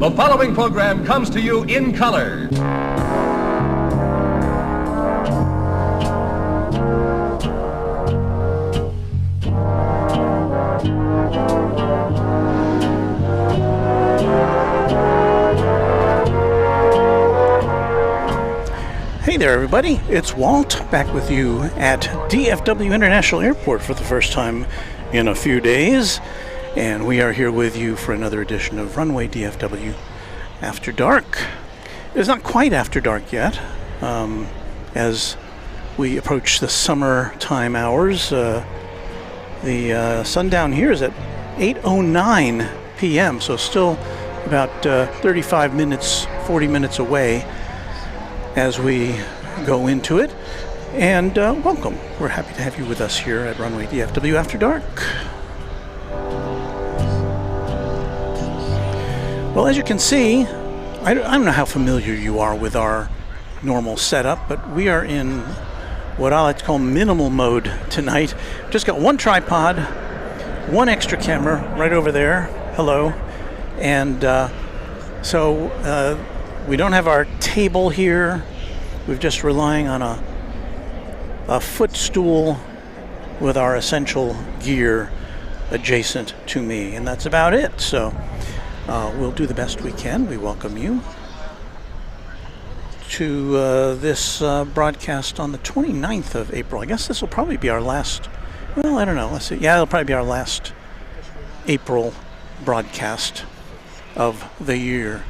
The following program comes to you in color. Hey there, everybody. It's Walt back with you at DFW International Airport for the first time in a few days. And we are here with you for another edition of Runway DFW After Dark. It's not quite after dark yet. As we approach the summertime hours, the sundown here is at 8:09 p.m., so still about 35 minutes, 40 minutes away as we go into it. And welcome. We're happy to have you with us here at Runway DFW After Dark. Well, as you can see, I don't know how familiar you are with our normal setup, but we are in what I like to call minimal mode tonight. Just got one tripod, one extra camera right over there. Hello. And so we don't have our table here. We're just relying on a footstool with our essential gear adjacent to me, and that's about it. So we'll do the best we can. We welcome you to this broadcast on the 29th of April. I guess this will probably be our last, well, I don't know. Let's see. Yeah, it'll probably be our last April broadcast of the year.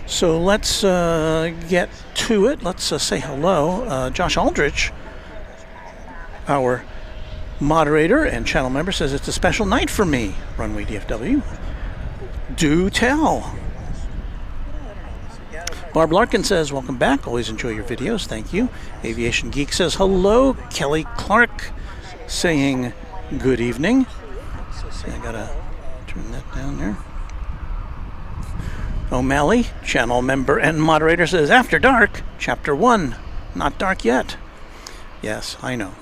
So let's get to it. Let's say hello. Josh Aldrich, our moderator and channel member, says it's a special night for me, Runway DFW. Do tell. Barb Larkin says, welcome back. Always enjoy your videos. Thank you. Aviation Geek says, hello. Kelly Clark saying good evening. See, I gotta turn that down there. O'Malley, channel member and moderator, says, After Dark, Chapter 1. Not dark yet. Yes, I know.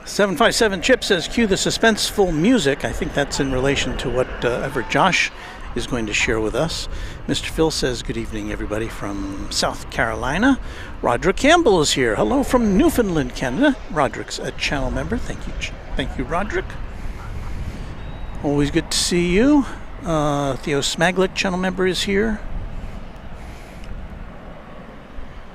$757 Chip says, cue the suspenseful music. I think that's in relation to whatever Josh is going to share with us. Mr. Phil says, good evening, everybody, from South Carolina. Roderick Campbell is here. Hello from Newfoundland, Canada. Roderick's a channel member. Thank you, Roderick. Always good to see you. Theo Smaglick, channel member, is here.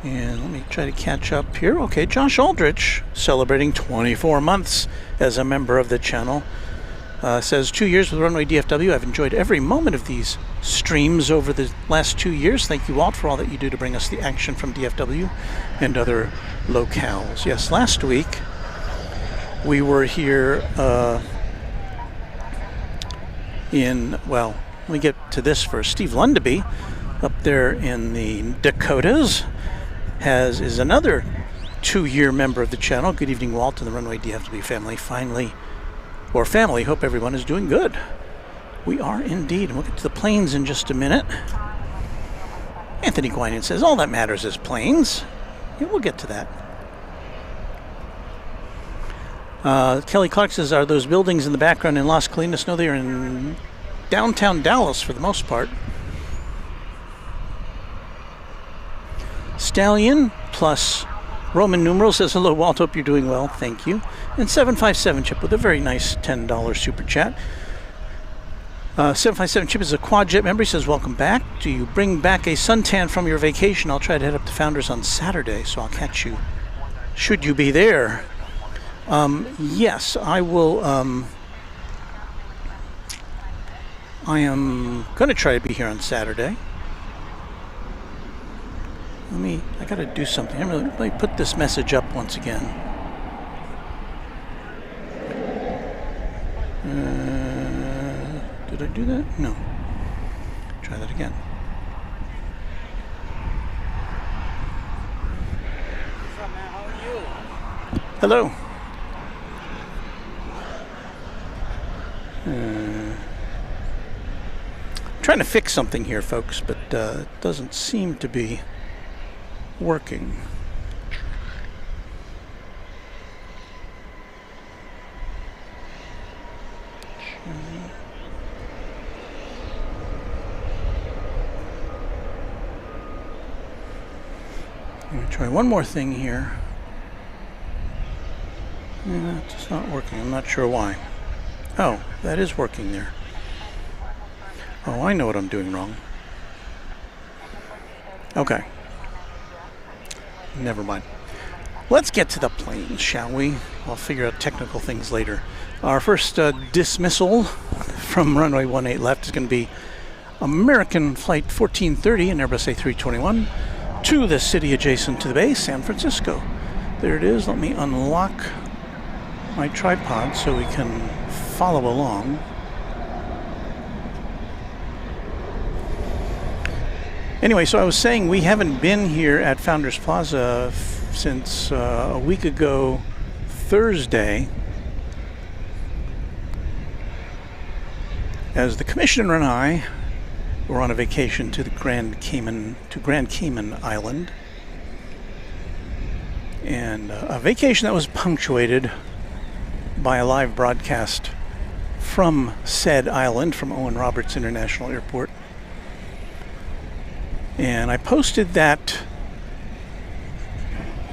And let me try to catch up here. Okay, Josh Aldrich, celebrating 24 months as a member of the channel. Says, 2 years with Runway DFW. I've enjoyed every moment of these streams over the last 2 years. Thank you, Walt, for all that you do to bring us the action from DFW and other locales. Yes, last week we were here well, let me get to this first. Steve Lundaby, up there in the Dakotas, is another 2-year member of the channel. Good evening, Walt, and the Runway DFW family. Family, hope everyone is doing good. We are indeed, and we'll get to the planes in just a minute. Anthony Guinan says, all that matters is planes. Yeah, we'll get to that. Kelly Clark says, are those buildings in the background in Las Colinas? No, they are in downtown Dallas for the most part. Stallion plus Roman numeral says, hello, Walt, hope you're doing well. Thank you. And 757 Chip with a very nice $10 super chat. 757 Chip is a Quadjet member. He says, welcome back. Do you bring back a suntan from your vacation? I'll try to head up to Founders on Saturday, so I'll catch you should you be there. Yes, I will. I am going to try to be here on Saturday. I got to do something. Let me put this message up once again. Did I do that? No. Try that again. What's up, man? How are you? Hello. Trying to fix something here, folks, but it doesn't seem to be working. I'm going to try one more thing here. Yeah, it's not working. I'm not sure why. Oh, that is working there. Oh, I know what I'm doing wrong. Okay. Never mind. Let's get to the planes, shall we? I'll figure out technical things later. Our first dismissal from runway 18 left is going to be American Flight 1430, an Airbus A321, to the city adjacent to the base, San Francisco. There it is. Let me unlock my tripod so we can follow along. Anyway, so I was saying we haven't been here at Founders Plaza since a week ago Thursday, as the Commissioner and I were on a vacation to the Grand Cayman Island, and a vacation that was punctuated by a live broadcast from said island, from Owen Roberts International Airport. And I posted that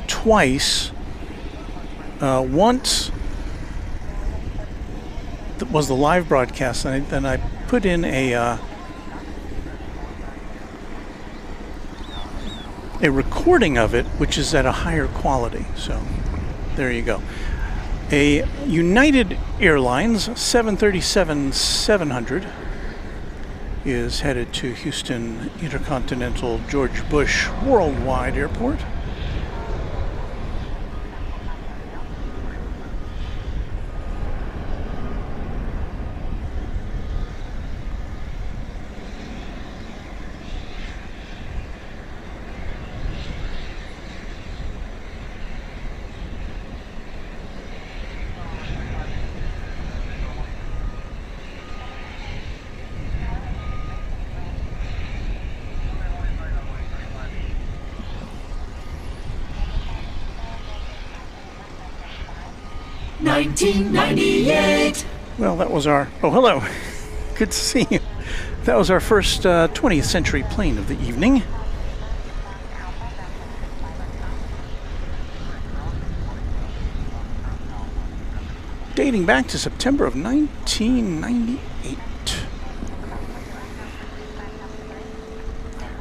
twice. Once was the live broadcast, and then I put in a recording of it, which is at a higher quality. So there you go. A United Airlines 737-700 is headed to Houston Intercontinental George Bush Worldwide Airport. Well, that was our... Oh, hello. Good to see you. That was our first 20th century plane of the evening. Dating back to September of 1998.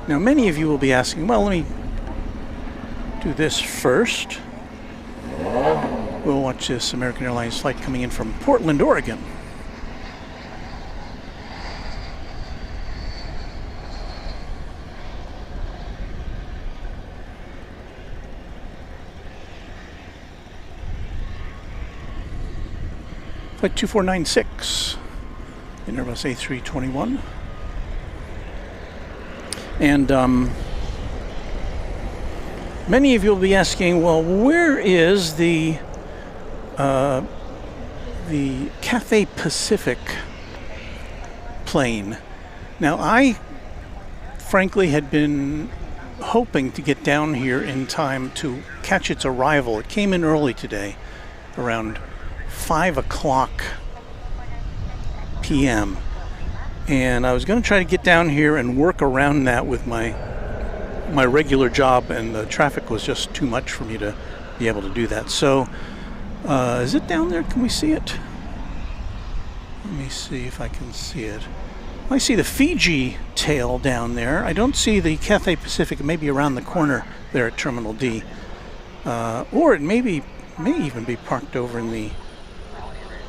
Now, many of you will be asking, well, let me do this first. We'll watch this American Airlines flight coming in from Portland, Oregon. Flight 2496, an Airbus A321. And many of you will be asking, well, where is the Cathay Pacific plane? Now, I frankly had been hoping to get down here in time to catch its arrival. It came in early today, around 5 o'clock p.m. And I was going to try to get down here and work around that with my regular job, and the traffic was just too much for me to be able to do that. So, is it down there? Can we see it? Let me see if I can see it. I see the Fiji tail down there. I don't see the Cathay Pacific. It may be around the corner there at Terminal D. Or it may even be parked over in the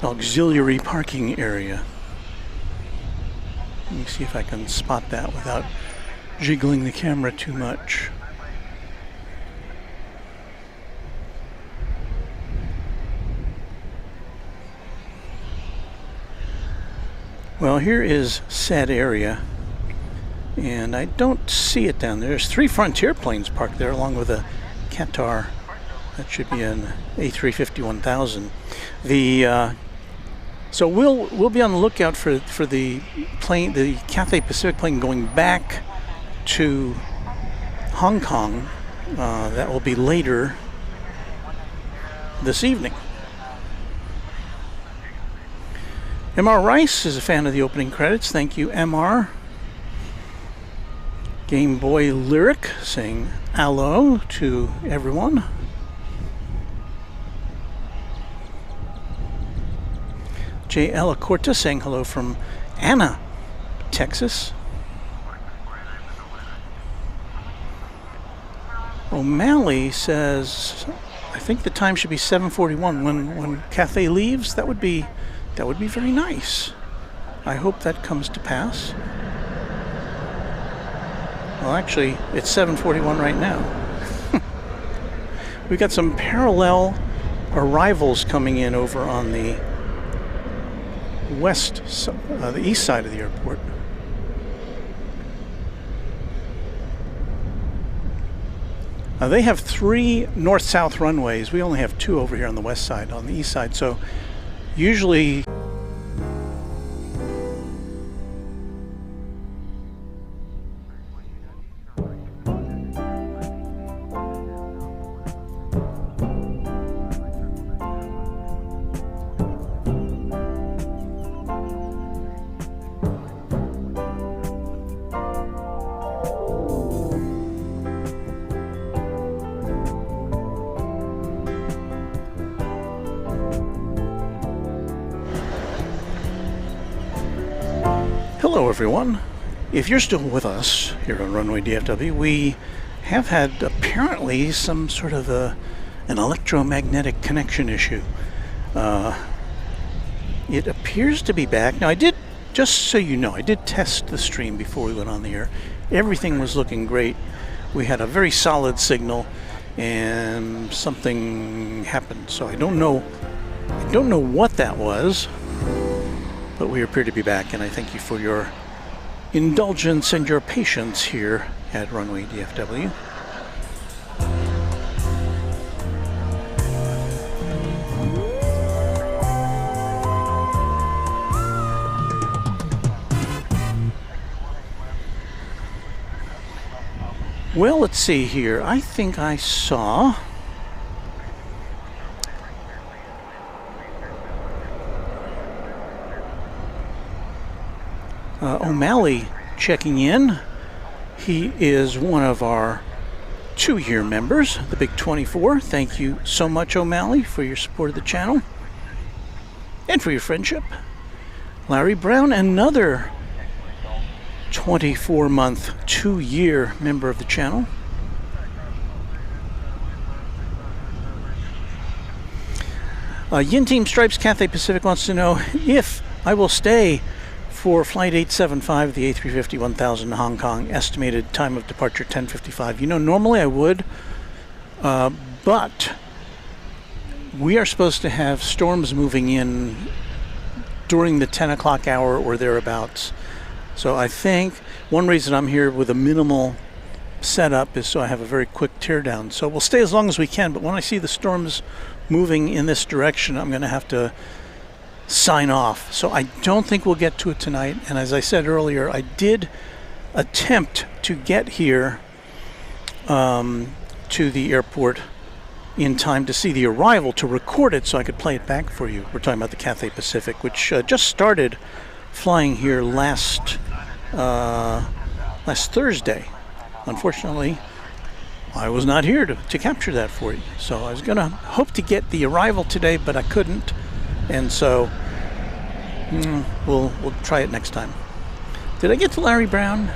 auxiliary parking area. Let me see if I can spot that without jiggling the camera too much. Well, here is said area, and I don't see it down there. There's 3 Frontier planes parked there, along with a Qatar. That should be an A350-1000. So we'll be on the lookout for the plane, the Cathay Pacific plane going back to Hong Kong. That will be later this evening. MR Rice is a fan of the opening credits. Thank you, MR. Game Boy Lyric saying hello to everyone. J. Ella Corta saying hello from Anna, Texas. O'Malley says, I think the time should be 7:41 when Cathay leaves. That would be very nice. I hope that comes to pass. Well, actually, it's 7:41 right now. We've got some parallel arrivals coming in over on the the east side of the airport. They have 3 north-south runways. We only have 2 over here on the west side, on the east side. So usually hello everyone. If you're still with us here on Runway DFW, we have had apparently some sort of an electromagnetic connection issue. It appears to be back. Now I did, just so you know, I did test the stream before we went on the air. Everything was looking great. We had a very solid signal and something happened. So I don't know what that was. But we appear to be back, and I thank you for your indulgence and your patience here at Runway DFW. Well, let's see here. I think I saw O'Malley checking in. He is one of our 2-year members, the Big 24. Thank you so much, O'Malley, for your support of the channel and for your friendship. Larry Brown, another 24-month, 2-year member of the channel. Yin Team Stripes Cathay Pacific wants to know if I will stay for Flight 875, the A350-1000 Hong Kong, estimated time of departure 10:55. You know, normally I would, but we are supposed to have storms moving in during the 10 o'clock hour or thereabouts. So I think one reason I'm here with a minimal setup is so I have a very quick teardown. So we'll stay as long as we can, but when I see the storms moving in this direction, I'm going to have to sign off. So I don't think we'll get to it tonight. And as I said earlier, I did attempt to get here to the airport in time to see the arrival, to record it so I could play it back for you. We're talking about the Cathay Pacific, which just started flying here last Thursday. Unfortunately, I was not here to capture that for you. So I was going to hope to get the arrival today, but I couldn't. And so we'll try it next time. Did I get to Larry Brown?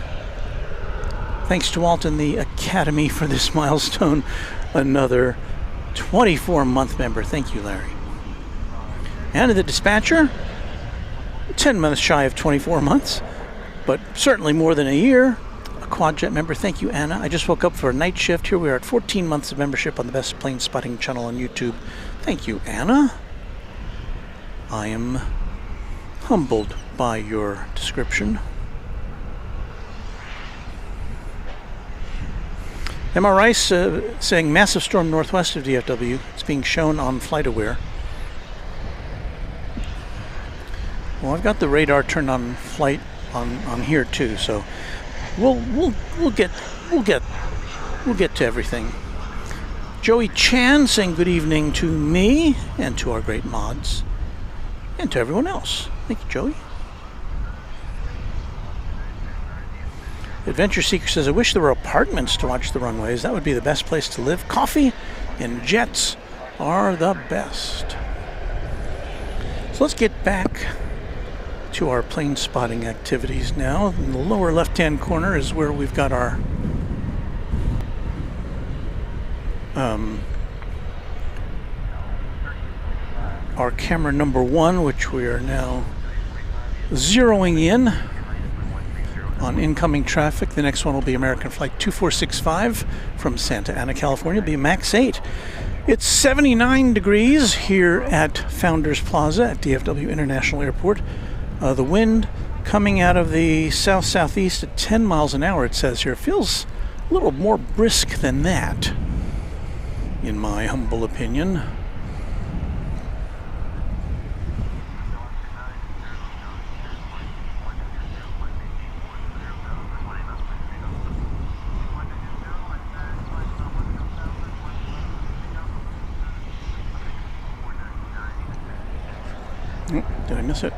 Thanks to Walt and the Academy for this milestone. Another 24-month member. Thank you, Larry. Anna the Dispatcher, 10 months shy of 24 months, but certainly more than a year. A Quadjet member. Thank you, Anna. I just woke up for a night shift. Here we are at 14 months of membership on the Best Plane Spotting channel on YouTube. Thank you, Anna. I am humbled by your description. Emma Rice saying massive storm northwest of DFW. It's being shown on FlightAware. Well, I've got the radar turned on flight on here too, so we'll get to everything. Joey Chan saying good evening to me and to our great mods. And to everyone else. Thank you, Joey. Adventure Seeker says, I wish there were apartments to watch the runways. That would be the best place to live. Coffee and jets are the best. So let's get back to our plane spotting activities now. In the lower left-hand corner is where we've got our camera number 1, which we are now zeroing in on incoming traffic. The next one will be American Flight 2465 from Santa Ana, California. It'll be MAX 8. It's 79 degrees here at Founders Plaza at DFW International Airport. The wind coming out of the south-southeast at 10 miles an hour, it says here. It feels a little more brisk than that, in my humble opinion. Did I miss it?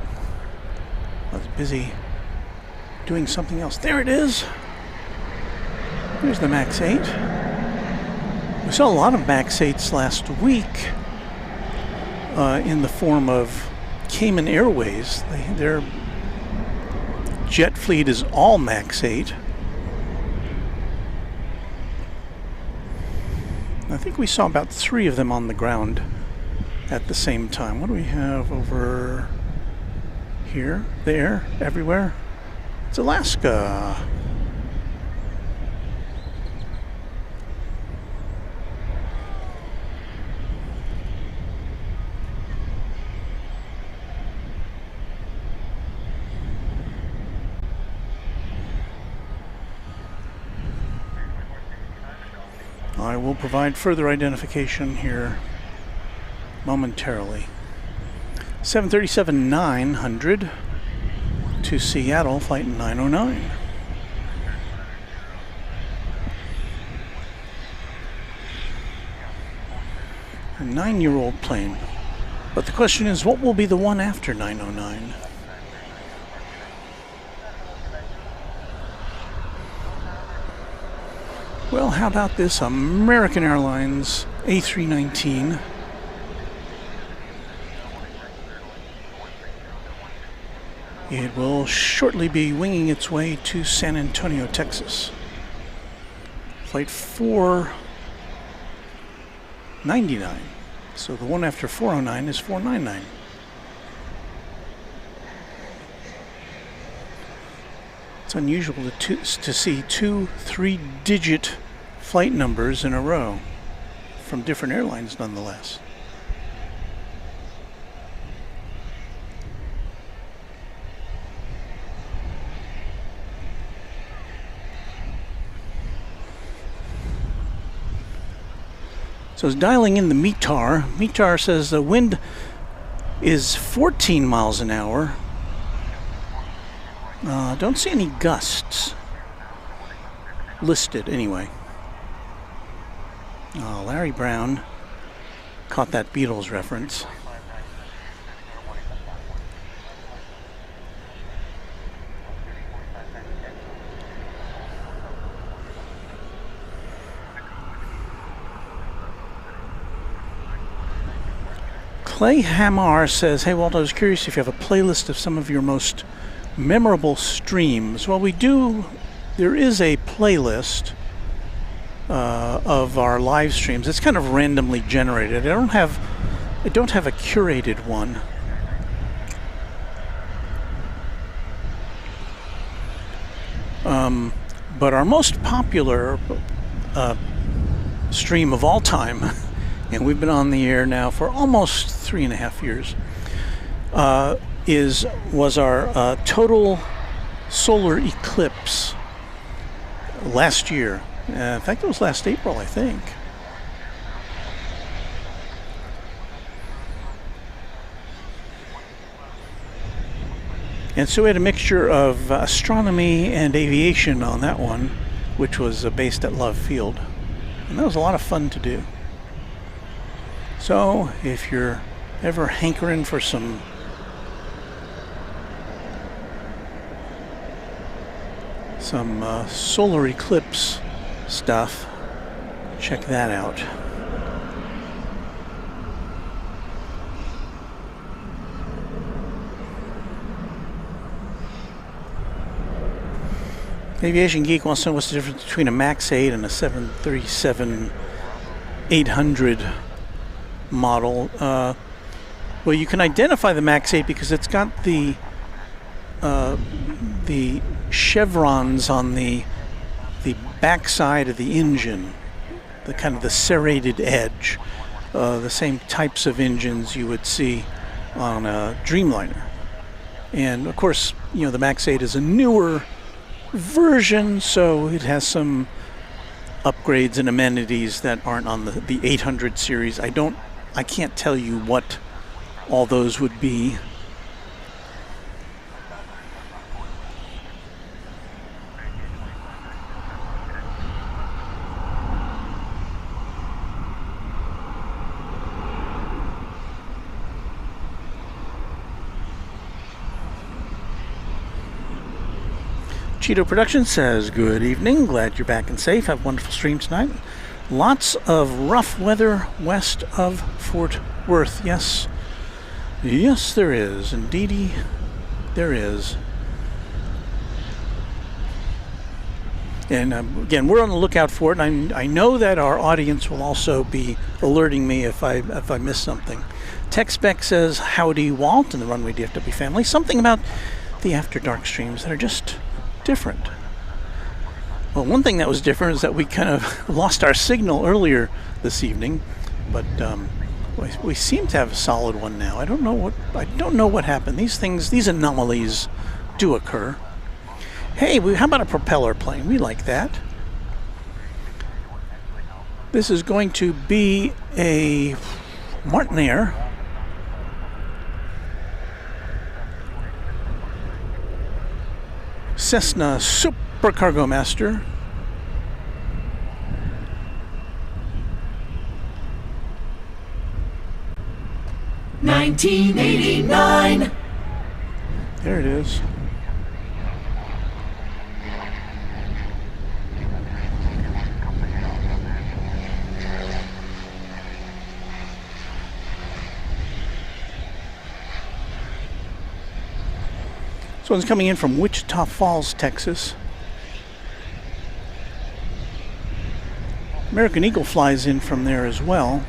I was busy doing something else. There it is. Here's the MAX 8. We saw a lot of MAX 8s last week in the form of Cayman Airways. Their jet fleet is all MAX 8. I think we saw about 3 of them on the ground at the same time. What do we have over here, there, everywhere? It's Alaska. I will provide further identification here momentarily. 737-900 to Seattle, flight 909. A 9-year-old plane. But the question is, what will be the one after 909? Well, how about this American Airlines A319? It will shortly be winging its way to San Antonio, Texas. Flight 499. So the one after 409 is 499. It's unusual to see 2 3-digit flight numbers in a row from different airlines nonetheless. So it's dialing in the METAR. METAR says the wind is 14 miles an hour. Don't see any gusts listed anyway. Larry Brown caught that Beatles reference. Clay Hamar says, hey Walt, I was curious if you have a playlist of some of your most memorable streams. Well, we do. There is a playlist of our live streams. It's kind of randomly generated. I don't have a curated one. But our most popular stream of all time, and we've been on the air now for almost 3.5 years, was our total solar eclipse last year. In fact, it was last April, I think. And so we had a mixture of astronomy and aviation on that one, which was based at Love Field. And that was a lot of fun to do. So if you're ever hankering for some some solar eclipse stuff. Check that out. Aviation Geek wants to know what's the difference between a MAX 8 and a 737-800 model. Well, you can identify the MAX 8 because it's got the chevrons on the backside of the engine, the kind of the serrated edge, the same types of engines you would see on a Dreamliner. And of course, you know, the MAX 8 is a newer version, so it has some upgrades and amenities that aren't on the 800 series. I can't tell you what all those would be. Cheeto Production says, good evening, glad you're back and safe. Have a wonderful stream tonight. Lots of rough weather west of Fort Worth. Yes, there is. Indeedy, there is. And again, we're on the lookout for it. And I know that our audience will also be alerting me if I miss something. TechSpec says, howdy Walt and the Runway DFW family. Something about the After Dark streams that are just different. Well, one thing that was different is that we kind of lost our signal earlier this evening, but we seem to have a solid one now. I don't know what happened. These anomalies do occur. Hey, how about a propeller plane? We like that. This is going to be a Martinair. Cessna Supercargo Master. $19.89. There it is. This one's coming in from Wichita Falls, Texas. American Eagle flies in from there as well.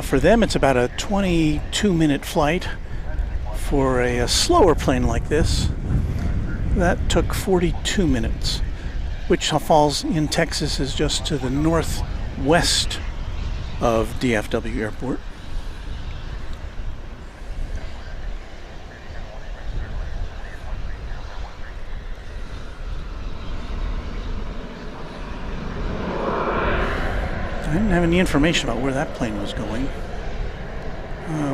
For them, it's about a 22-minute flight. For a slower plane like this, that took 42 minutes. Wichita Falls in Texas is just to the northwest of DFW Airport. I didn't have any information about where that plane was going.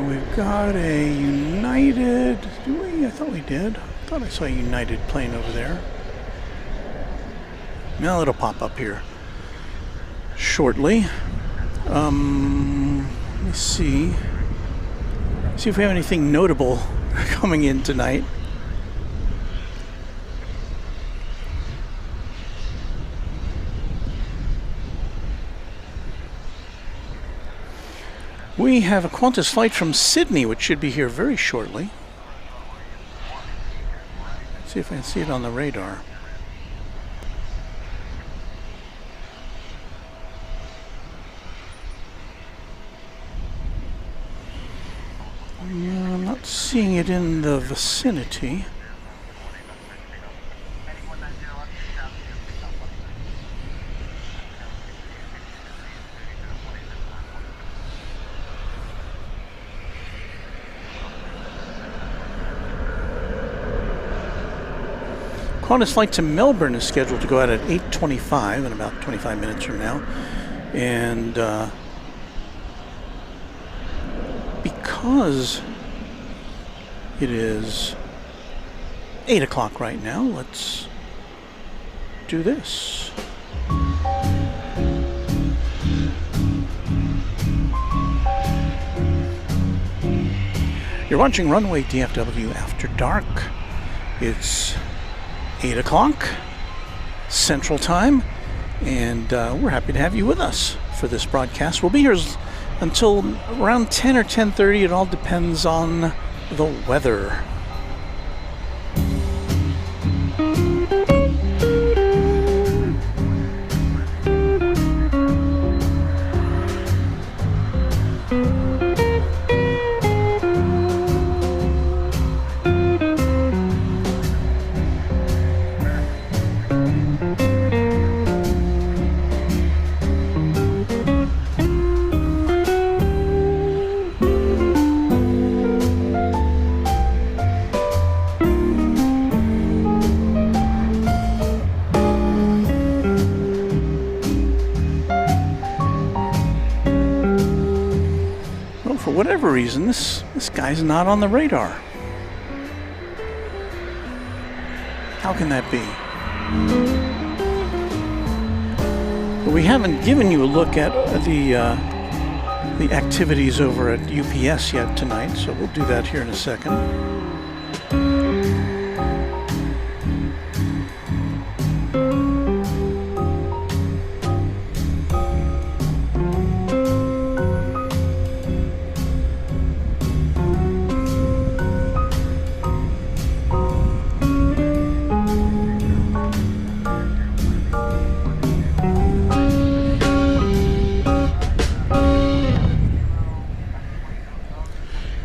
We've got a United. Do we? I thought we did. I thought I saw a United plane over there. Now it'll pop up here shortly. Let me see. See if we have anything notable coming in tonight. We have a Qantas flight from Sydney, which should be here very shortly. Let's see if I can see it on the radar. I'm not seeing it in the vicinity. Qantas flight to Melbourne is scheduled to go out at 8:25 in about 25 minutes from now. And because it is 8 o'clock right now, let's do this. You're watching Runway DFW After Dark. It's 8 o'clock, Central Time, and we're happy to have you with us for this broadcast. We'll be here until around 10 or 10:30. It all depends on the weather. For whatever reason, this guy's not on the radar. How can that be? But we haven't given you a look at the activities over at UPS yet tonight, so we'll do that here in a second.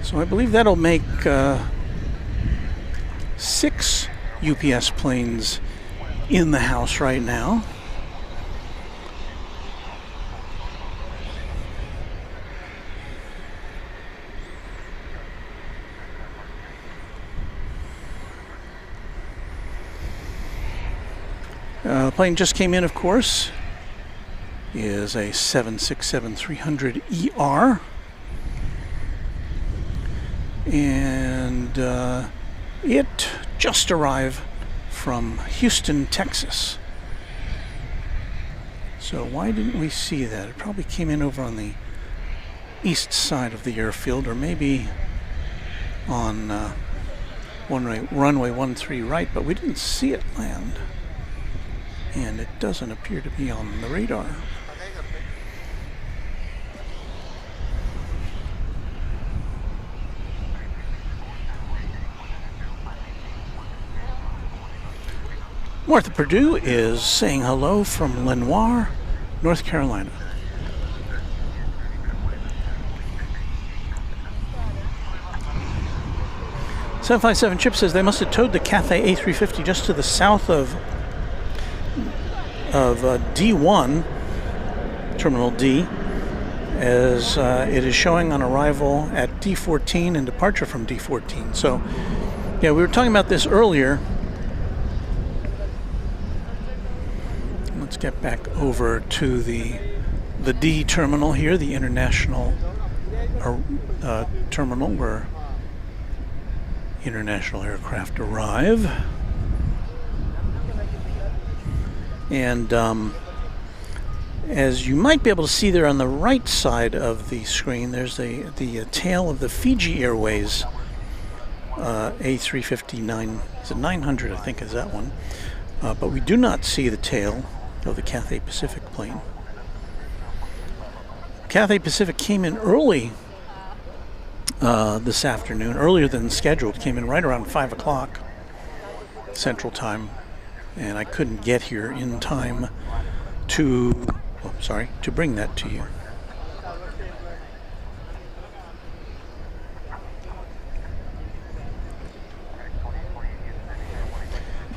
So I believe that'll make 6 UPS planes in the house right now. The plane just came in, of course, is a 767-300ER. And it just arrived from Houston, Texas. So why didn't we see that? It probably came in over on the east side of the airfield, or maybe on runway 13 right, but we didn't see it land. And it doesn't appear to be on the radar. Martha Purdue is saying hello from Lenoir, North Carolina. "757 Chip says they must have towed the Cathay A350 just to the south of D1, Terminal D, as it is showing on arrival at D14 and departure from D14. So, yeah, we were talking about this earlier. Let's get back over to the D terminal here, the international terminal where international aircraft arrive. And as you might be able to see there on the right side of the screen, there's the tail of the Fiji Airways A350-9, is it 900, I think is that one. But we do not see the tail of the Cathay Pacific plane. Cathay Pacific came in early this afternoon, earlier than scheduled, came in right around 5 o'clock Central Time, and I couldn't get here in time to bring that to you.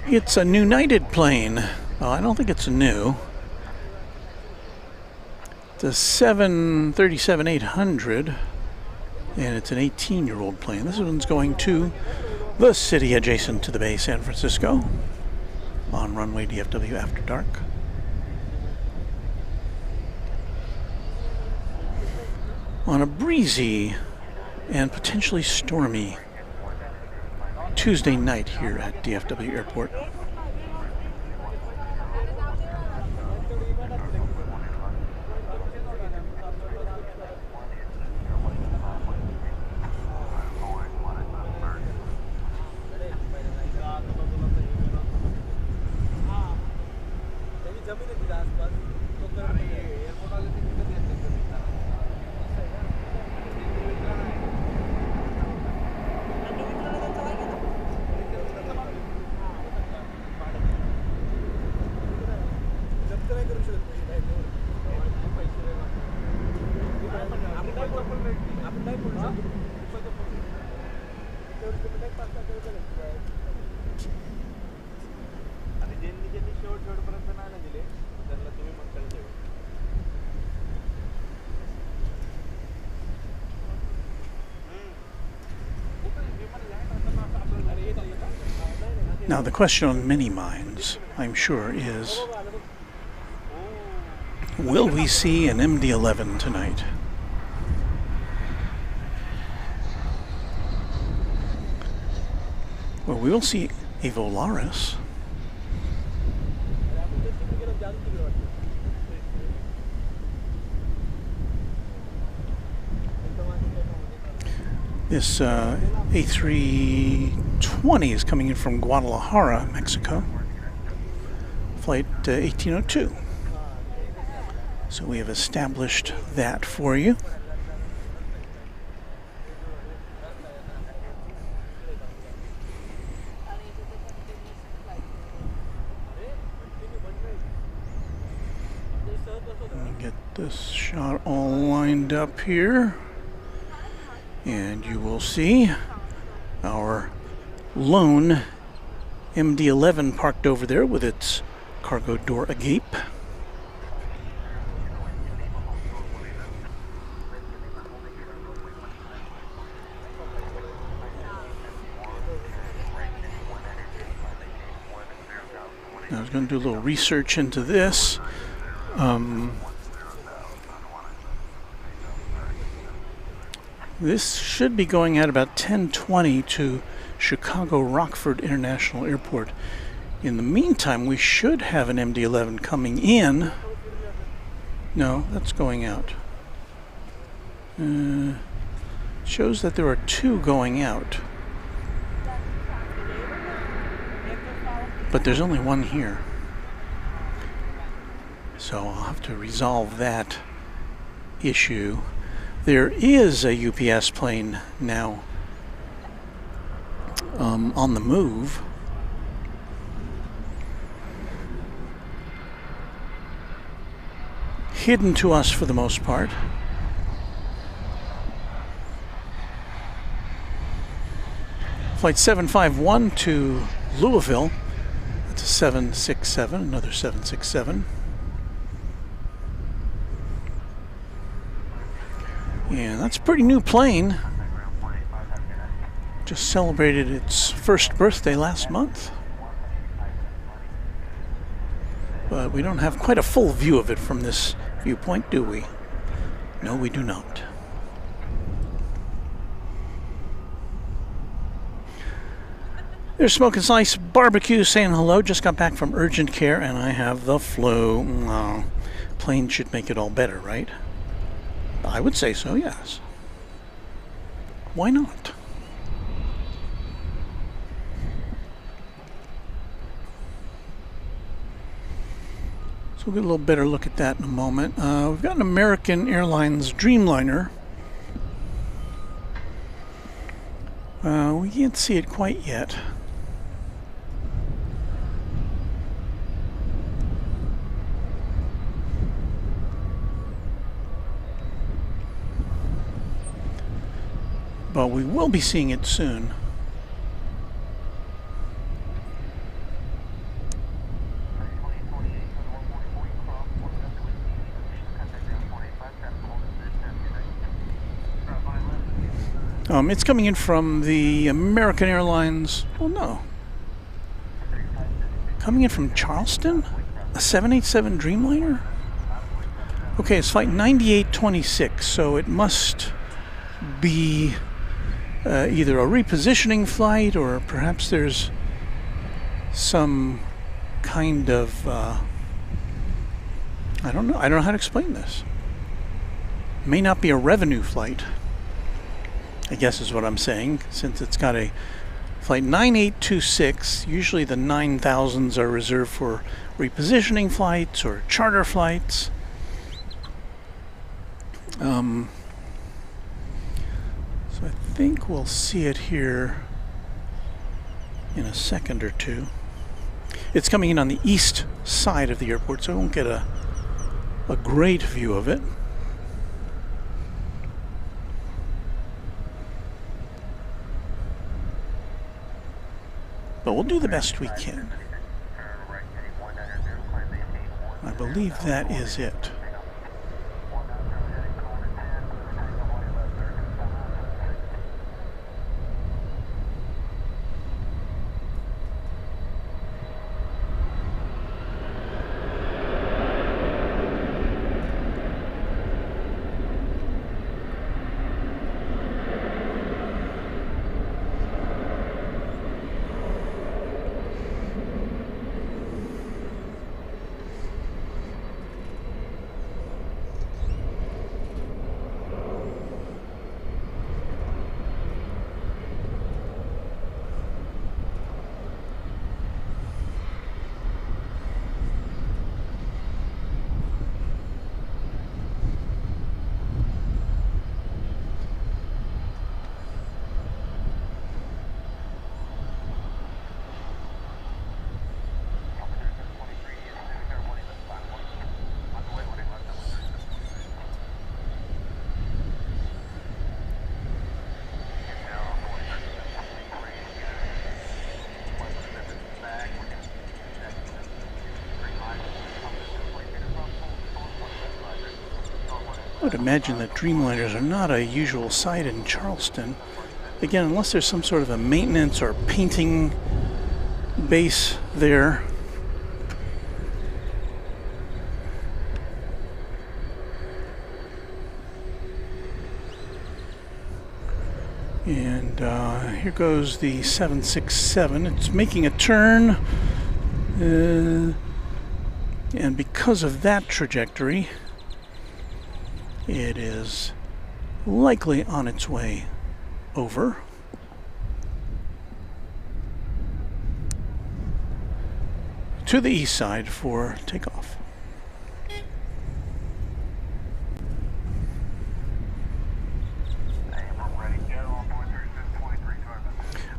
It's a United plane. Well, I don't think it's new. It's a 737-800, and it's an 18-year-old plane. This one's going to the city adjacent to the bay, San Francisco, on runway DFW after dark. On a breezy and potentially stormy Tuesday night here at DFW Airport. Now the question on many minds, I'm sure, is will we see an MD-11 tonight? Well, we will see a Volaris. This A320 is coming in from Guadalajara, Mexico, flight 1802. So we have established that for you. Let me get this shot all lined up here. And you will see our lone MD-11 parked over there with its cargo door agape. I was going to do a little research into this. This should be going at about 10:20 to Chicago Rockford International Airport. In the meantime, we should have an MD-11 coming in. No, that's going out. Shows that there are two going out. But there's only one here. So I'll have to resolve that issue. There is a UPS plane now on the move. Hidden to us for the most part. Flight 751 to Louisville. That's a 767, another 767. Yeah, that's a pretty new plane. Just celebrated its first birthday last month. But we don't have quite a full view of it from this viewpoint, do we? No, we do not. There's Smoke and Slice Barbecue saying hello. Just got back from urgent care and I have the flu. Oh, plane should make it all better, right? I would say so, yes. Why not? So we'll get a little better look at that in a moment. We've got an American Airlines Dreamliner. We can't see it quite yet. But we will be seeing it soon. It's coming in from the American Airlines. Oh no. Coming in from Charleston? A 787 Dreamliner? Okay, it's flight 9826, so it must be either a repositioning flight or perhaps there's some kind of I don't know how to explain this. May not be a revenue flight, I guess is what I'm saying, since it's got a Flight 9826, usually the 9000s are reserved for repositioning flights or charter flights. So I think we'll see it here in a second or two. It's coming in on the east side of the airport, so I won't get a great view of it. But we'll do the best we can. I believe that is it. I would imagine that Dreamliners are not a usual sight in Charleston. Again, unless there's some sort of a maintenance or painting base there. And here goes the 767. It's making a turn. And because of that trajectory, it is likely on its way over. To the east side for takeoff.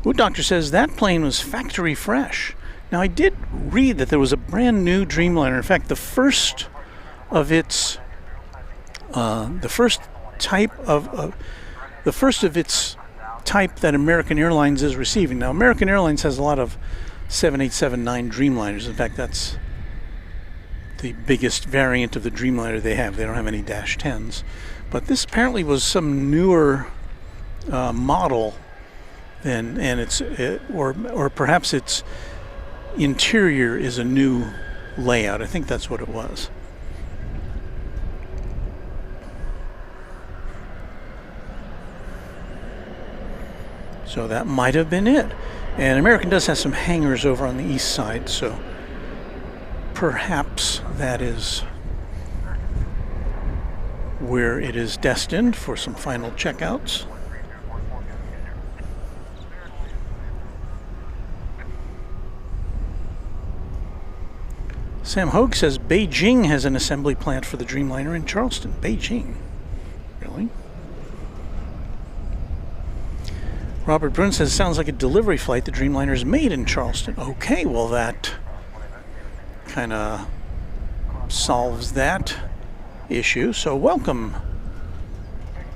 Wood Doctor says that plane was factory fresh. Now I did read that there was a brand new Dreamliner. In fact, the first of its type that American Airlines is receiving. Now, American Airlines has a lot of 787-9 Dreamliners. In fact, that's the biggest variant of the Dreamliner they have. They don't have any Dash 10s. But this apparently was some newer model than, and or perhaps its interior is a new layout. I think that's what it was. So that might have been it. And American does have some hangars over on the east side, so perhaps that is where it is destined for some final checkouts. Sam Hogue says Beijing has an assembly plant for the Dreamliner in Charleston. Beijing. Really? Robert Brun says, sounds like a delivery flight. The Dreamliner is made in Charleston. Okay, well that kind of solves that issue. So welcome,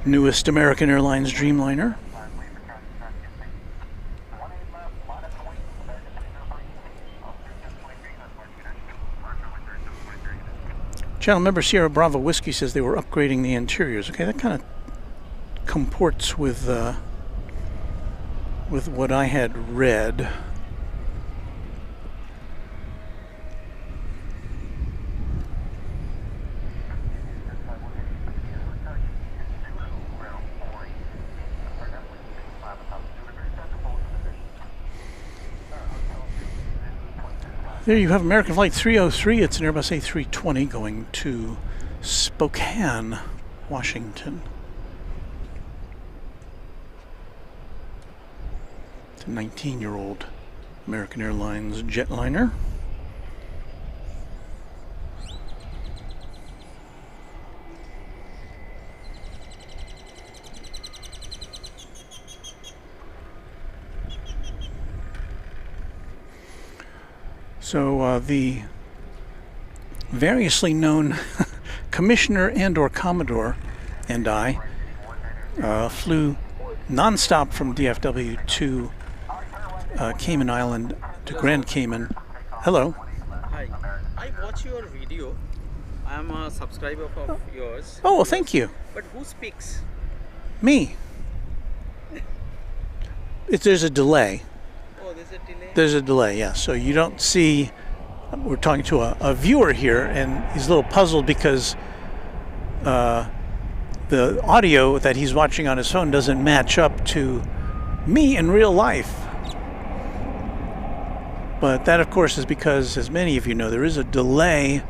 newest American Airlines Dreamliner. Channel member Sierra Bravo Whiskey says they were upgrading the interiors. Okay, that kind of comports with what I had read. There you have American Flight 303. It's an Airbus A320 going to Spokane, Washington. It's a 19-year-old American Airlines jetliner. So the variously known Commissioner and/or Commodore and I flew nonstop from DFW to Cayman Island to Grand Cayman. Hello. Hi. I watch your video. I'm a subscriber of yours. Oh, well, thank you. But who speaks? Me. There's a delay. Oh, there's a delay? There's a delay, yeah. So you don't see, we're talking to a viewer here, and he's a little puzzled because the audio that he's watching on his phone doesn't match up to me in real life. But that, of course, is because, as many of you know, there is a delay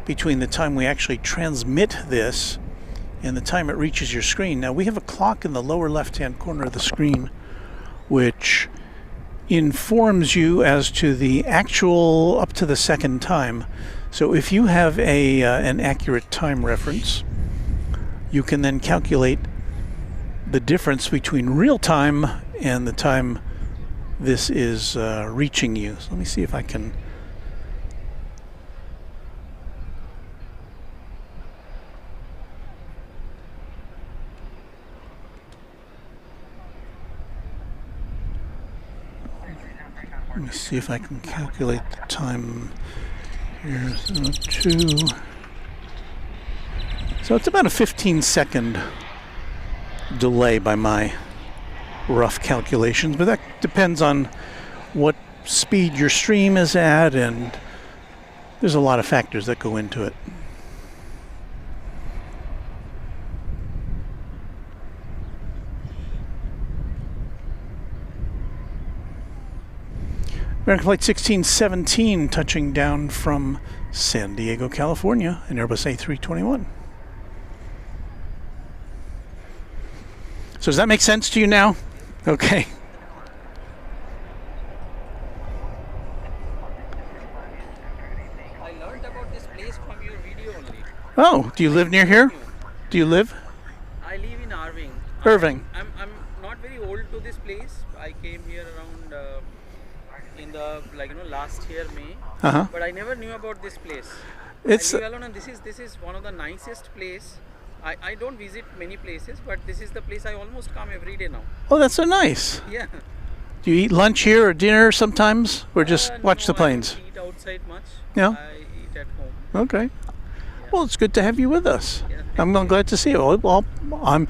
between the time we actually transmit this and the time it reaches your screen. Now, we have a clock in the lower left-hand corner of the screen which informs you as to the actual up to the second time. So if you have an accurate time reference, you can then calculate the difference between real time and the time this is reaching you. So let me see if I can. Let me see if I can calculate the time here. So it's about a 15-second delay by my rough calculations, but that depends on what speed your stream is at, and there's a lot of factors that go into it. American Flight 1617 touching down from San Diego, California, in Airbus A321. So does that make sense to you now? Okay. I learned about this place from your video only. Oh, do you live near here? Do you live? I live in Irving. Irving. I'm not very old to this place. I came here around in the last year May. But I never knew about this place. It's I live alone, and this is one of the nicest place. I don't visit many places, but this is the place I almost come every day now. Oh, that's so nice. Yeah. Do you eat lunch here or dinner sometimes, or just watch the planes? I don't eat outside much. Yeah. I eat at home. Okay. Yeah. Well, it's good to have you with us. Yeah, I'm glad to see you. Well, I'm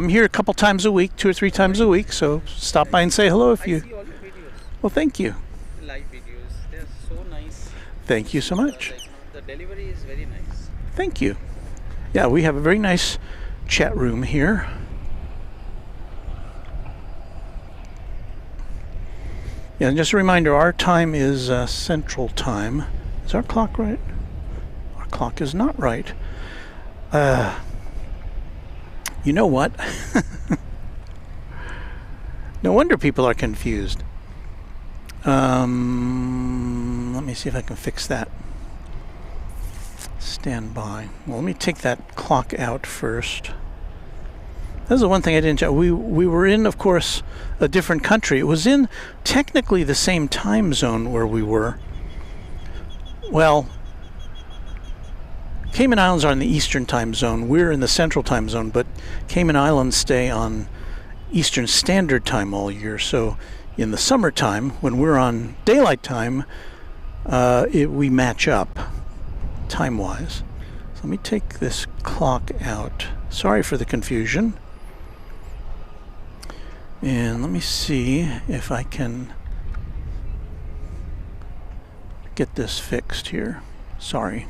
here a couple times a week, 2 or 3 times a week. So stop by and say hello if I you. see all your videos, Well, thank you. live videos. They're so nice. Thank you so much. The delivery is very nice. Thank you. Yeah, we have a very nice chat room here. Yeah, and just a reminder, our time is Central Time. Is our clock right? Our clock is not right. You know what? No wonder people are confused. Let me see if I can fix that. Stand by. Well, let me take that clock out first. That's the one thing I didn't check. We were in, of course, a different country. It was in technically the same time zone where we were. Well, Cayman Islands are in the Eastern time zone. We're in the Central time zone, but Cayman Islands stay on Eastern Standard Time all year. So in the summertime, when we're on daylight time, we match up time-wise. So let me take this clock out. Sorry for the confusion. And let me see if I can get this fixed here. Sorry.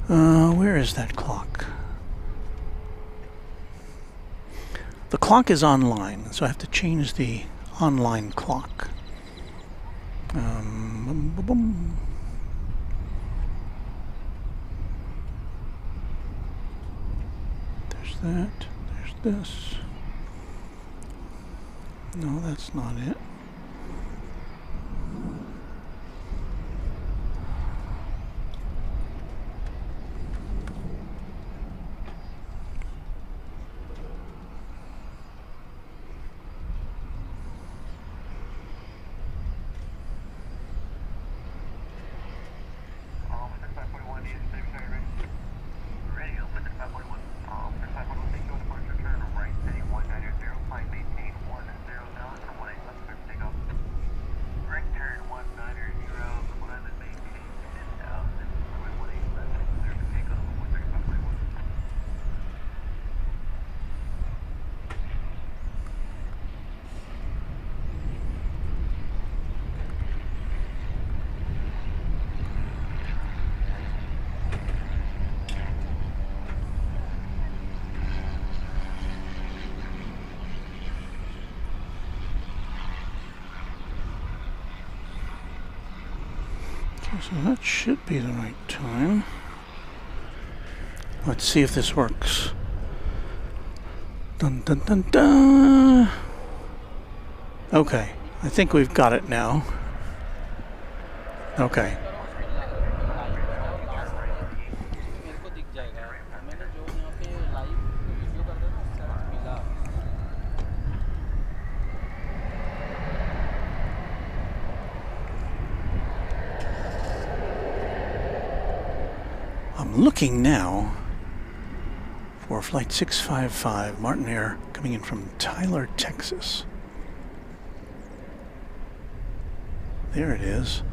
Where is that clock? The clock is online, so I have to change the online clock. There's that. There's this. No, that's not it. So that should be the right time. Let's see if this works. Dun dun dun dun. Okay, I think we've got it now. Okay. I'm looking now for flight 655, Martin Air, coming in from Tyler, Texas. There it is.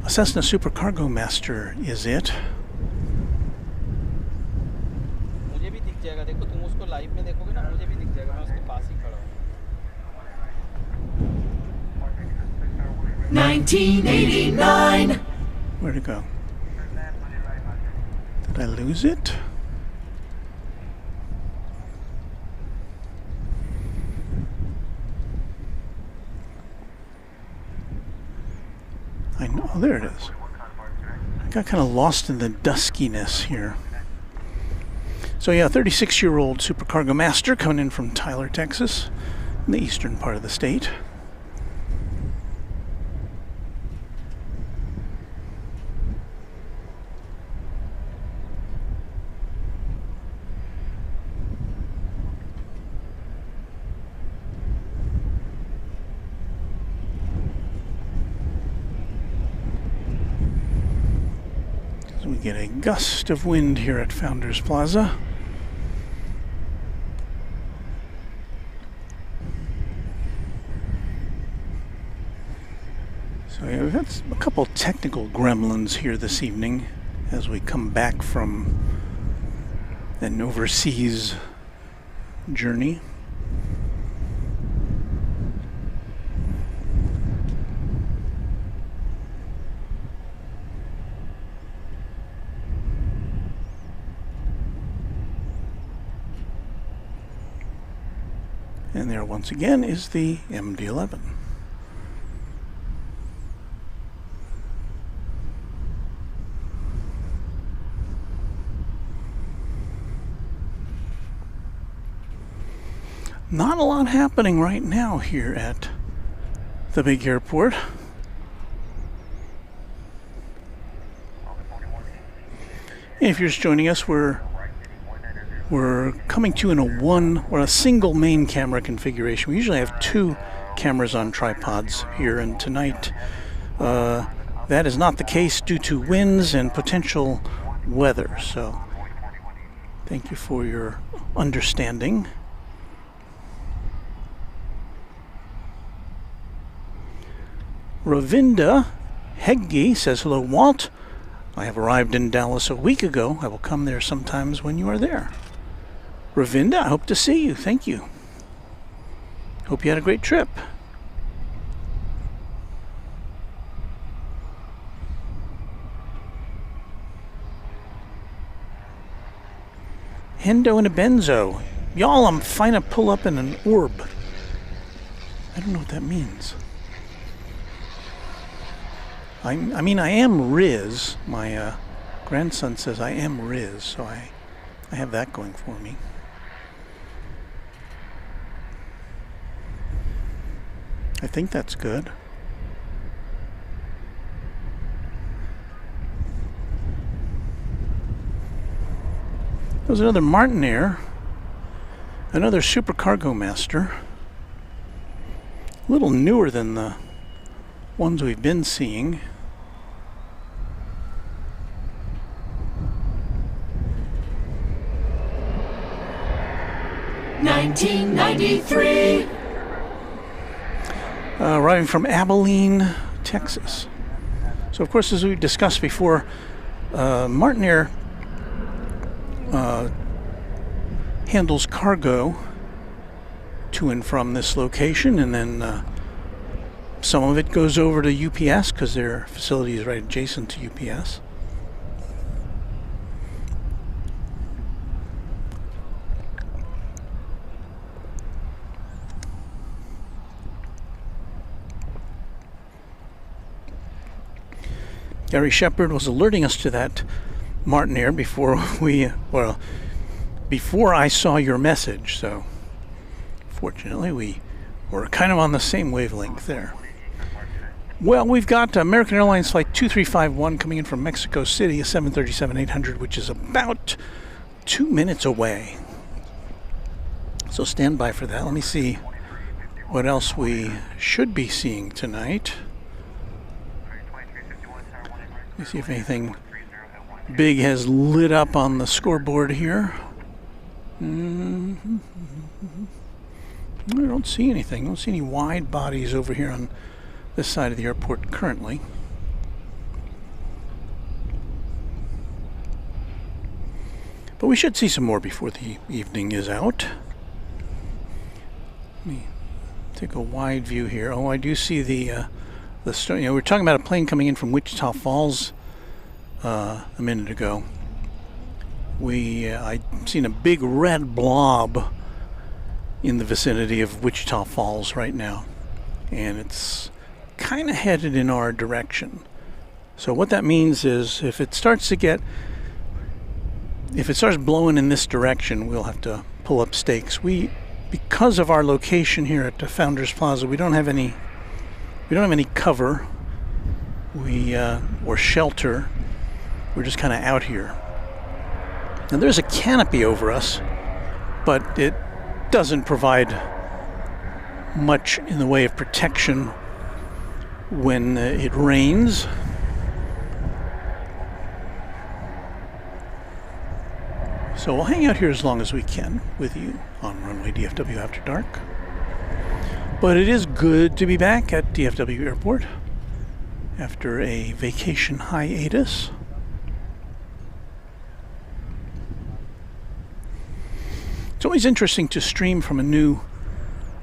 A Cessna Supercargo Master is it. मुझे भी दिख जाएगा, देखो तुम उसको live में देखोगे ना, मुझे भी दिख जाएगा, मैं उसके पास ही खड़ा हूँ। 1989. Where'd it go? Did I lose it? I know, there it is. I got kind of lost in the duskiness here. So yeah, 36-year-old Supercargo Master coming in from Tyler, Texas, in the eastern part of the state. We get a gust of wind here at Founders Plaza. So yeah, we've had a couple technical gremlins here this evening as we come back from an overseas journey. And there once again is the MD-11. Not a lot happening right now here at the big airport. If you're just joining us, we're coming to you in a single main camera configuration. We usually have two cameras on tripods here, and tonight that is not the case due to winds and potential weather. So thank you for your understanding. Ravinda Heggi says, hello, Walt. I have arrived in Dallas a week ago. I will come there sometimes when you are there. Ravinda, I hope to see you. Thank you. Hope you had a great trip. Hendo and a benzo. Y'all, I'm fine to pull up in an orb. I don't know what that means. I mean, I am Riz. My grandson says I am Riz, so I have that going for me. I think that's good. There's another Martinair, another Super Cargo Master. A little newer than the ones we've been seeing. $19.93. Arriving from Abilene, Texas. So, of course, as we discussed before, Martinair handles cargo to and from this location, and then some of it goes over to UPS because their facility is right adjacent to UPS. Gary Shepard was alerting us to that Martinair before I saw your message, so fortunately we were kind of on the same wavelength there. Well, we've got American Airlines Flight 2351 coming in from Mexico City, a 737-800, which is about 2 minutes away. So stand by for that. Let me see what else we should be seeing tonight. Let me see if anything big has lit up on the scoreboard here. I don't see anything. I don't see any wide bodies over here on this side of the airport currently. But we should see some more before the evening is out. Let me take a wide view here. Oh, I do see the we're talking about a plane coming in from Wichita Falls a minute ago. I seen a big red blob in the vicinity of Wichita Falls right now, and it's kind of headed in our direction. So what that means is if it starts blowing in this direction, we'll have to pull up stakes. Because of our location here at the Founders Plaza, we don't have any cover or shelter. We're just kind of out here. Now there's a canopy over us, but it doesn't provide much in the way of protection when it rains. So we'll hang out here as long as we can with you on Runway DFW After Dark. But it is good to be back at DFW Airport after a vacation hiatus. It's always interesting to stream from a new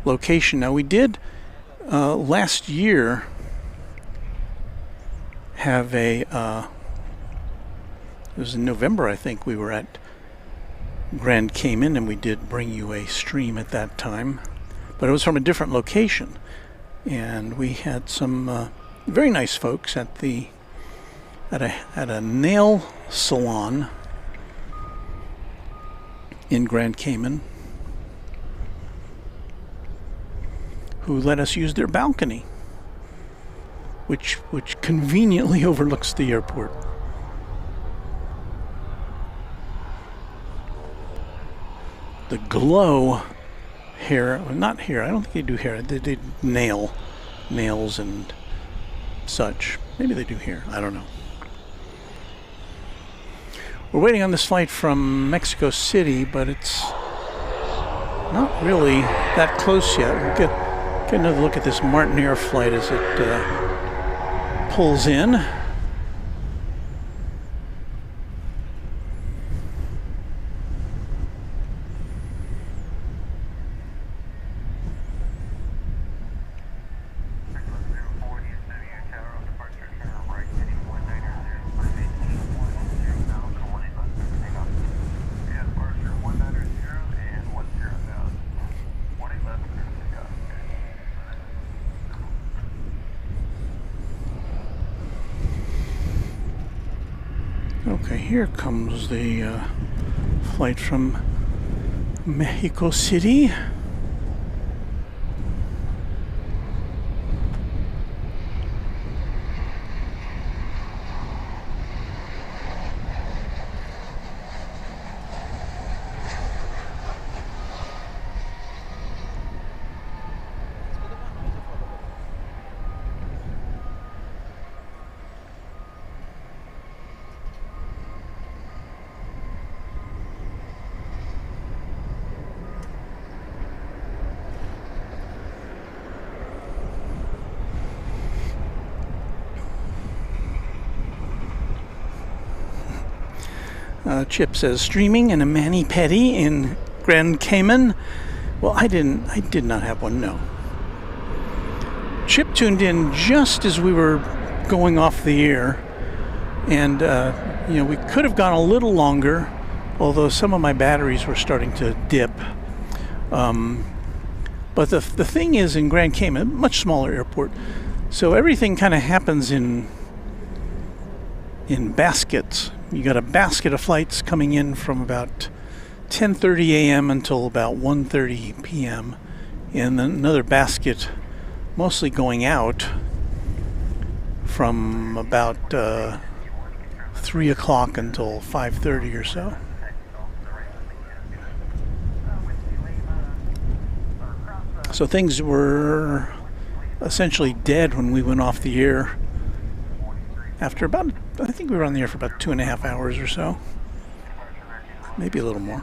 location. Now, we did last year have it was in November, I think, we were at Grand Cayman, and we did bring you a stream at that time. But it was from a different location, and we had some very nice folks at a nail salon in Grand Cayman who let us use their balcony, which conveniently overlooks the airport. The glow hair, well, not hair, I don't think they do hair, they did nails and such. Maybe they do hair, I don't know. We're waiting on this flight from Mexico City, but it's not really that close yet. We'll get another look at this Martinair flight as it pulls in. Okay, here comes the flight from Mexico City. Chip says, streaming in a mani-pedi in Grand Cayman. Well, I did not have one, no. Chip tuned in just as we were going off the air, and we could have gone a little longer, although some of my batteries were starting to dip. But the thing is, in Grand Cayman, much smaller airport, so everything kind of happens in baskets. You got a basket of flights coming in from about 10:30 a.m. until about 1:30 p.m. and then another basket mostly going out from about 3 o'clock until 5:30 or so. So things were essentially dead when we went off the air after about, I think we were on the air for about 2.5 hours or so, maybe a little more.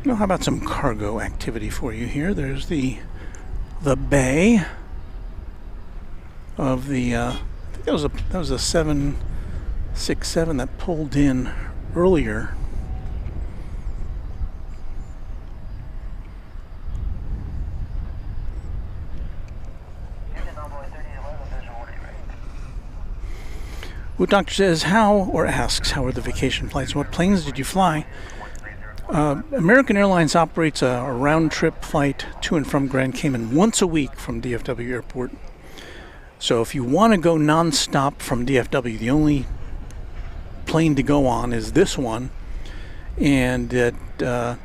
Well, how about some cargo activity for you here? There's the bay of the I think that was a 767 that pulled in earlier. Well, Doctor says, asks, how are the vacation flights? What planes did you fly? American Airlines operates a round-trip flight to and from Grand Cayman once a week from DFW Airport. So if you want to go non-stop from DFW, the only plane to go on is this one, and it's a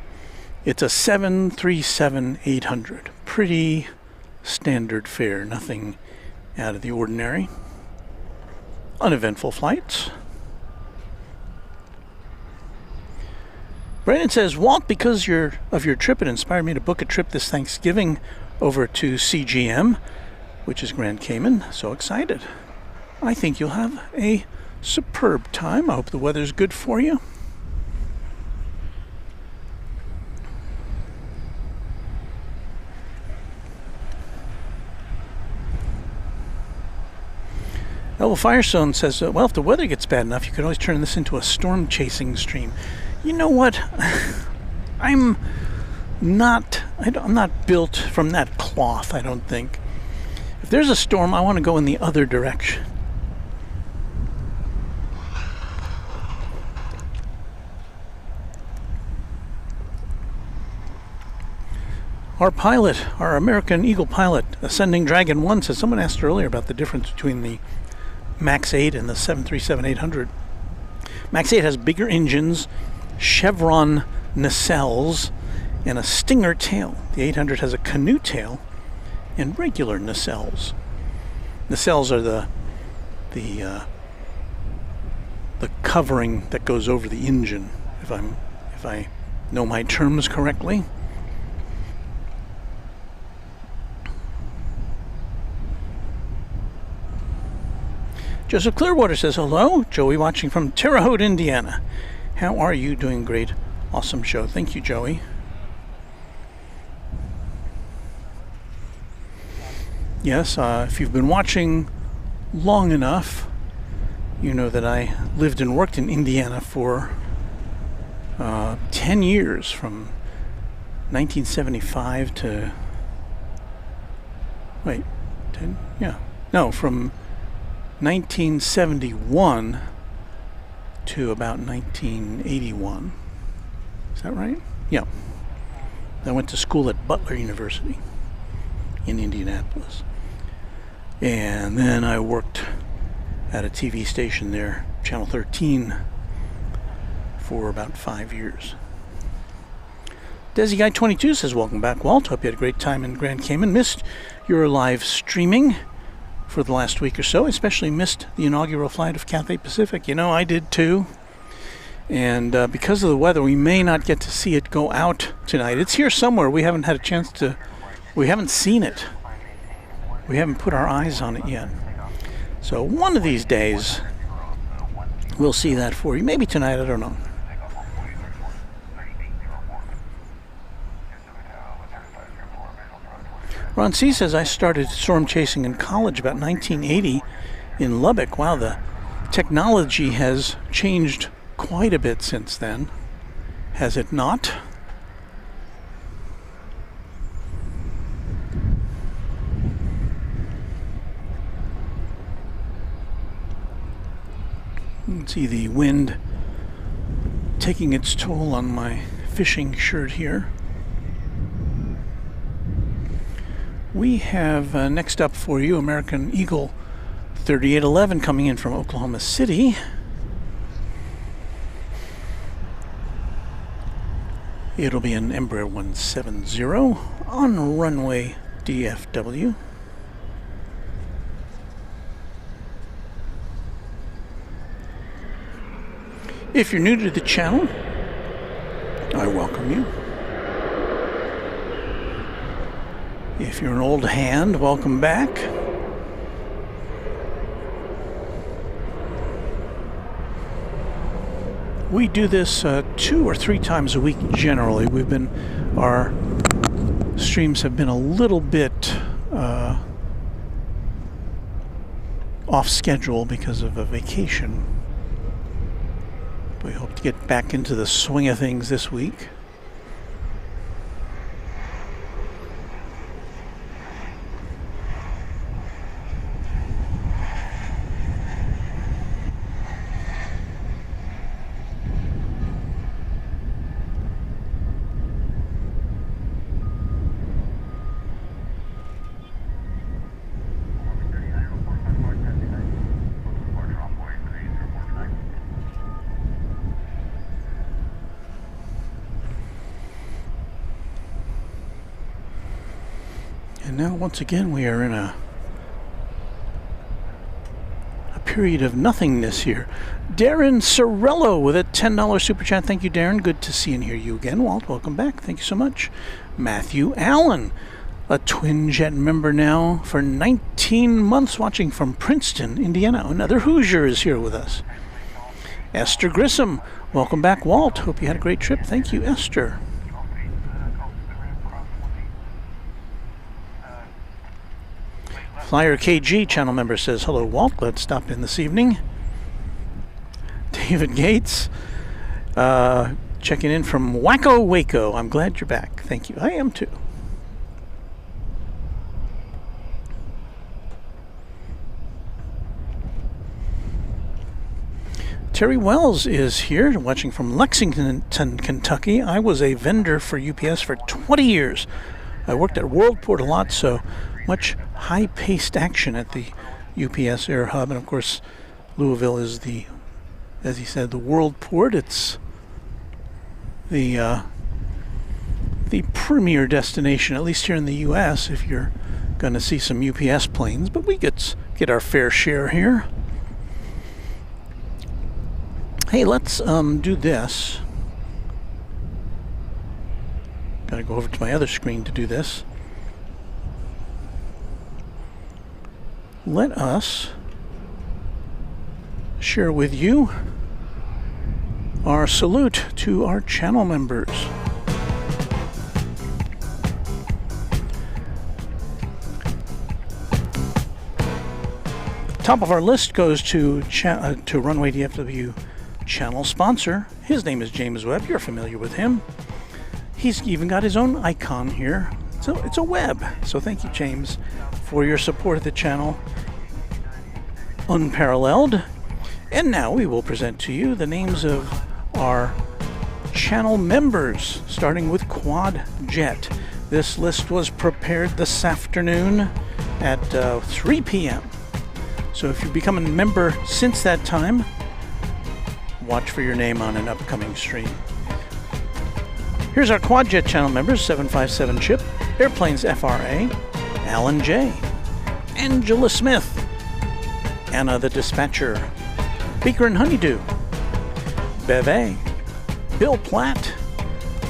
737-800. Pretty standard fare, nothing out of the ordinary. Uneventful flights. Brandon says, Walt, because of your trip, it inspired me to book a trip this Thanksgiving over to CGM, which is Grand Cayman. So excited. I think you'll have a superb time. I hope the weather's good for you. Well, Firestone says, well, if the weather gets bad enough, you could always turn this into a storm chasing stream. You know what? I'm not built from that cloth, I don't think. If there's a storm, I want to go in the other direction. Our American Eagle pilot, Ascending Dragon 1, says, someone asked earlier about the difference between the MAX 8 and the 737-800. MAX 8 has bigger engines, chevron nacelles, and a stinger tail. The 800 has a canoe tail and regular nacelles. Nacelles are the covering that goes over the engine, if I know my terms correctly. Joseph Clearwater says, hello, Joey watching from Terre Haute, Indiana. How are you? Doing great. Awesome show. Thank you, Joey. Yes, if you've been watching long enough, you know that I lived and worked in Indiana for 10 years, from 1975 to... Wait, 10? Yeah. No, from 1971 to about 1981. Is that right? Yeah. I went to school at Butler University in Indianapolis. And then I worked at a TV station there, Channel 13, for about 5 years. Desi Guy 22 says, welcome back, Walt. Hope you had a great time in Grand Cayman. Missed your live streaming for the last week or so. I especially missed the inaugural flight of Cathay Pacific. You know, I did too. And because of the weather, we may not get to see it go out tonight. It's here somewhere. We haven't had a chance to... We haven't seen it. We haven't put our eyes on it yet. So one of these days, we'll see that for you. Maybe tonight, I don't know. Ron C. says, I started storm chasing in college about 1980 in Lubbock. Wow, the technology has changed quite a bit since then. Has it not? You can see the wind taking its toll on my fishing shirt here. We have next up for you American Eagle 3811 coming in from Oklahoma City. It'll be an Embraer 170 on runway DFW. If you're new to the channel, I welcome you. If you're an old hand, welcome back. We do this 2 or 3 times a week generally. Our streams have been a little bit off schedule because of a vacation. We hope to get back into the swing of things this week. And now, once again, we are in a period of nothingness here. Darren Sorello with a $10 super chat. Thank you, Darren. Good to see and hear you again. Walt, welcome back. Thank you so much. Matthew Allen, a Twin Jet member now for 19 months, watching from Princeton, Indiana. Another Hoosier is here with us. Esther Grissom, welcome back, Walt. Hope you had a great trip. Thank you, Esther. Flyer KG channel member says, hello, Walt. Glad to stop in this evening. David Gates, checking in from Wacko Waco. I'm glad you're back. Thank you. I am too. Terry Wells is here, watching from Lexington, Kentucky. I was a vendor for UPS for 20 years. I worked at Worldport a lot, so much high-paced action at the UPS Air Hub. And of course, Louisville is as he said, the world port. It's the premier destination, at least here in the U.S., if you're going to see some UPS planes. But we get our fair share here. Hey, let's do this. Got to go over to my other screen to do this. Let us share with you our salute to our channel members. Top of our list goes to Runway DFW channel sponsor. His name is James Webb. You're familiar with him. He's even got his own icon here. So it's a web. So thank you, James, for your support of the channel. Unparalleled. And now we will present to you the names of our channel members, starting with Quad Jet. This list was prepared this afternoon at 3 p.m. So if you've become a member since that time, watch for your name on an upcoming stream. Here's our Quad Jet channel members: 757 Chip, Airplanes FRA, Alan J, Angela Smith, Anna the Dispatcher, Beaker and Honeydew, Bev A, Bill Platt,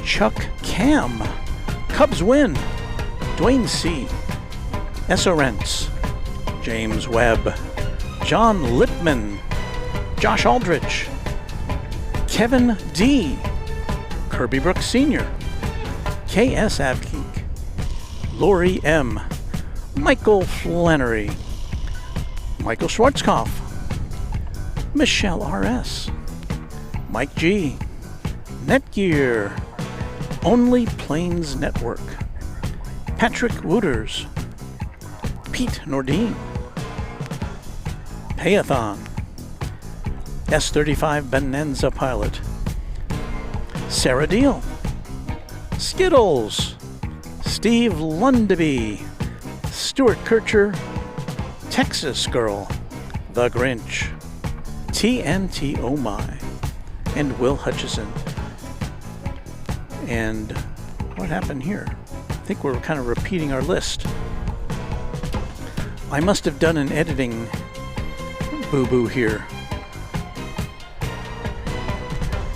Chuck Cam, Cubs Win, Dwayne C, Essorents, James Webb, John Lippman, Josh Aldrich, Kevin D, Kirby Brooks Sr., K.S. Avkeek, Lori M., Michael Flannery, Michael Schwarzkopf, Michelle R.S., Mike G., Netgear, Only Planes Network, Patrick Wooters, Pete Nordine, Payathon, S35 Bonanza Pilot, Sarah Deal, Skittles, Steve Lundaby, Stuart Kircher, Texas Girl, The Grinch, TNT Oh My, and Will Hutchison. And what happened here? I think we're kind of repeating our list. I must have done an editing boo-boo here.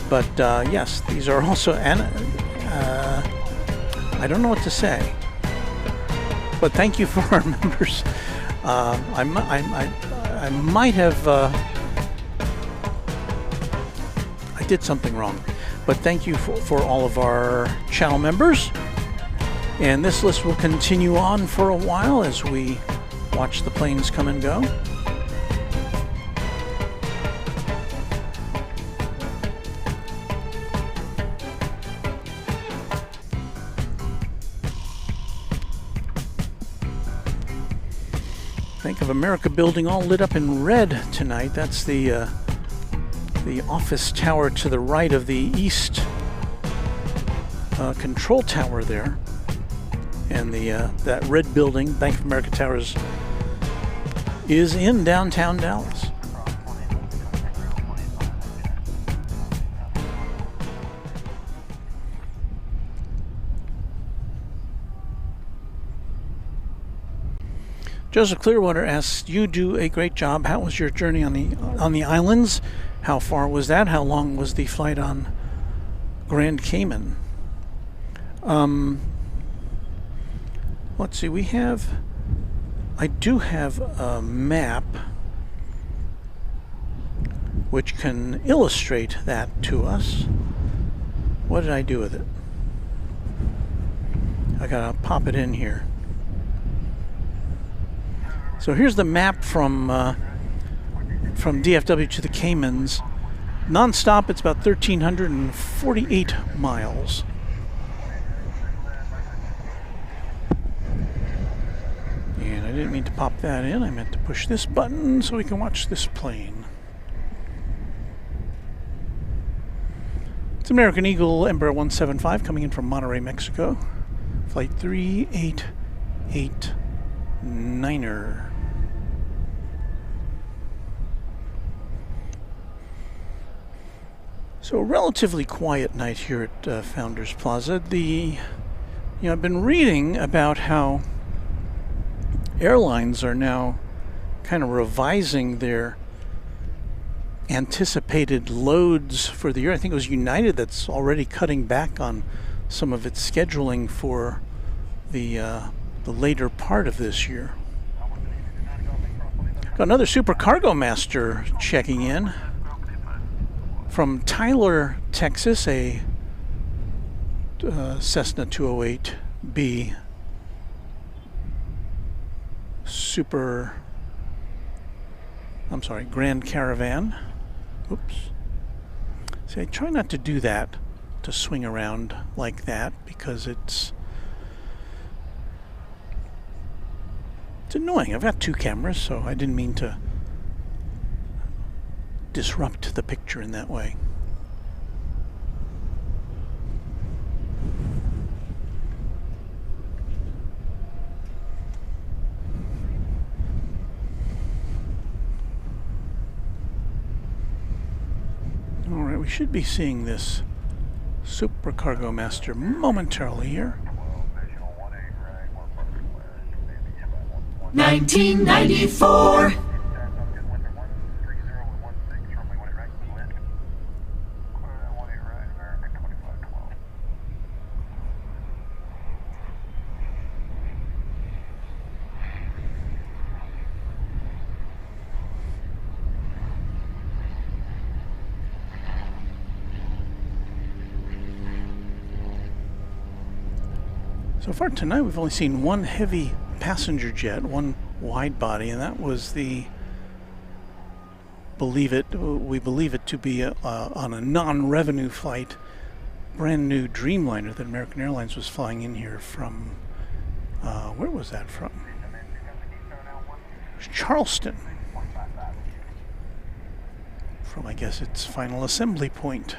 But yes, these are also, I don't know what to say. But thank you for our members. I might have, I did something wrong. But thank you for all of our channel members. And this list will continue on for a while as we watch the planes come and go. Bank of America building all lit up in red tonight. That's the office tower to the right of the east control tower there. And that red building, Bank of America Towers, is in downtown Dallas. Joseph Clearwater asks, "You do a great job. How was your journey on the islands? How far was that? How long was the flight on Grand Cayman?" Let's see. I do have a map which can illustrate that to us. What did I do with it? I gotta pop it in here. So here's the map from DFW to the Caymans. Non-stop, it's about 1,348 miles. And I didn't mean to pop that in. I meant to push this button so we can watch this plane. It's American Eagle Embraer 175 coming in from Monterrey, Mexico. Flight 3889er. So a relatively quiet night here at Founders Plaza. I've been reading about how airlines are now kind of revising their anticipated loads for the year. I think it was United that's already cutting back on some of its scheduling for the later part of this year. Got another Super Cargo Master checking in from Tyler, Texas, a Cessna 208B Grand Caravan. Oops. See, I try not to do that, to swing around like that, because it's annoying. I've got two cameras, so I didn't mean to disrupt the picture in that way. All right, we should be seeing this Super Cargo Master momentarily here. 1994. So far tonight, we've only seen one heavy passenger jet, one wide body, and that was the, we believe it to be on a non-revenue flight, brand new Dreamliner that American Airlines was flying in here from, where was that from? Charleston. From, I guess, its final assembly point.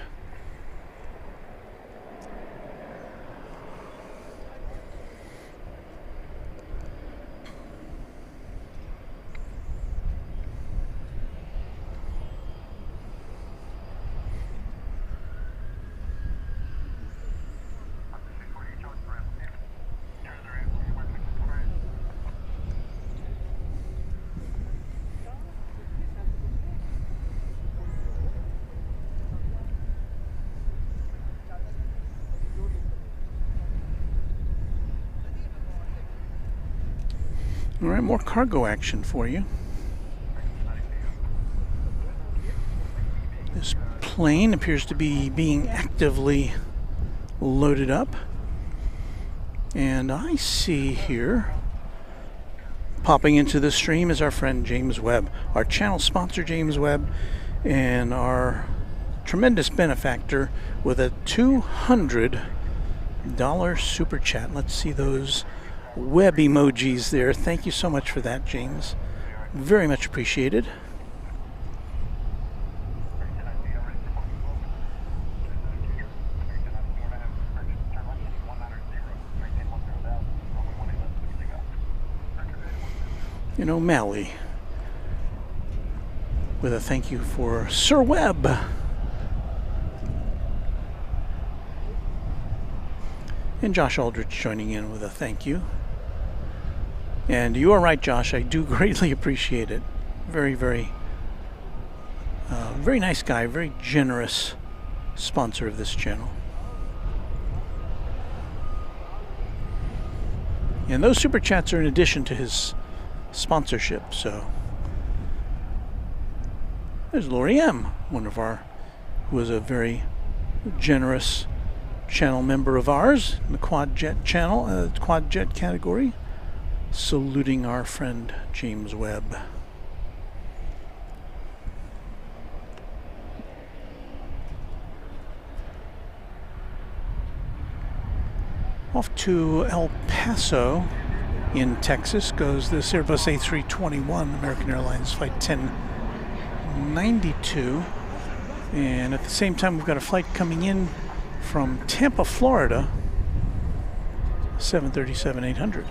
All right, more cargo action for you. This plane appears to be being actively loaded up. And I see here, popping into the stream, is our friend James Webb, our channel sponsor James Webb, and our tremendous benefactor with a $200 super chat. Let's see those web emojis there. Thank you so much for that, James. Very much appreciated. And O'Malley with a thank you for Sir Webb. And Josh Aldrich joining in with a thank you. And you are right, Josh. I do greatly appreciate it. Very, very nice guy. Very generous sponsor of this channel. And those super chats are in addition to his sponsorship. So there's Lori M, who was a very generous channel member of ours in the Quad Jet channel, Quad Jet category. Saluting our friend James Webb. Off to El Paso in Texas goes this Airbus A321, American Airlines Flight 1092. And at the same time, we've got a flight coming in from Tampa, Florida, 737-800.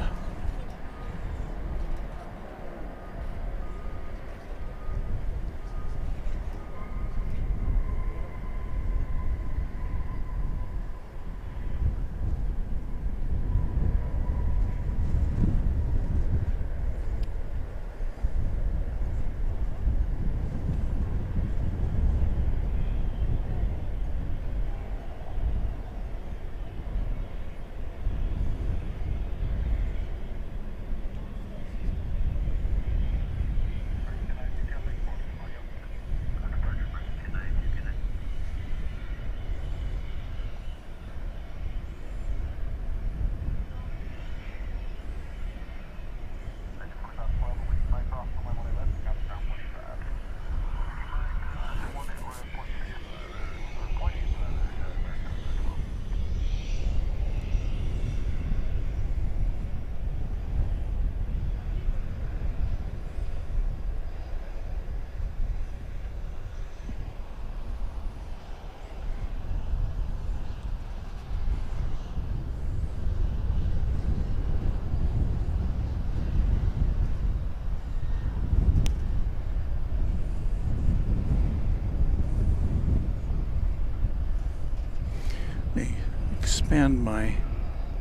Expand my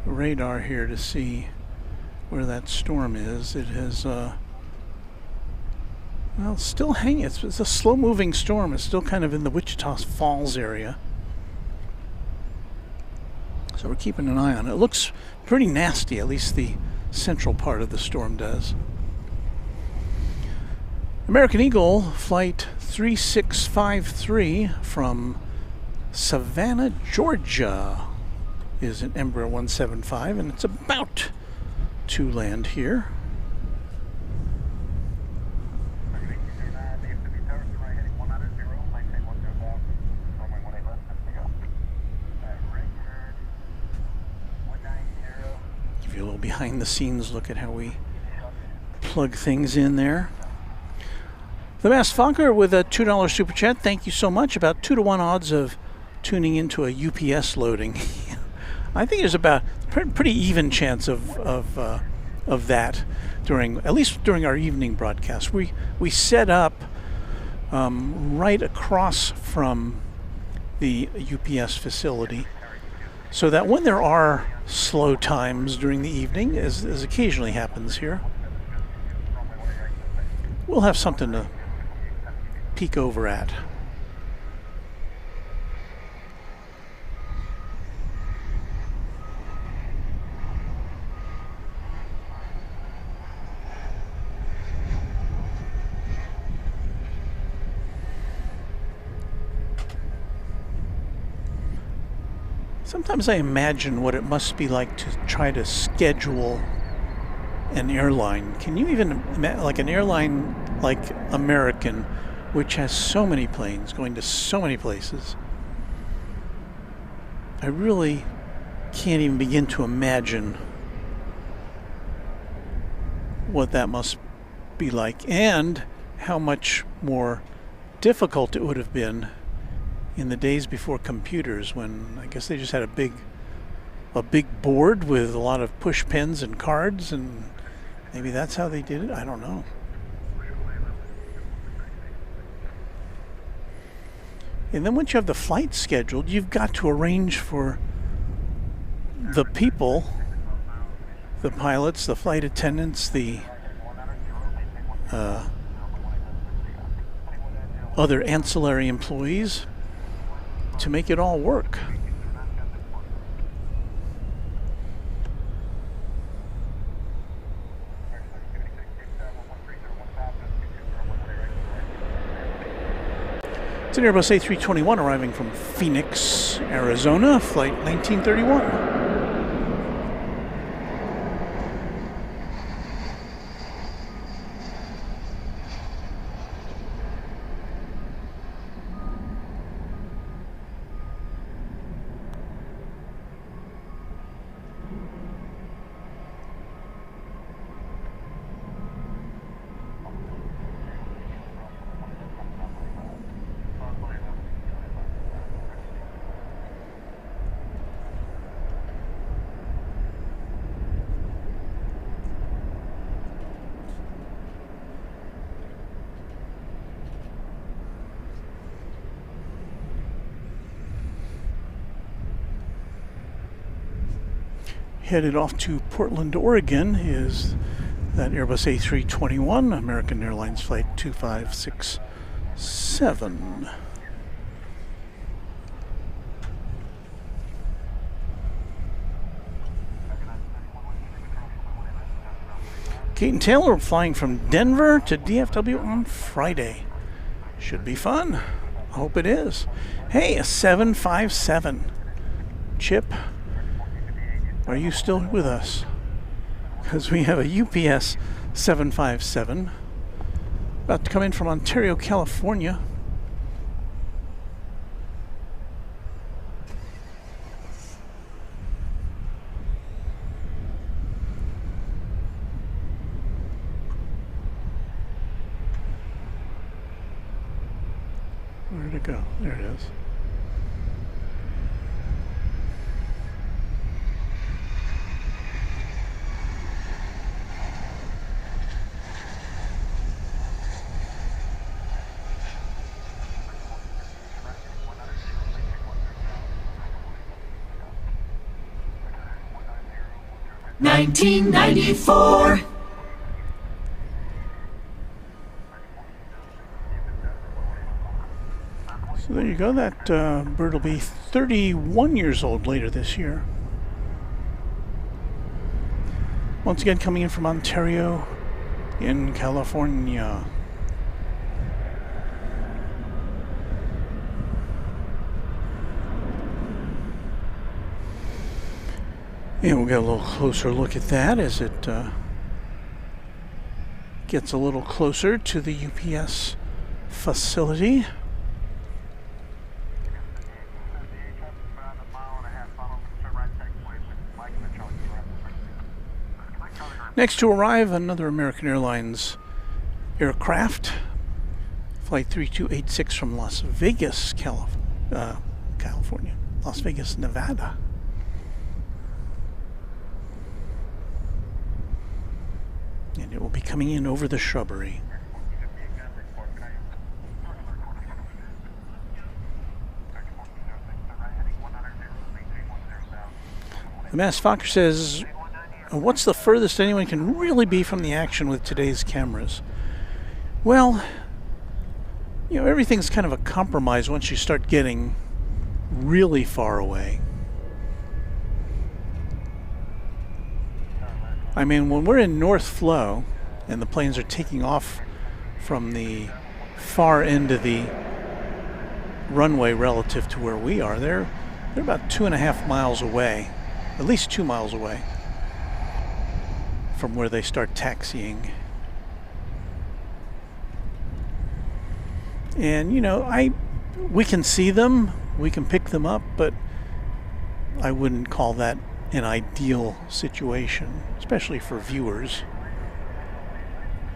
radar here to see where that storm is. It has, well, still hanging. It's a slow-moving storm. It's still kind of in the Wichita Falls area. So we're keeping an eye on it. It looks pretty nasty, at least the central part of the storm does. American Eagle Flight 3653 from Savannah, Georgia is an Embraer 175, and it's about to land here. Give you a little behind the scenes look at how we plug things in there. The Masked Fokker with a $2 super chat. Thank you so much. About 2-to-1 odds of tuning into a UPS loading. I think there's about pretty even chance of that at least during our evening broadcast. We set up right across from the UPS facility, so that when there are slow times during the evening, as occasionally happens here, we'll have something to peek over at. Sometimes I imagine what it must be like to try to schedule an airline. Can you even imagine, like an airline like American, which has so many planes going to so many places? I really can't even begin to imagine what that must be like, and how much more difficult it would have been in the days before computers, when I guess they just had a big board with a lot of push pins and cards, and maybe that's how they did it. I don't know. And then once you have the flight scheduled, you've got to arrange for the people, the pilots, the flight attendants, the other ancillary employees, to make it all work. It's an Airbus A321 arriving from Phoenix, Arizona, flight 1931. Headed off to Portland, Oregon is that Airbus A321, American Airlines flight 2567. Kate and Taylor flying from Denver to DFW on Friday. Should be fun. I hope it is. Hey, a 757. Chip, are you still with us? Because we have a UPS 757 about to come in from Ontario, California. Where'd it go? There it is. $19.94. So there you go. That bird will be 31 years old later this year. Once again, coming in from Ontario in California. And we'll get a little closer look at that as it gets a little closer to the UPS facility. Next to arrive, another American Airlines aircraft, Flight 3286 from Las Vegas, California, Las Vegas, Nevada. And it will be coming in over the shrubbery. The Mass Fokker says, what's the furthest anyone can really be from the action with today's cameras? Well, you know, everything's kind of a compromise once you start getting really far away. I mean, when we're in North Flow and the planes are taking off from the far end of the runway relative to where we are, they're about 2.5 miles away, at least 2 miles away from where they start taxiing. And you know, we can see them, we can pick them up, but I wouldn't call that an ideal situation, especially for viewers.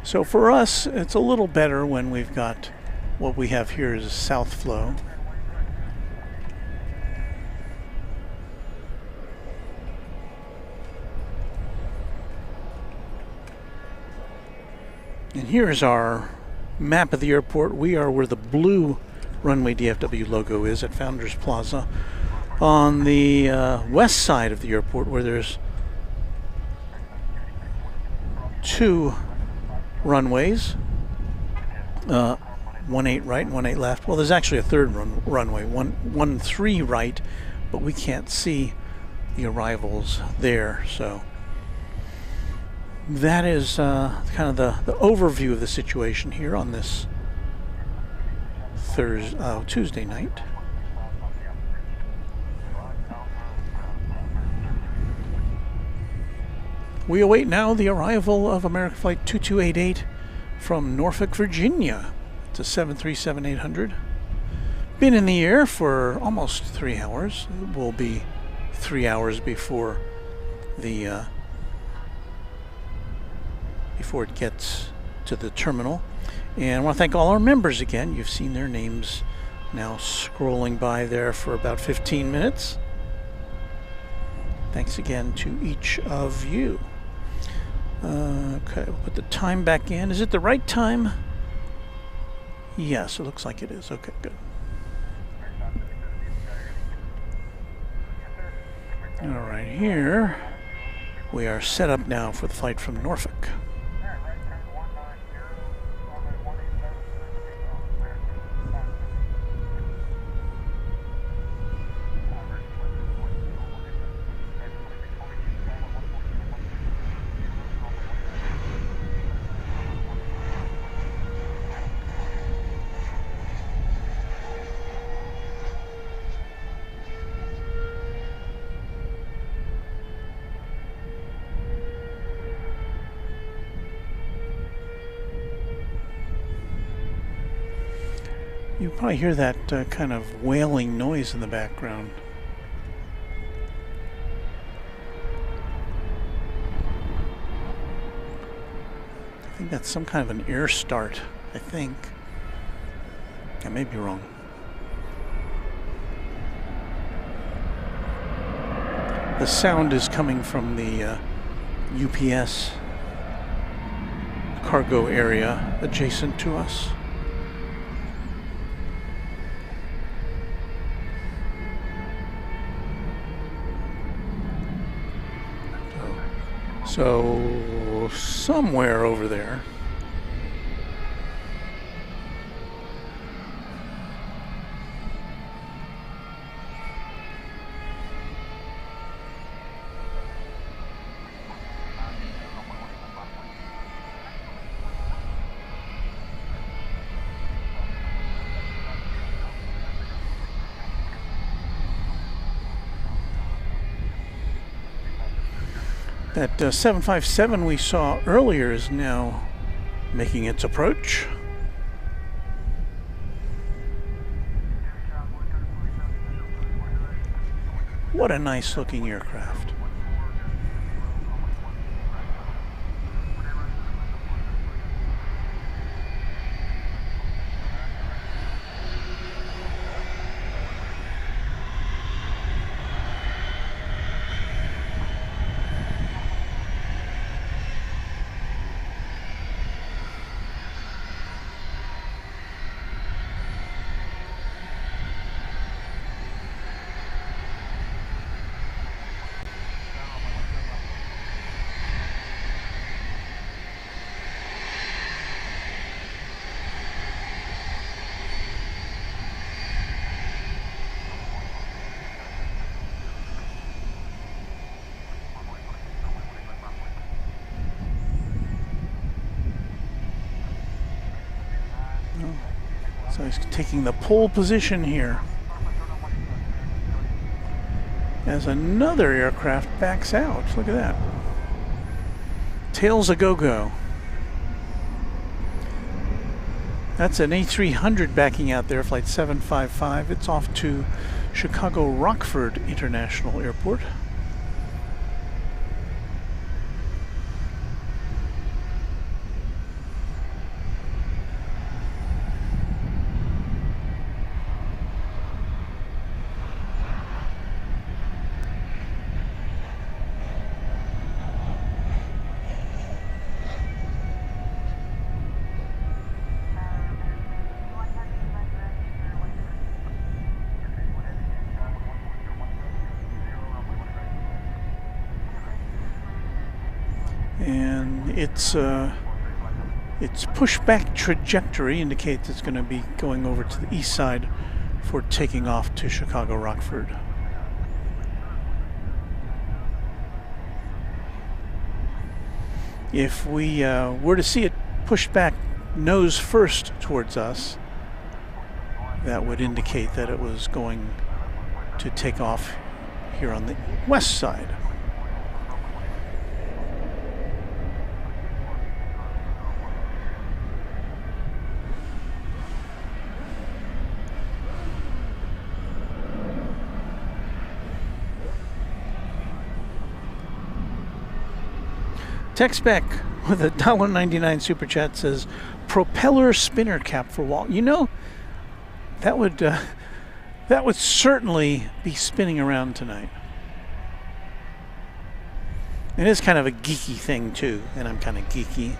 So for us, it's a little better when we've got what we have here is South Flow. And here's our map of the airport. We are where the blue Runway DFW logo is at Founders Plaza, on the west side of the airport, where there's 2 runways, 1-8 right and 1-8 left. Well, there's actually a third runway, 1-3 right, but we can't see the arrivals there. So that is kind of the overview of the situation here on this Tuesday night. We await now the arrival of American Flight 2288 from Norfolk, Virginia. It's a 737-800. Been in the air for almost 3 hours. It will be 3 hours before the before it gets to the terminal. And I want to thank all our members again. You've seen their names now scrolling by there for about 15 minutes. Thanks again to each of you. Okay, we'll put the time back in. Is it the right time? Yes, it looks like it is. Okay, good. All right, here we are set up now for the flight from Norfolk. You probably hear that kind of wailing noise in the background. I think that's some kind of an air start, I think. I may be wrong. The sound is coming from the UPS cargo area adjacent to us. So somewhere over there. That 757 we saw earlier is now making its approach. What a nice looking aircraft. So he's taking the pole position here as another aircraft backs out. Look at that. Tails a go-go. That's an A300 backing out there, flight 755. It's off to Chicago Rockford International Airport. And its pushback trajectory indicates it's going to be going over to the east side for taking off to Chicago Rockford. If we were to see it push back nose first towards us, that would indicate that it was going to take off here on the west side. TechSpec with a $1.99 super chat says, propeller spinner cap for Walt. You know, that would certainly be spinning around tonight. It is kind of a geeky thing too, and I'm kind of geeky.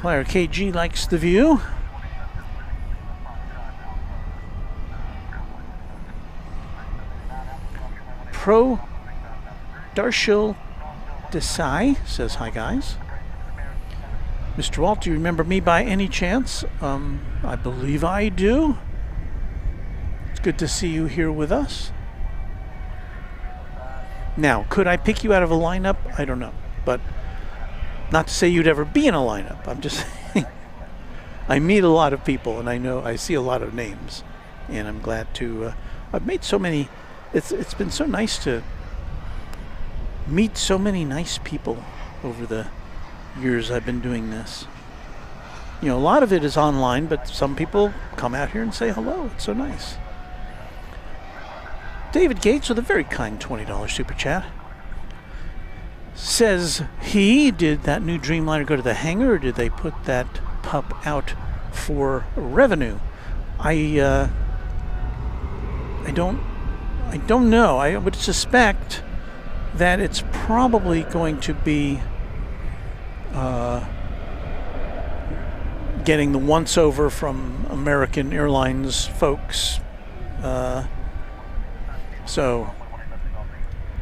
Flyer KG likes the view. Pro Darshil Desai says, hi guys. Mr. Walt, do you remember me by any chance? I believe I do. It's good to see you here with us. Now, could I pick you out of a lineup? I don't know. But not to say you'd ever be in a lineup. I'm just saying I meet a lot of people and I see a lot of names. And I'm glad to, I've made so many. It's been so nice to meet so many nice people over the years I've been doing this. You know, a lot of it is online, but some people come out here and say hello. It's so nice. David Gates with a very kind $20 super chat says, did that new Dreamliner go to the hangar, or did they put that pup out for revenue? I don't know. I would suspect that it's probably going to be getting the once-over from American Airlines folks. So,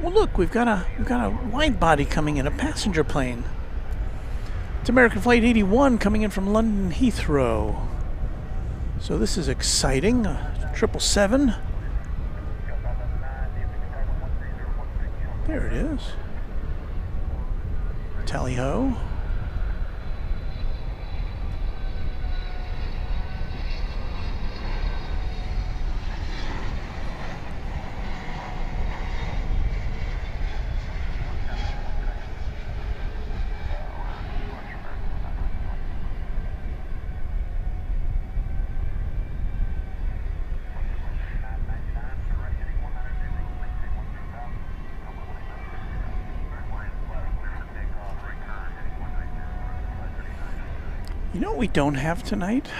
well, look, we've got a wide body coming in, a passenger plane. It's American Flight 81 coming in from London Heathrow. So this is exciting. 777. There it is. Tally-ho. know what we don't have tonight?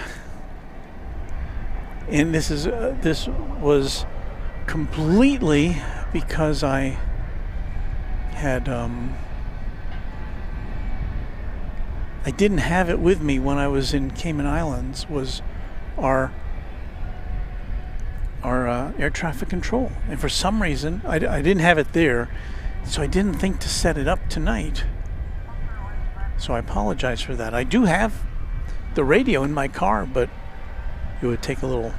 And this was completely because I had I didn't have it with me when I was in Cayman Islands, was our air traffic control. And for some reason, I didn't have it there, so I didn't think to set it up tonight. So I apologize for that. I do have the radio in my car, but it would take a little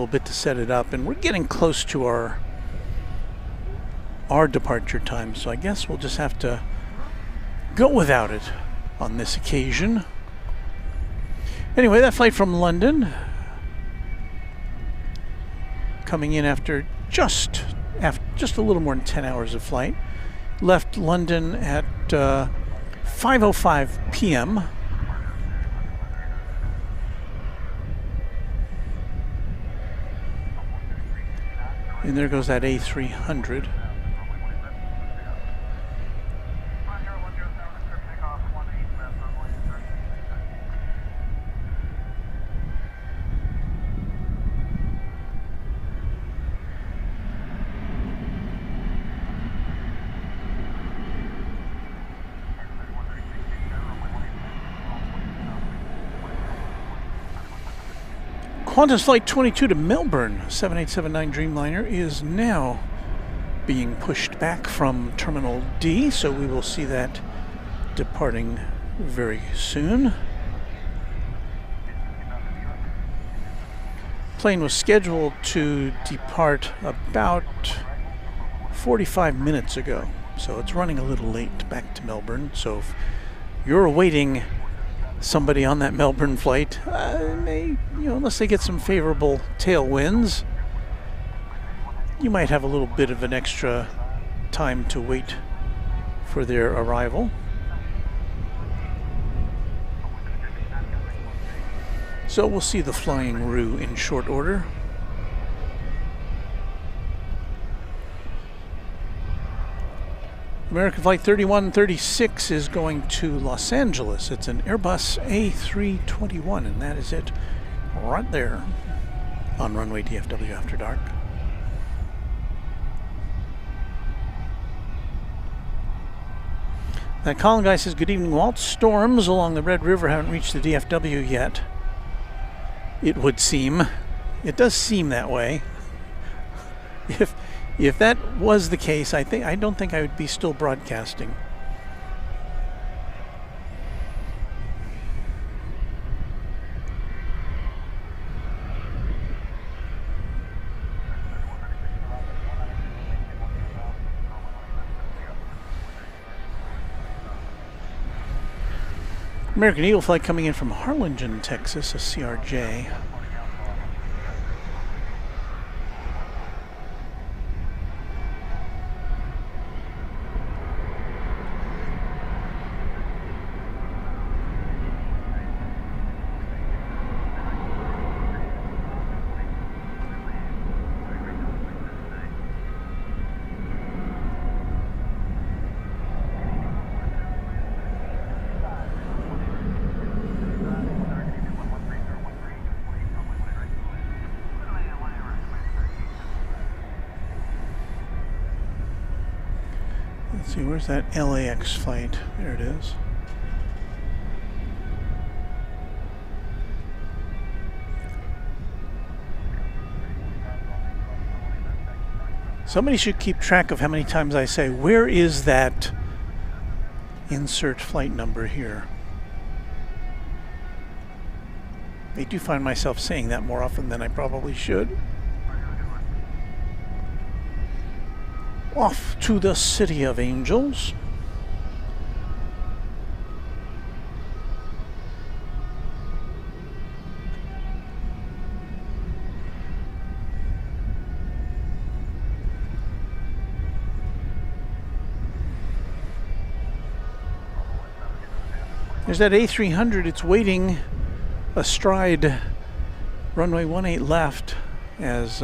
bit to set it up, and we're getting close to our departure time, so I guess we'll just have to go without it on this occasion. Anyway, that flight from London, coming in after just a little more than 10 hours of flight, left London at 5:05 p.m. And there goes that A300. Qantas Flight 22 to Melbourne, 7879 Dreamliner, is now being pushed back from Terminal D, so we will see that departing very soon. Plane was scheduled to depart about 45 minutes ago, so it's running a little late back to Melbourne. So if you're awaiting somebody on that Melbourne flight, unless they get some favorable tailwinds, you might have a little bit of an extra time to wait for their arrival. So we'll see the flying roux in short order. American Flight 3136 is going to Los Angeles. It's an Airbus A321, and that is it right there on Runway DFW After Dark. That Colin guy says, good evening, Walt. Storms along the Red River haven't reached the DFW yet. It would seem. It does seem that way. If that was the case, I don't think I would be still broadcasting. American Eagle flight coming in from Harlingen, Texas, a CRJ. Let's see, where's that LAX flight? There it is. Somebody should keep track of how many times I say, where is that insert flight number here? I do find myself saying that more often than I probably should. Off to the City of Angels. There's that A300. It's waiting astride runway 18 left as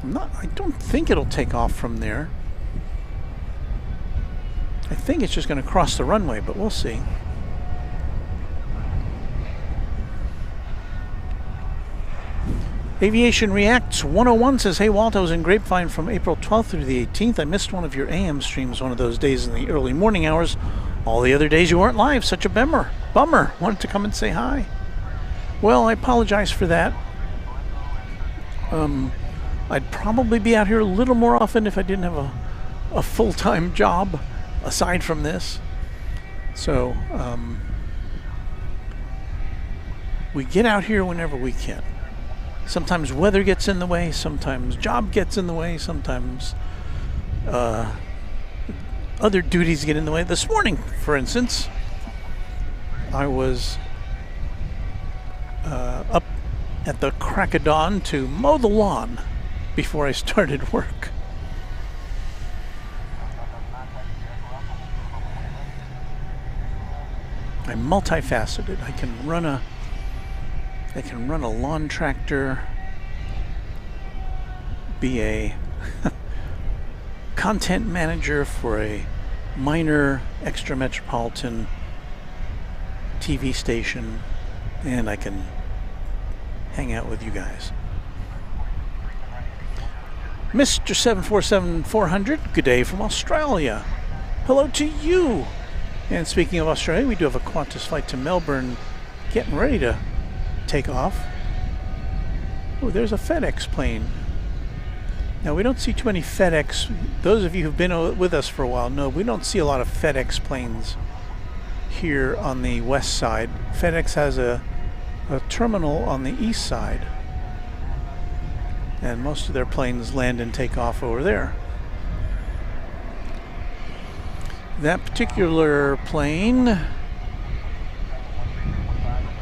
I don't think it'll take off from there. I think it's just going to cross the runway, but we'll see. Aviation Reacts 101 says, hey Walt, I was in Grapevine from April 12th through the 18th. I missed one of your AM streams one of those days in the early morning hours. All the other days you weren't live. Such a bummer. Wanted to come and say hi. Well, I apologize for that. I'd probably be out here a little more often if I didn't have a full-time job aside from this. So, we get out here whenever we can. Sometimes weather gets in the way, sometimes job gets in the way, sometimes other duties get in the way. This morning, for instance, I was up at the crack of dawn to mow the lawn before I started work. I'm multifaceted. I can run a lawn tractor, be a content manager for a minor extra metropolitan TV station, and I can hang out with you guys. Mr. 747-400, good day from Australia. Hello to you. And speaking of Australia, we do have a Qantas flight to Melbourne getting ready to take off. Oh, there's a FedEx plane. Now, we don't see too many FedEx. Those of you who've been with us for a while know we don't see a lot of FedEx planes here on the west side. FedEx has a terminal on the east side, and most of their planes land and take off over there. That particular plane, I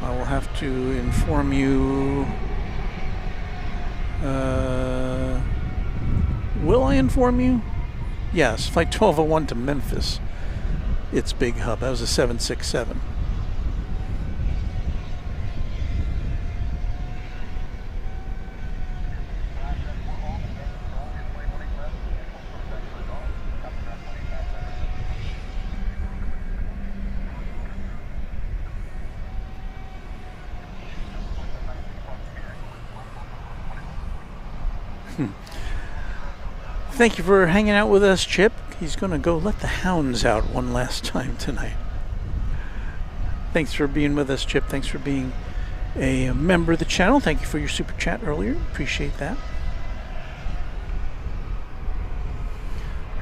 will have to inform you. Will I inform you? Yes, Flight 1201 to Memphis. Its big hub. That was a 767. Thank you for hanging out with us, Chip. He's going to go let the hounds out one last time tonight. Thanks for being with us, Chip. Thanks for being a member of the channel. Thank you for your super chat earlier. Appreciate that.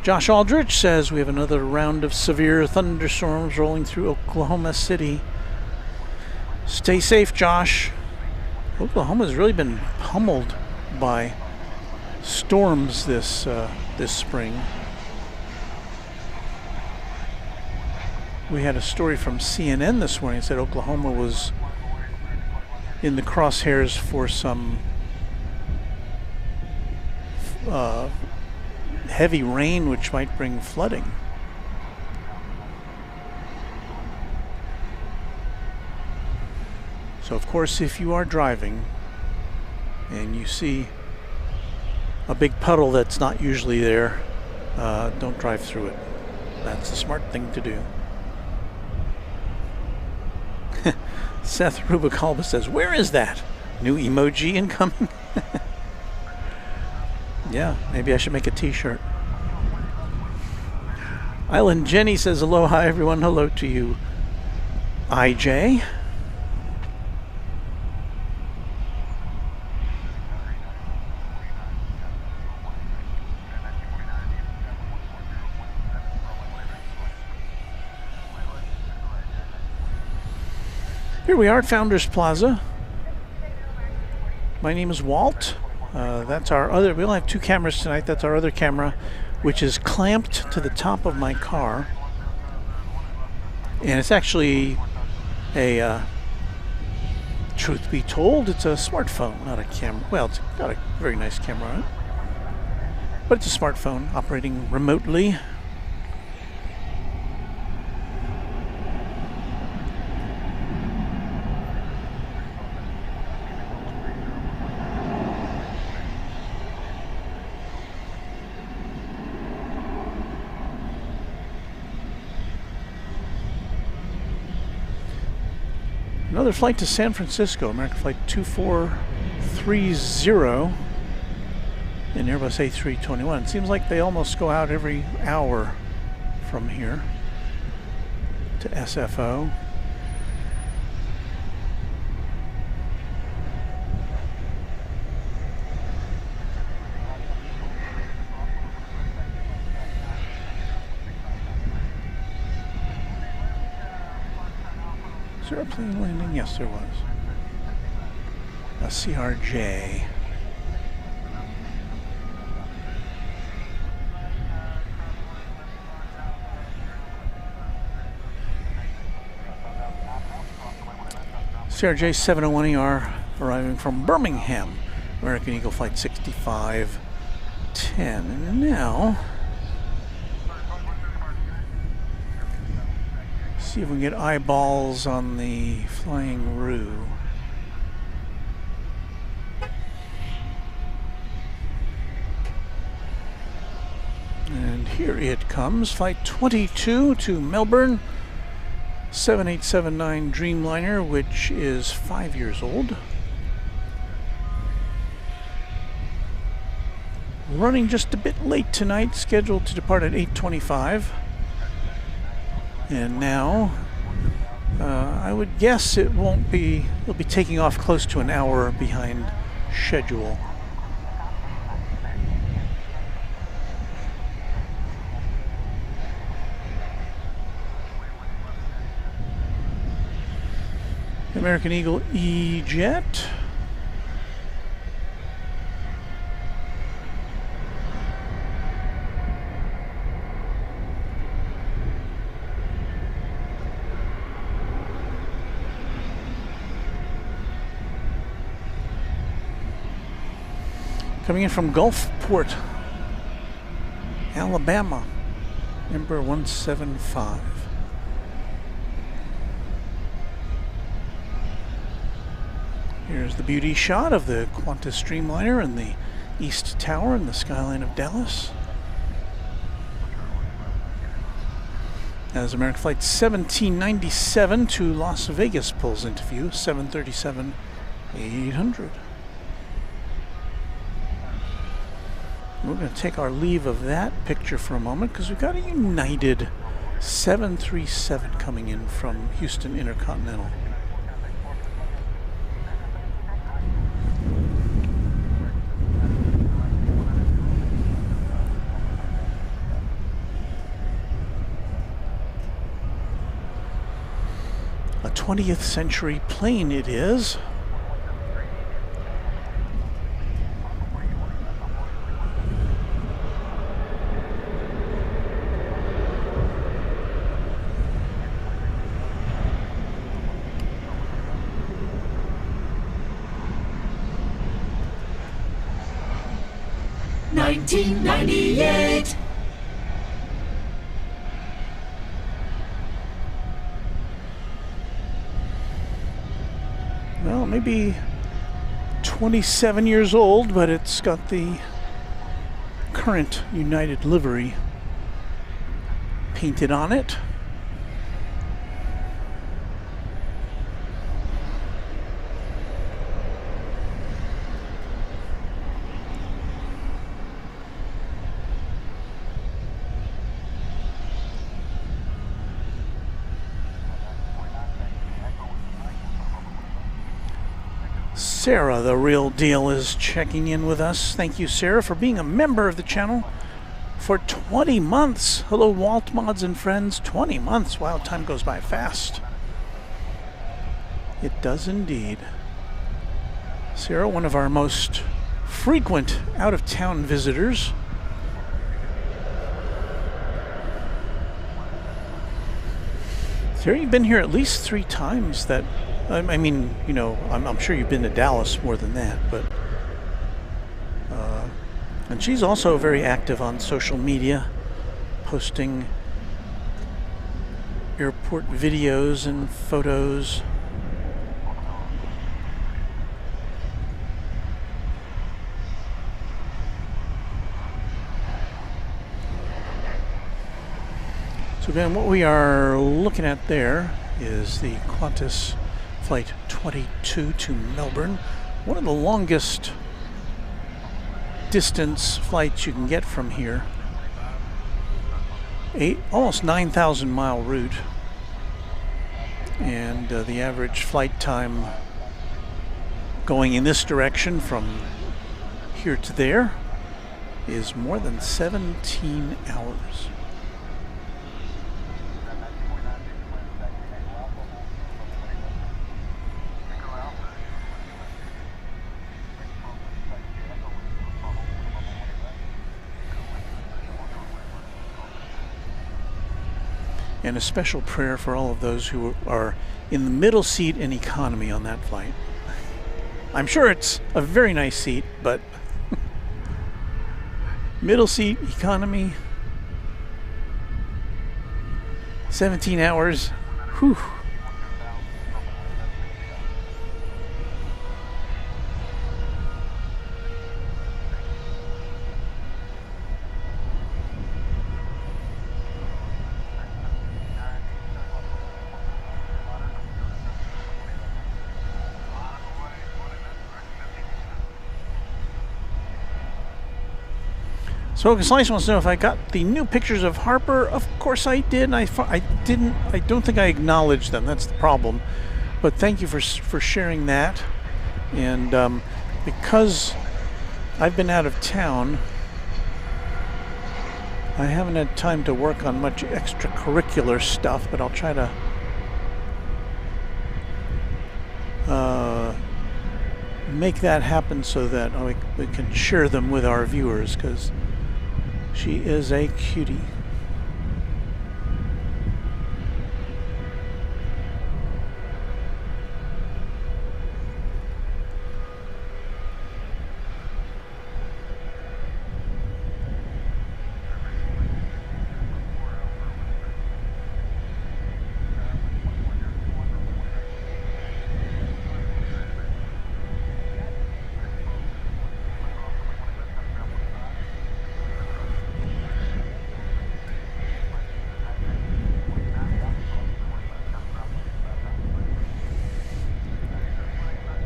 Josh Aldrich says we have another round of severe thunderstorms rolling through Oklahoma City. Stay safe, Josh. Oklahoma's really been pummeled by storms this spring. We had a story from CNN this morning that said Oklahoma was in the crosshairs for some heavy rain which might bring flooding. So of course, if you are driving and you see a big puddle that's not usually there, don't drive through it. That's the smart thing to do. Seth Rubikalba says, where is that? New emoji incoming? Yeah, maybe I should make a t-shirt. Island Jenny says, aloha everyone. Hello to you, IJ. Here we are at Founders Plaza. My name is Walt. That's our other, we only have two cameras tonight. That's our other camera, which is clamped to the top of my car. And it's actually a, truth be told, it's a smartphone, not a camera. Well, it's got a very nice camera on it. But it's a smartphone operating remotely. Another flight to San Francisco, American Flight 243 330 in Airbus A321. It seems like they almost go out every hour from here to SFO. Is there a plane landing? Yes, there was. A CRJ. CRJ 701ER arriving from Birmingham, American Eagle Flight 6510. And now, see if we can get eyeballs on the flying roux. And here it comes, Flight 22 to Melbourne, 7879 Dreamliner, which is 5 years old. Running just a bit late tonight, scheduled to depart at 8:25. And now, I would guess it'll be taking off close to an hour behind schedule. American Eagle E-Jet. Coming in from Gulfport, Alabama, number 175. Here's the beauty shot of the Qantas Dreamliner and the East Tower and the skyline of Dallas. As American Flight 1797 to Las Vegas pulls into view, 737-800. We're going to take our leave of that picture for a moment because we've got a United 737 coming in from Houston Intercontinental. A 20th century plane it is. $19.98. Well, maybe 27 years old, but it's got the current United livery painted on it. Sarah, the real deal, is checking in with us. Thank you, Sarah, for being a member of the channel for 20 months. Hello, Walt Mods and friends. 20 months. Wow, time goes by fast. It does indeed. Sarah, one of our most frequent out-of-town visitors. Sarah, you've been here at least 3 times. That I mean, you know, I'm sure you've been to Dallas more than that, but and she's also very active on social media, posting airport videos and photos. So again, what we are looking at there is the Qantas Flight 22 to Melbourne, one of the longest distance flights you can get from here. Almost 9,000 mile route. And the average flight time going in this direction from here to there is more than 17 hours. And a special prayer for all of those who are in the middle seat in economy on that flight. I'm sure it's a very nice seat, but middle seat economy, 17 hours, whew. So Slice wants to know if I got the new pictures of Harper. Of course I did. I didn't. I don't think I acknowledged them. That's the problem. But thank you for sharing that. And because I've been out of town, I haven't had time to work on much extracurricular stuff. But I'll try to make that happen so that we can share them with our viewers, because she is a cutie.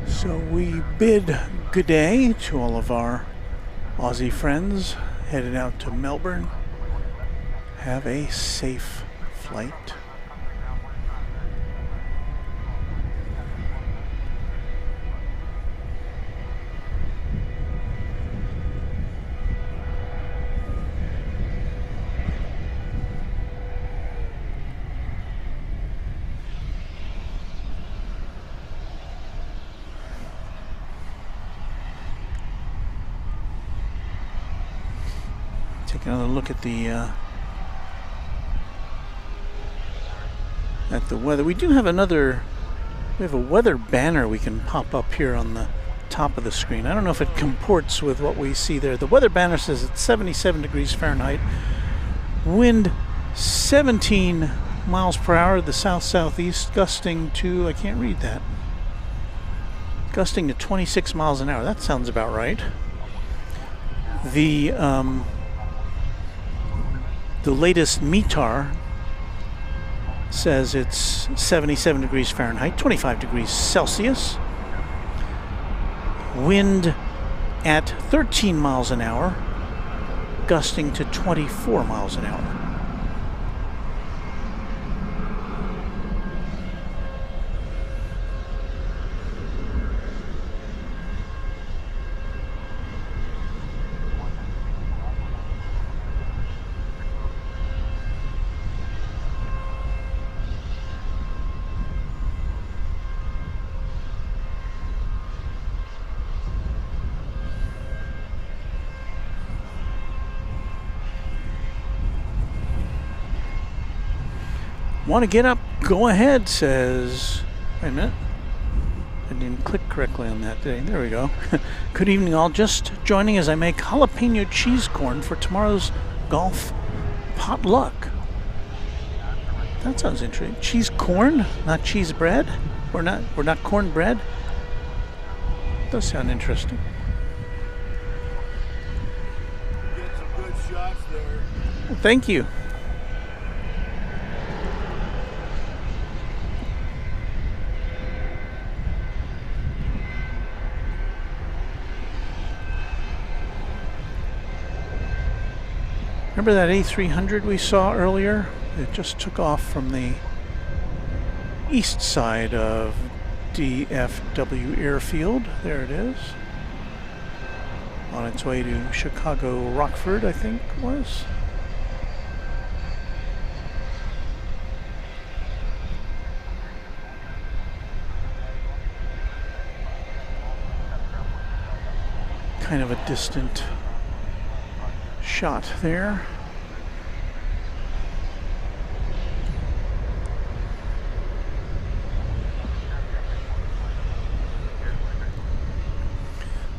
So we bid good day to all of our Aussie friends headed out to Melbourne. Have a safe flight. Take another look at the weather. We do have we have a weather banner we can pop up here on the top of the screen. I don't know if it comports with what we see there. The weather banner says it's 77 degrees Fahrenheit. Wind 17 miles per hour, the south-southeast, gusting to, I can't read that, gusting to 26 miles an hour. That sounds about right. The latest METAR says it's 77 degrees Fahrenheit, 25 degrees Celsius. Wind at 13 miles an hour, gusting to 24 miles an hour. Want to get up? Go ahead, says. Wait a minute. I didn't click correctly on that today. There we go. Good evening, all. Just joining as I make jalapeno cheese corn for tomorrow's golf potluck. That sounds interesting. Cheese corn, not cheese bread. We're not corn bread. Does sound interesting. Get some good shots there. Well, thank you. Remember that A300 we saw earlier? It just took off from the east side of DFW Airfield. There it is. On its way to Chicago Rockford, I think it was. Kind of a distant shot there.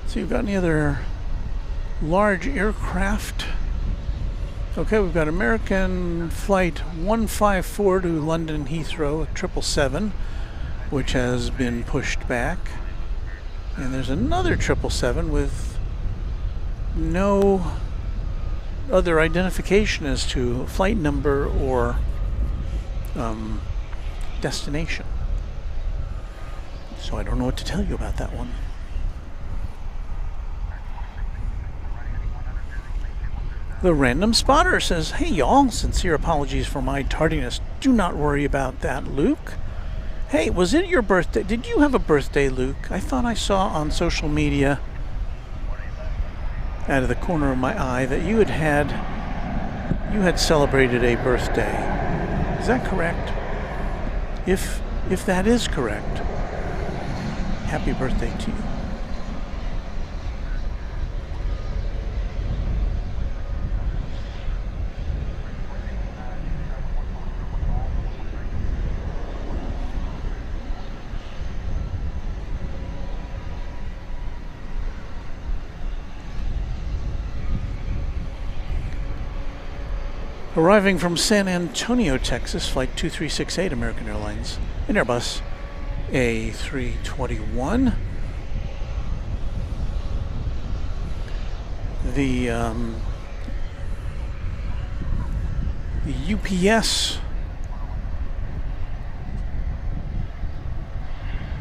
So you've got any other large aircraft? Okay, we've got American Flight 154 to London Heathrow, a 777, which has been pushed back. And there's another 777 with no other identification as to flight number or destination. So I don't know what to tell you about that one. The Random Spotter says, "Hey y'all, sincere apologies for my tardiness. Do not worry about that, Luke. Hey, was it your birthday? Did you have a birthday, Luke? I thought I saw on social media, out of the corner of my eye, that you had celebrated a birthday. Is that correct? If that is correct, happy birthday to you." Arriving from San Antonio, Texas, Flight 2368, American Airlines, an Airbus A321. The UPS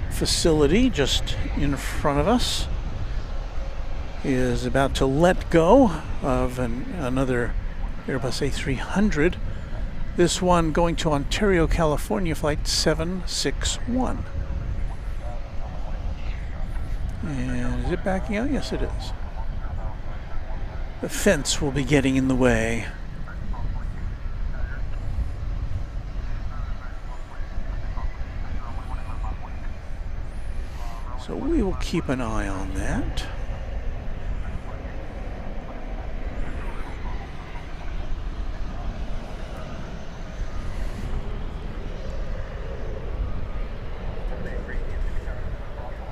facility just in front of us is about to let go of another Airbus A300. This one going to Ontario, California, Flight 761. And is it backing out? Yes, it is. The fence will be getting in the way. So we will keep an eye on that.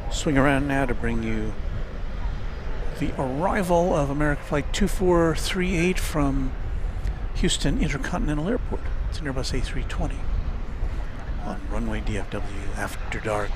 Swing around now to bring you the arrival of American Flight 2438 from Houston Intercontinental Airport. It's an Airbus A320 on Runway DFW after dark.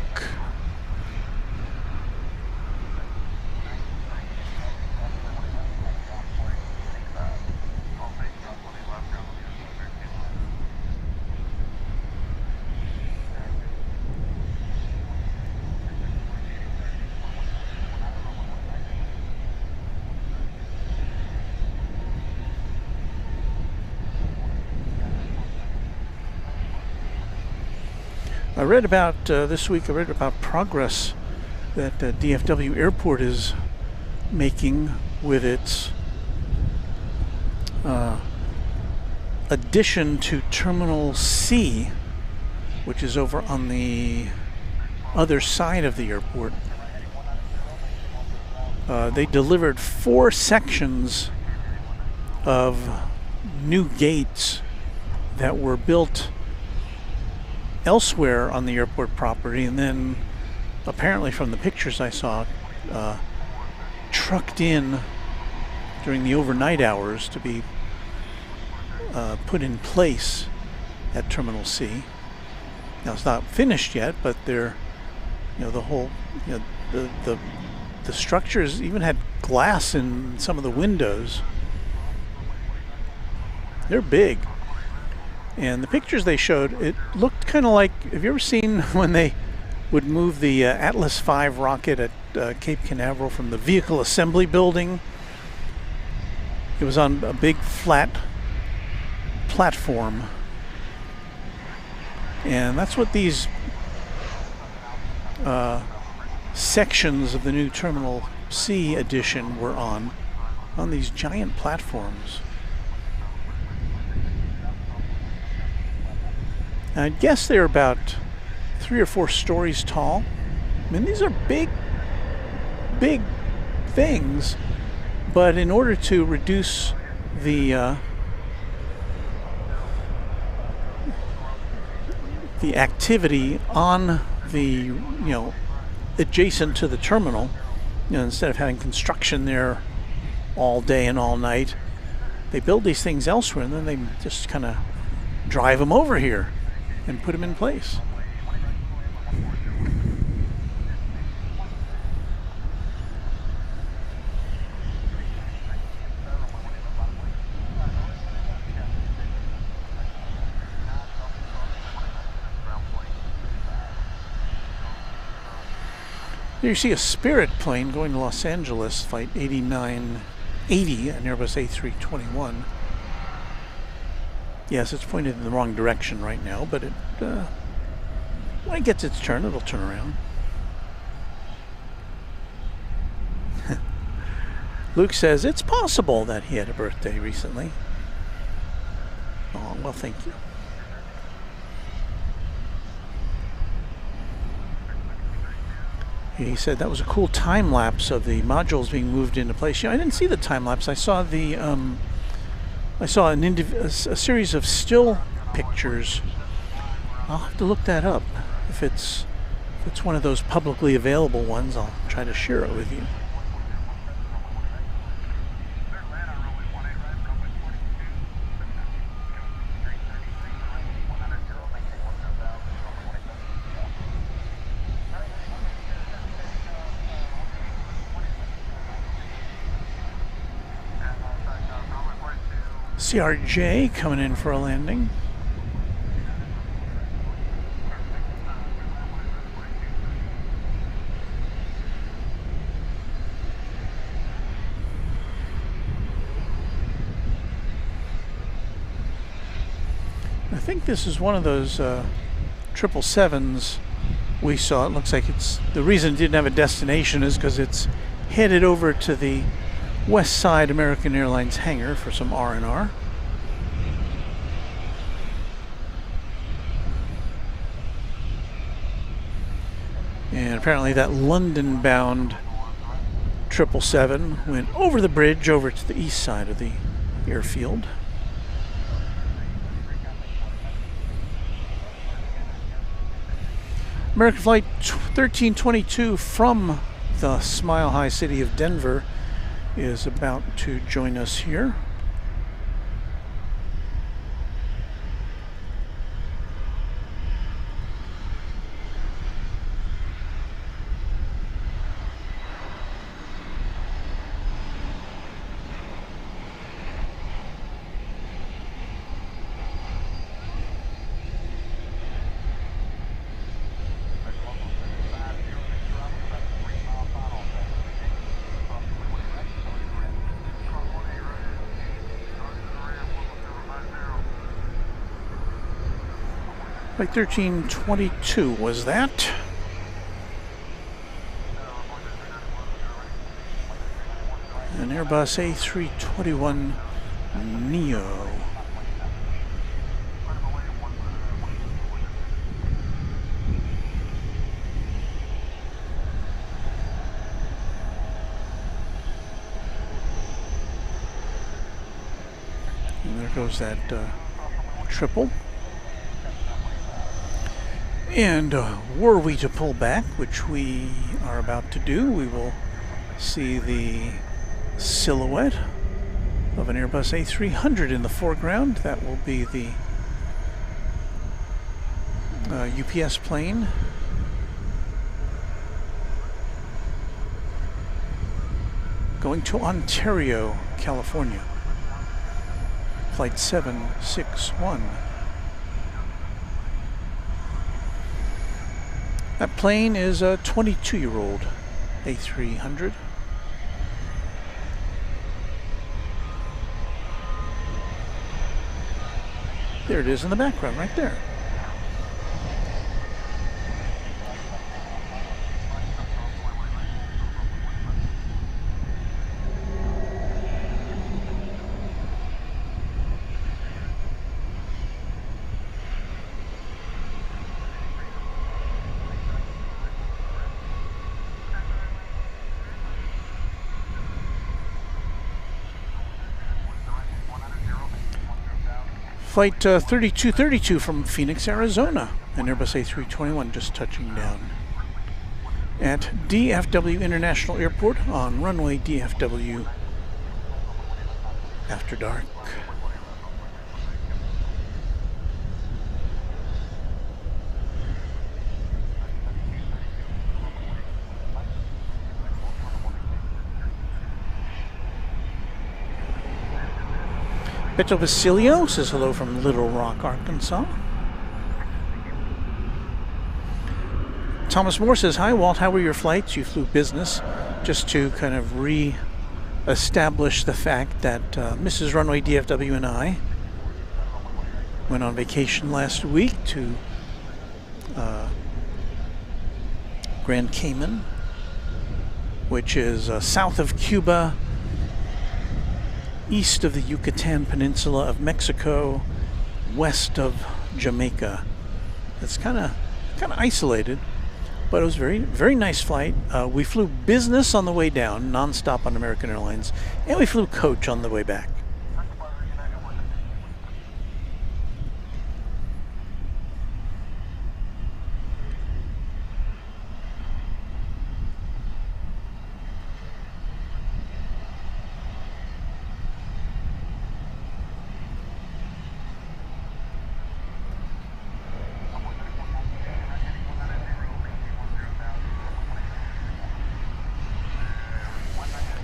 I read about this week. I read about progress that DFW Airport is making with its addition to Terminal C, which is over on the other side of the airport. They delivered 4 sections of new gates that were built elsewhere on the airport property, and then apparently from the pictures I saw, trucked in during the overnight hours to be put in place at Terminal C. Now it's not finished yet, but they're, the whole, the structures even had glass in some of the windows. They're big. And the pictures they showed, it looked kind of like, have you ever seen when they would move the Atlas V rocket at Cape Canaveral from the vehicle assembly building It was on a big flat platform. And that's what these sections of the new Terminal C edition were on these giant platforms. I guess they're about 3 or 4 stories tall. I mean, these are big things, but in order to reduce the activity on the, adjacent to the terminal, instead of having construction there all day and all night, they build these things elsewhere, and then they just kind of drive them over here and put them in place. There you see a Spirit plane going to Los Angeles, flight 8980, an Airbus A321. Yes, it's pointed in the wrong direction right now, but when it gets its turn, it'll turn around. Luke says it's possible that he had a birthday recently. Oh, well, thank you. He said that was a cool time lapse of the modules being moved into place. I didn't see the time lapse. I saw the a series of still pictures. I'll have to look that up. If it's one of those publicly available ones, I'll try to share it with you. CRJ coming in for a landing. I think this is one of those 777s we saw. It looks like it's, the reason it didn't have a destination is because it's headed over to the West Side American Airlines hangar for some R&R. And apparently that London-bound 777 went over the bridge over to the east side of the airfield. American Flight 1322 from the Smile High city of Denver is about to join us here. Flight 1322 was that. An Airbus A321 Neo. And there goes that triple. And were we to pull back, which we are about to do, we will see the silhouette of an Airbus A300 in the foreground. That will be the UPS plane. Going to Ontario, California. Flight 761. That plane is a 22-year-old A300. There it is in the background, right there. Flight 3232 from Phoenix, Arizona, an Airbus A321 just touching down at DFW International Airport on runway DFW after dark. Beto Basilio says hello from Little Rock, Arkansas. Thomas Moore says, hi Walt, how were your flights? You flew business. Just to kind of re-establish the fact that Mrs. Runway DFW and I went on vacation last week to Grand Cayman, which is south of Cuba, east of the Yucatan Peninsula of Mexico, west of Jamaica. It's kind of isolated, but it was very nice flight. We flew business on the way down, nonstop on American Airlines, and we flew coach on the way back.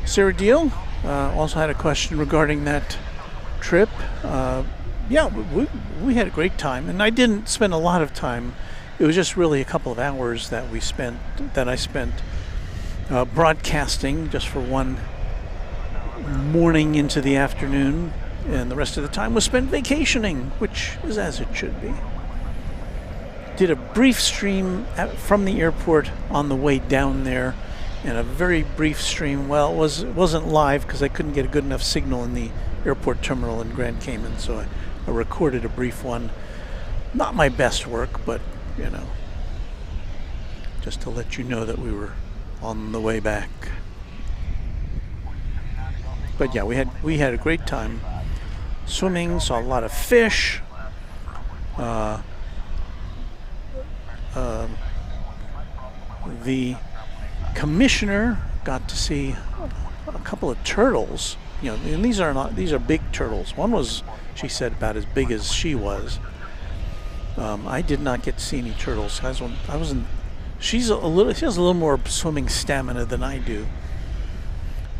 Sarah Deal also had a question regarding that trip. Yeah, we had a great time, and I didn't spend a lot of time. It was just really a couple of hours that I spent broadcasting just for one morning into the afternoon, and the rest of the time was spent vacationing, which is as it should be. Did a brief stream from the airport on the way down there, and a very brief stream. Well, it wasn't live because I couldn't get a good enough signal in the airport terminal in Grand Cayman, so I recorded a brief one. Not my best work, but you know, just to let you know that we were on the way back. But yeah, we had a great time swimming, saw a lot of fish. The commissioner got to see a couple of turtles, you know, and these are big turtles. One was, she said, about as big as she was. I did not get to see any turtles. She has a little more swimming stamina than I do.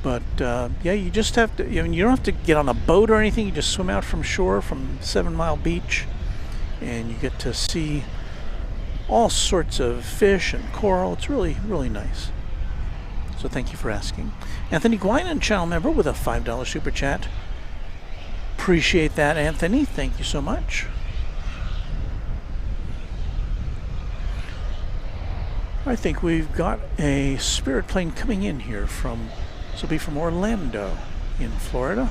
But yeah, you just have to, you don't have to get on a boat or anything. You just swim out from shore from 7 Mile Beach, and you get to see all sorts of fish and coral. It's really, really nice. So thank you for asking. Anthony Guinan, channel member, with a $5 super chat. Appreciate that, Anthony. Thank you so much. I think we've got a Spirit plane coming in here this will be from Orlando in Florida.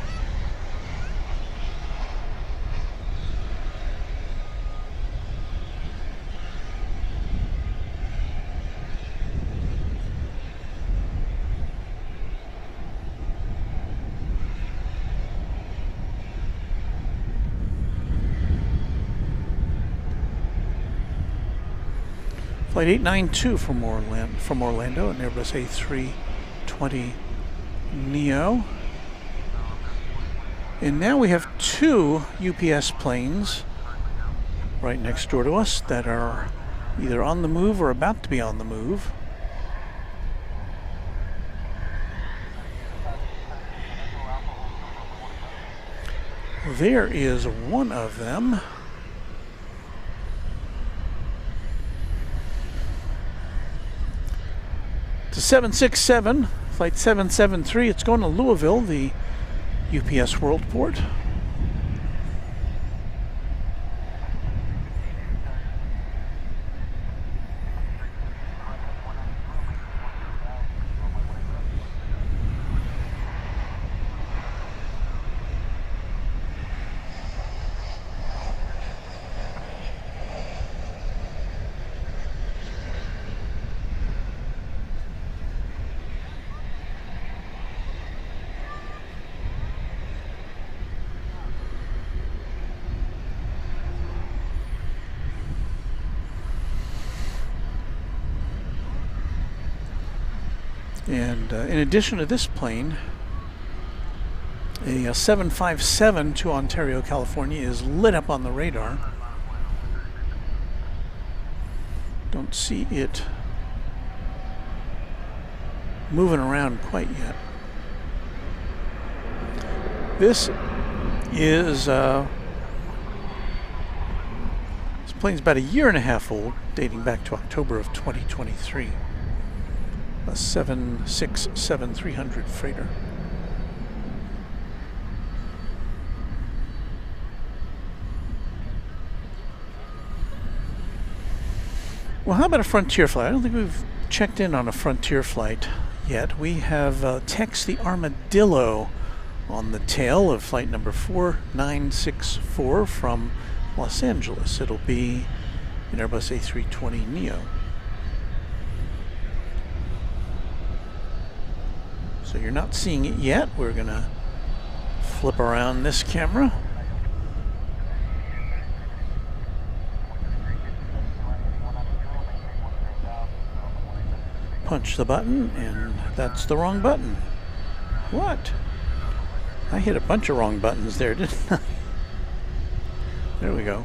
Flight 892 from Orlando, an Airbus A320 Neo. And now we have 2 UPS planes right next door to us that are either on the move or about to be on the move. There is one of them. It's a 767, flight 773. It's going to Louisville, the UPS Worldport. And in addition to this plane, a 757 to Ontario, California is lit up on the radar. Don't see it moving around quite yet. This is this plane's about a year and a half old, dating back to October of 2023. A 767-300 freighter. Well, how about a Frontier flight? I don't think we've checked in on a Frontier flight yet. We have Tex the Armadillo on the tail of flight number 4964 from Los Angeles. It'll be an Airbus A320neo. So you're not seeing it yet. We're gonna flip around this camera. Punch the button, and that's the wrong button. What? I hit a bunch of wrong buttons there, didn't I? There we go.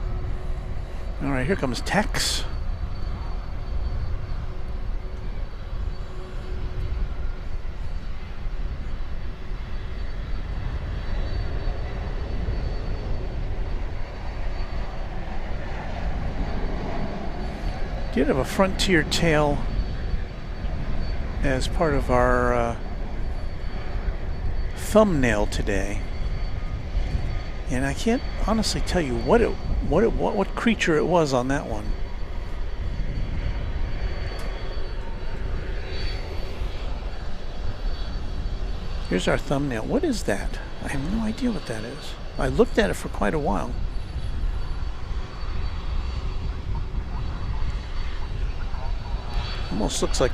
All right, here comes Tex. Did have a Frontier tail as part of our thumbnail today, and I can't honestly tell you what creature it was on that one. Here's our thumbnail. What is that? I have no idea what that is. I looked at it for quite a while. Almost looks like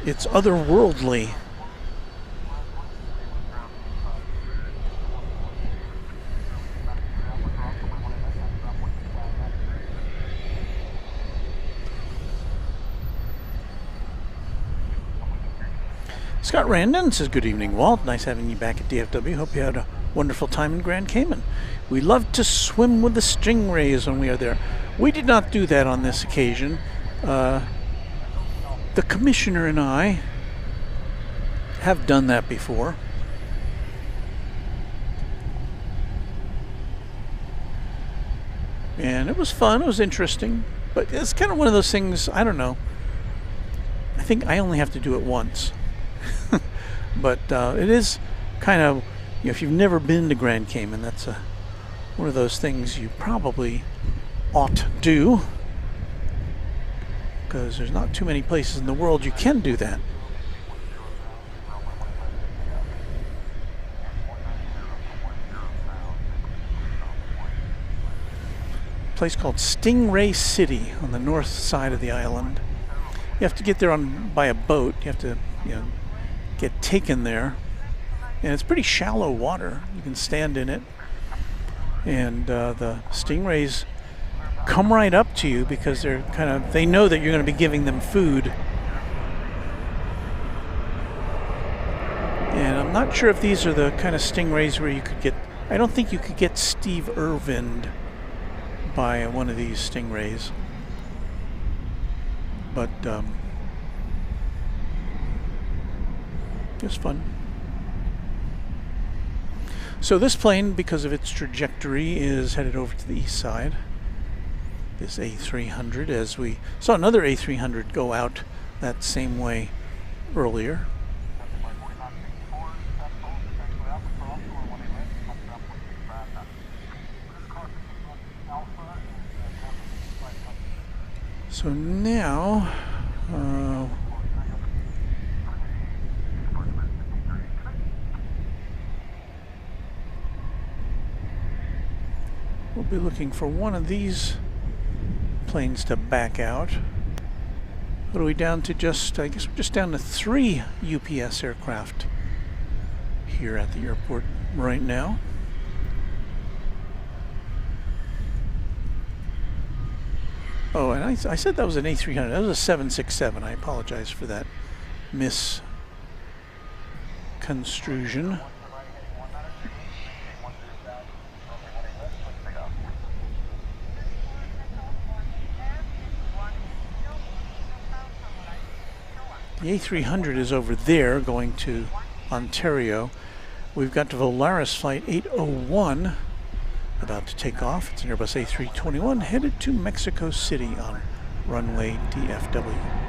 it's otherworldly. Scott Randon says, good evening, Walt. Nice having you back at DFW. Hope you had a wonderful time in Grand Cayman. We love to swim with the stingrays when we are there. We did not do that on this occasion. The commissioner and I have done that before. And it was fun, it was interesting, but it's kind of one of those things, I don't know. I think I only have to do it once. But it is kind of, you know, if you've never been to Grand Cayman, that's one of those things you probably ought to do, because there's not too many places in the world you can do that. A place called Stingray City on the north side of the island. You have to get there by a boat. You have to, you know, get taken there, and it's pretty shallow water. You can stand in it, and the stingrays come right up to you because they know that you're going to be giving them food. And I'm not sure if these are the kind of stingrays where you could get, I don't think you could get Steve Irwin'd by one of these stingrays, but it was fun. So this plane, because of its trajectory, is headed over to the east side. This A300, as we saw another A300 go out that same way earlier. So now we'll be looking for one of these planes to back out. What are we down to? I guess we're just down to 3 UPS aircraft here at the airport right now. Oh, and I said that was an A300. That was a 767. I apologize for that construction. The A300 is over there going to Ontario. We've got the Volaris flight 801 about to take off. It's an Airbus A321 headed to Mexico City on runway DFW.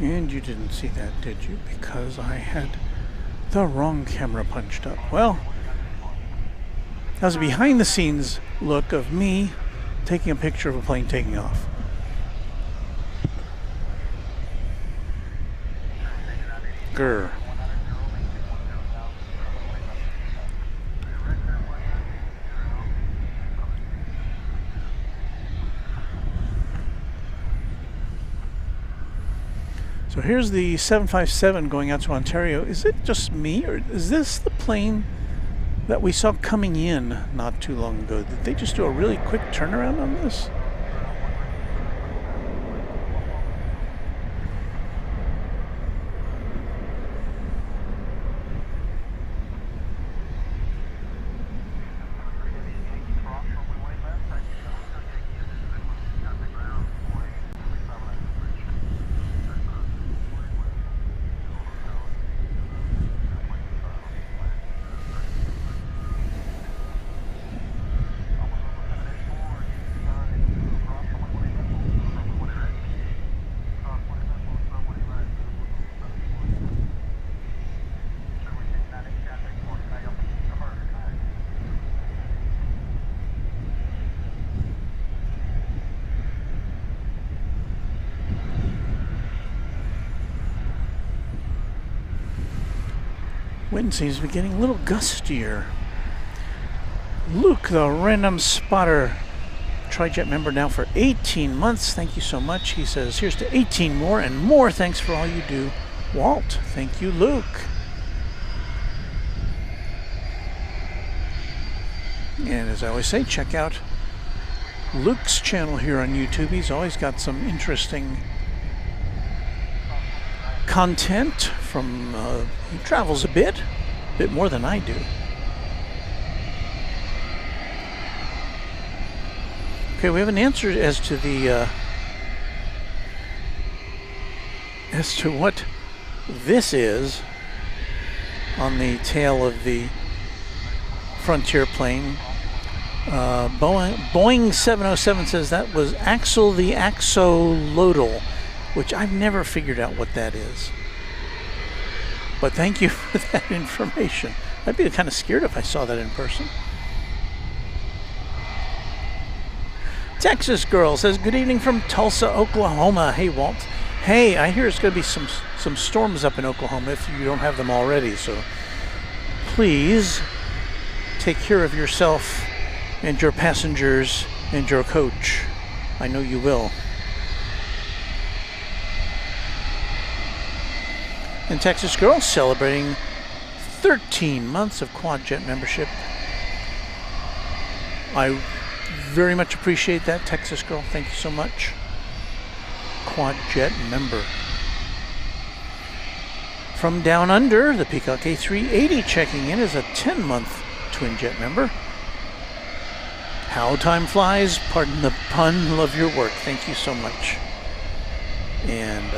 And you didn't see that, did you? Because I had the wrong camera punched up. Well, that was a behind-the-scenes look of me taking a picture of a plane taking off. Grr. So here's the 757 going out to Ontario. Is it just me, or is this the plane that we saw coming in not too long ago? Did they just do a really quick turnaround on this? Wind seems to be getting a little gustier. Luke, the random spotter, TriJet member now for 18 months. Thank you so much. He says, here's to 18 more and more. Thanks for all you do, Walt. Thank you, Luke. And as I always say, check out Luke's channel here on YouTube. He's always got some interesting content from, he travels a bit more than I do. Okay, we have an answer as to the, as to what this is on the tail of the Frontier plane. Boeing 707 says that was Axel the axolotl, which I've never figured out what that is. But thank you for that information. I'd be kind of scared if I saw that in person. Texas Girl says, good evening from Tulsa, Oklahoma. Hey, Walt. Hey, I hear it's going to be some storms up in Oklahoma if you don't have them already. So please take care of yourself and your passengers and your coach. I know you will. And Texas Girl celebrating 13 months of QuadJet membership. I very much appreciate that, Texas Girl. Thank you so much. QuadJet member. From down under, the Peacock A380 checking in as a 10-month TwinJet member. How time flies, pardon the pun, love your work. Thank you so much. And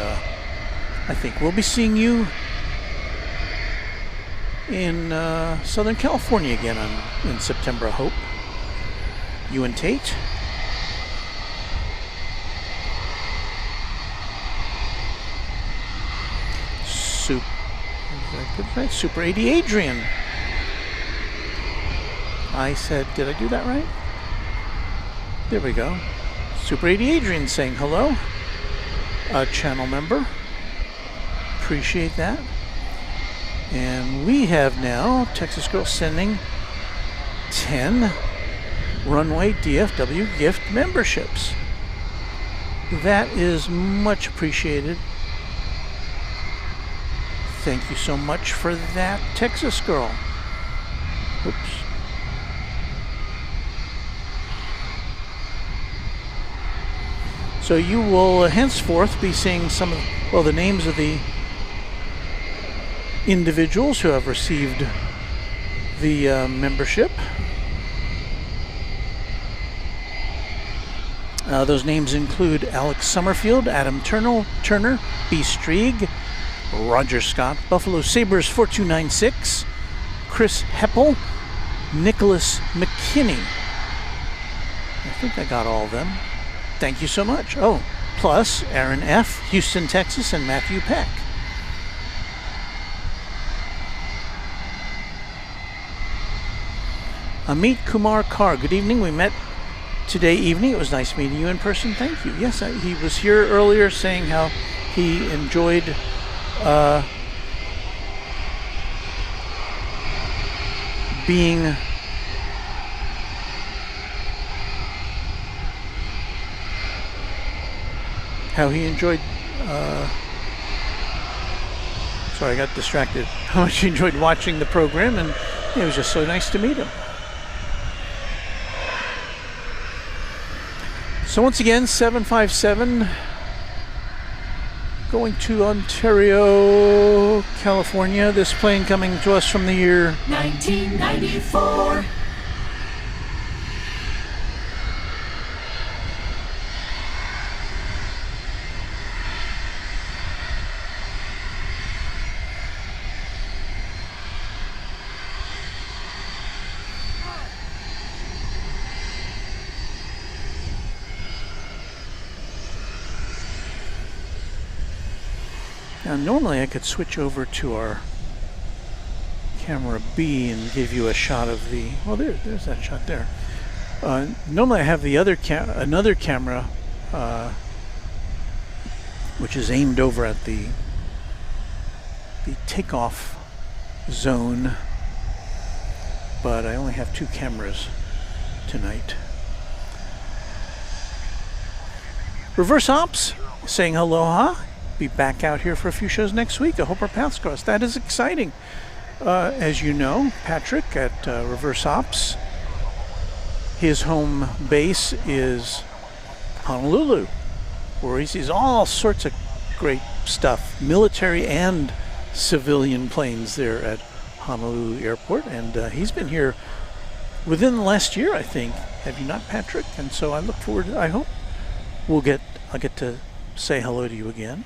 I think we'll be seeing you in Southern California again in September, I hope. You and Tate. Right? Super 80 Adrian. I said, did I do that right? There we go. Super 80 Adrian saying hello. A channel member. Appreciate that. And we have now Texas Girl sending 10 Runway DFW gift memberships. That is much appreciated. Thank you so much for that, Texas Girl. Oops. So you will henceforth be seeing some of, well, the names of the individuals who have received the membership. Those names include Alex Summerfield, Adam Turner, B. Strieg, Roger Scott, Buffalo Sabres 4296, Chris Heppel, Nicholas McKinney. I think I got all of them. Thank you so much. Oh, plus Aaron F., Houston, Texas, and Matthew Peck. Amit Kumar Kar, good evening. We met today evening. It was nice meeting you in person. Thank you. Yes, he was here earlier saying how he enjoyed being sorry, I got distracted. How much he enjoyed watching the program, and it was just so nice to meet him. So once again, 757 going to Ontario, California. This plane coming to us from the year 1994. Now, normally I could switch over to our camera B and give you a shot of the, well, there's that shot there. Normally I have the other another camera which is aimed over at the takeoff zone, but I only have two cameras tonight. Reverse Ops saying aloha. Be back out here for a few shows next week. I hope our paths cross. That is exciting. As you know, Patrick at Reverse Ops, his home base is Honolulu, where he sees all sorts of great stuff, military and civilian planes there at Honolulu Airport. And he's been here within the last year, I think. Have you not, Patrick? And so I look forward to, I hope I'll get to say hello to you again.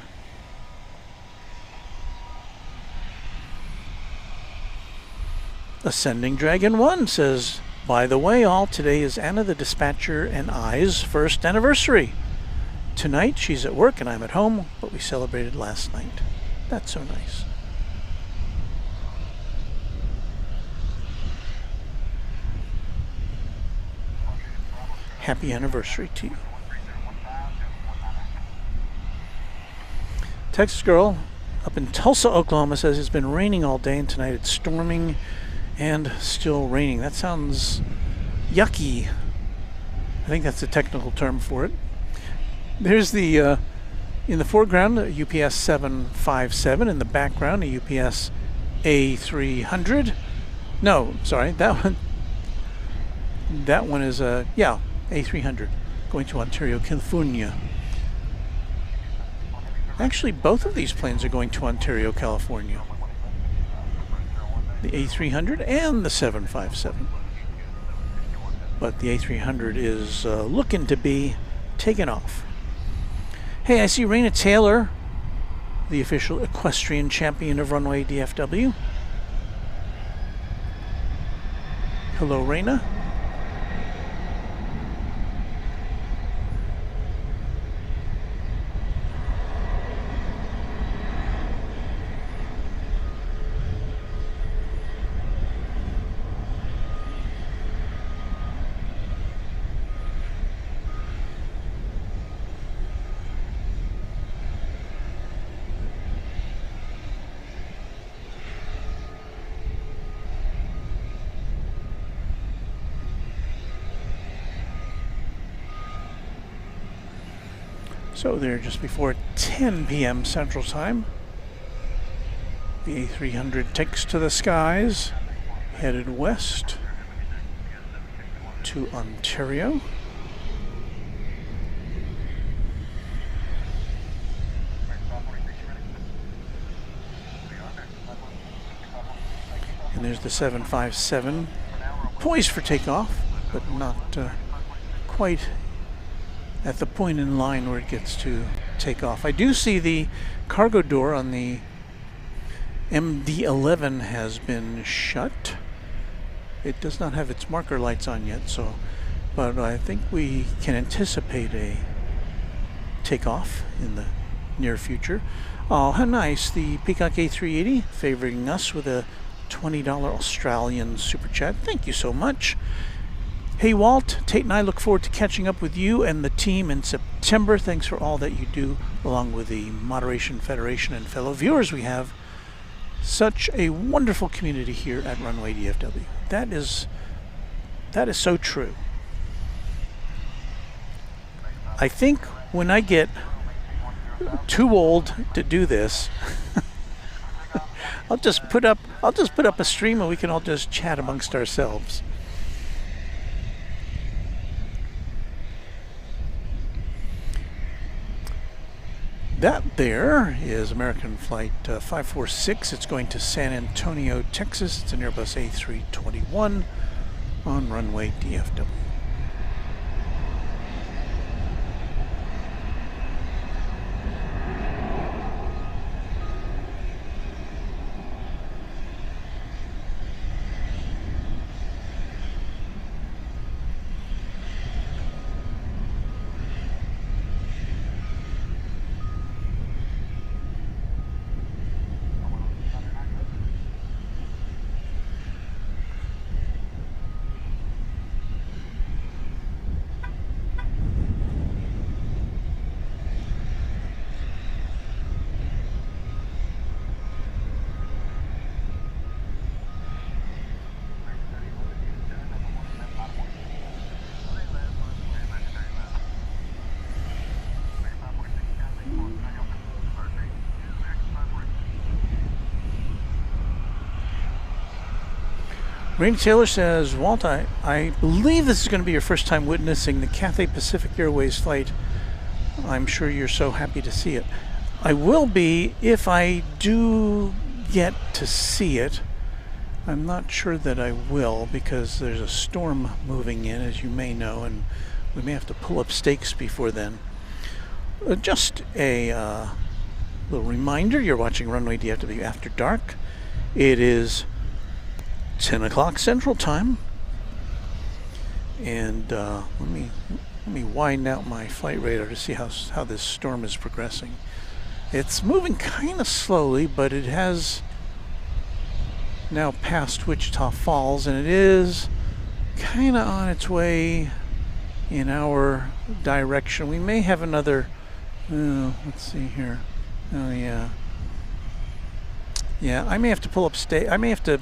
Ascending Dragon 1 says, by the way, all, today is Anna the Dispatcher and I's first anniversary. Tonight she's at work and I'm at home, but we celebrated last night. That's so nice. Happy anniversary to you. Texas Girl up in Tulsa, Oklahoma says it's been raining all day and tonight it's storming and still raining. That sounds yucky. I think that's the technical term for it. There's the, in the foreground, a UPS 757. In the background, a UPS A300. No, sorry, that one is a, yeah, A300 going to Ontario, California. Actually, both of these planes are going to Ontario, California. The A300 and the 757. But the A300 is looking to be taken off. Hey, I see Raina Taylor, the official equestrian champion of Runway DFW. Hello, Raina. So they're just before 10 p.m. Central Time. The A300 takes to the skies, headed west to Ontario. And there's the 757 poised for takeoff, but not quite at the point in line where it gets to take off. I do see the cargo door on the MD-11 has been shut. It does not have its marker lights on yet, but I think we can anticipate a takeoff in the near future. Oh, how nice. The Peacock A380 favoring us with a $20 Australian super chat. Thank you so much. Hey Walt, Tate and I look forward to catching up with you and the team in September. Thanks for all that you do along with the Moderation Federation and fellow viewers. We have such a wonderful community here at Runway DFW. That is so true. I think when I get too old to do this, I'll just put up a stream and we can all just chat amongst ourselves. That there is American Flight 546. It's going to San Antonio, Texas. It's an Airbus A321 on Runway DFW. Rainy Taylor says, Walt, I believe this is going to be your first time witnessing the Cathay Pacific Airways flight. I'm sure you're so happy to see it. I will be if I do get to see it. I'm not sure that I will because there's a storm moving in, as you may know, and we may have to pull up stakes before then. Just a little reminder, you're watching Runway DFW After Dark. It is 10 o'clock Central Time, and let me widen out my flight radar to see how this storm is progressing. It's moving kind of slowly, but it has now passed Wichita Falls, and it is kind of on its way in our direction. We may have another, let's see here. Oh yeah. Yeah, I may have to pull up I may have to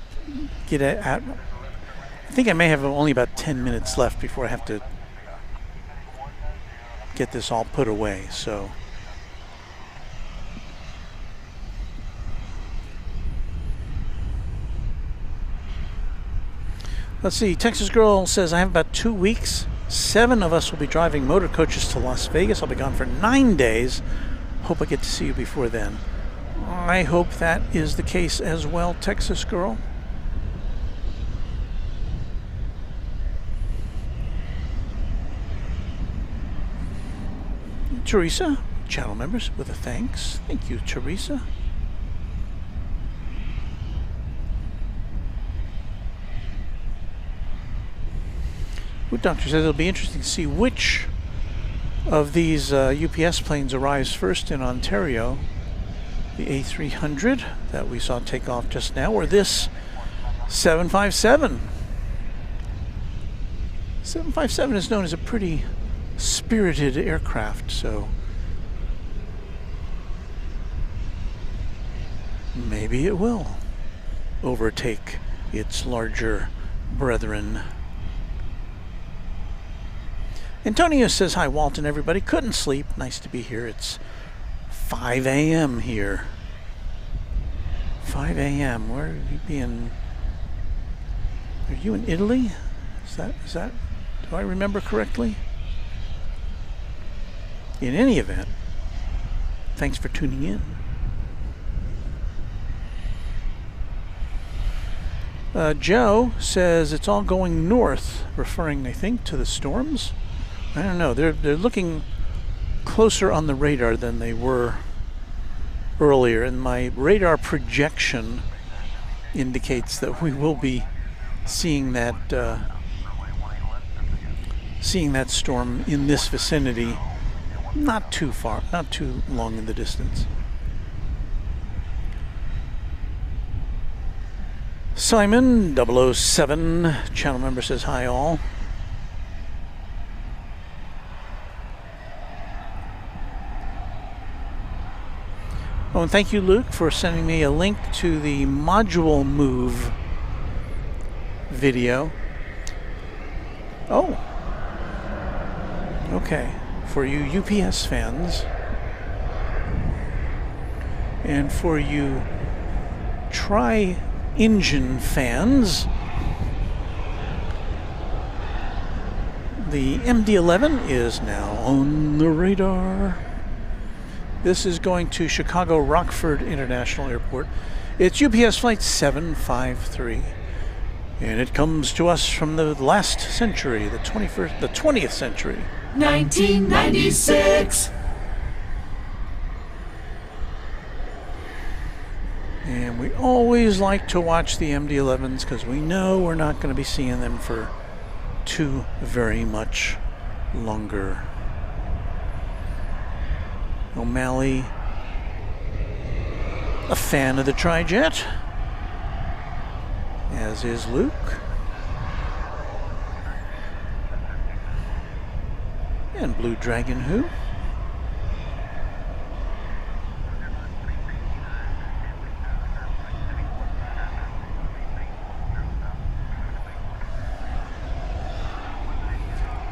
get at, I think I may have only about 10 minutes left before I have to get this all put away, so. Let's see, Texas Girl says, I have about 2 weeks. 7 of us will be driving motor coaches to Las Vegas. I'll be gone for 9 days. Hope I get to see you before then. I hope that is the case as well, Texas Girl. Teresa, channel members with a thanks. Thank you, Teresa. Wood Doctor says it'll be interesting to see which of these UPS planes arrives first in Ontario. The A300 that we saw take off just now, or this 757. 757 is known as a pretty spirited aircraft, so maybe it will overtake its larger brethren. Antonio says, hi, Walton, everybody. Couldn't sleep. Nice to be here. It's 5 a.m. here. 5 a.m. Where are you being? Are you in Italy? Is that, do I remember correctly? In any event, thanks for tuning in. Joe says it's all going north, referring, I think, to the storms. I don't know. They're looking closer on the radar than they were earlier, and my radar projection indicates that we will be seeing that storm in this vicinity, not too far, not too long in the distance. Simon 007 channel member says hi all. Oh, and thank you, Luke, for sending me a link to the module move video. Oh, okay. For you UPS fans, and for you tri-engine fans, the MD-11 is now on the radar. This is going to Chicago Rockford International Airport. It's UPS Flight 753. And it comes to us from the last century, the 20th century. 1996. And we always like to watch the MD-11s because we know we're not going to be seeing them for too very much longer. O'Malley, a fan of the Tri-Jet, as is Luke. And Blue Dragon who?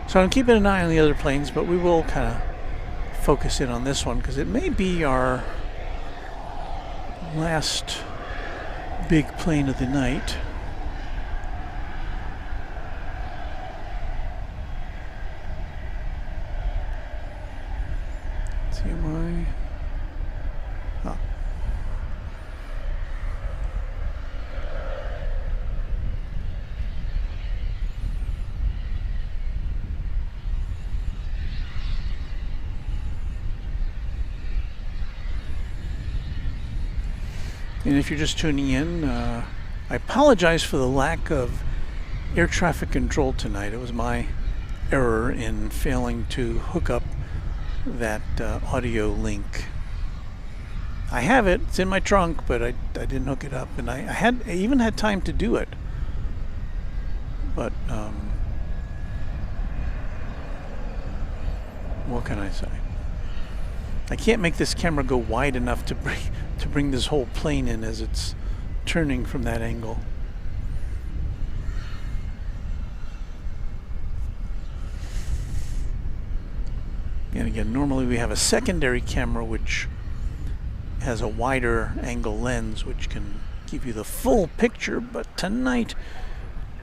So I'm keeping an eye on the other planes, but we will kind of focus in on this one because it may be our last big plane of the night. TMI. Oh. And if you're just tuning in, I apologize for the lack of air traffic control tonight. It was my error in failing to hook up that audio link. I have it, it's in my trunk, but I didn't hook it up, and I even had time to do it. But what can I say? I can't make this camera go wide enough to bring this whole plane in as it's turning from that angle. And again, normally we have a secondary camera which has a wider angle lens which can give you the full picture, but tonight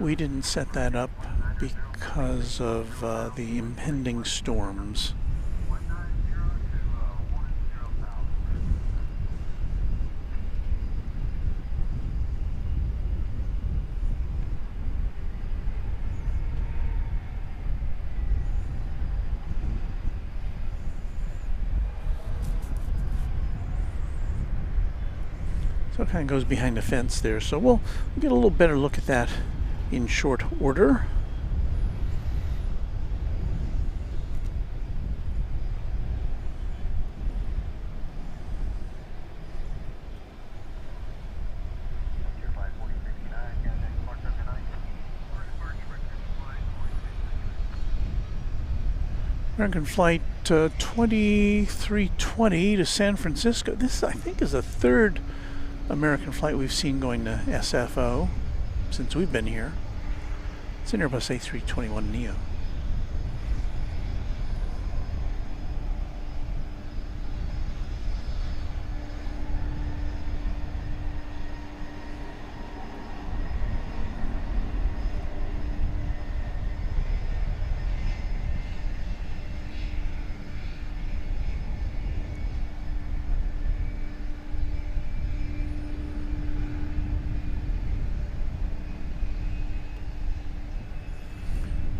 we didn't set that up because of the impending storms. So it kind of goes behind the fence there. So we'll get a little better look at that in short order. American Flight 2320 to San Francisco. This, I think, is the third American flight we've seen going to SFO since we've been here. It's an Airbus A321neo.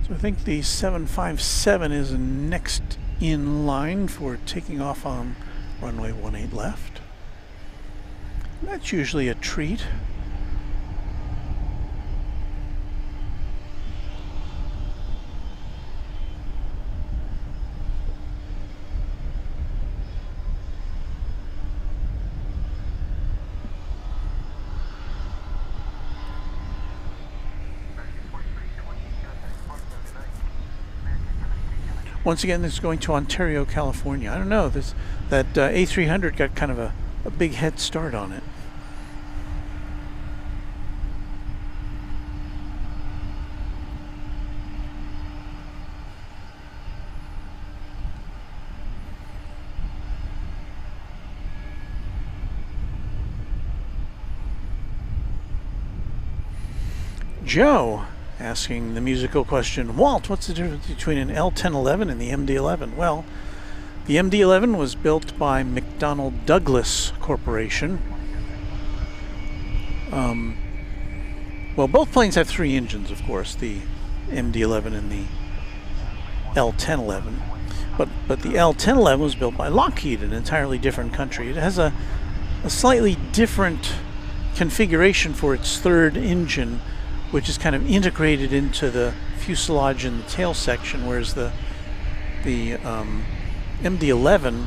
So I think the 757 is next in line for taking off on runway 18 left. That's usually a treat. Once again, this is going to Ontario, California. I don't know, that A300 got kind of a big head start on it. Joe asking the musical question, Walt, what's the difference between an L1011 and the MD-11? Well, the MD-11 was built by McDonnell Douglas Corporation. Well, both planes have 3 engines, of course, the MD-11 and the L1011. But the L1011 was built by Lockheed, an entirely different country. It has a slightly different configuration for its 3rd engine, which is kind of integrated into the fuselage and the tail section, whereas the MD-11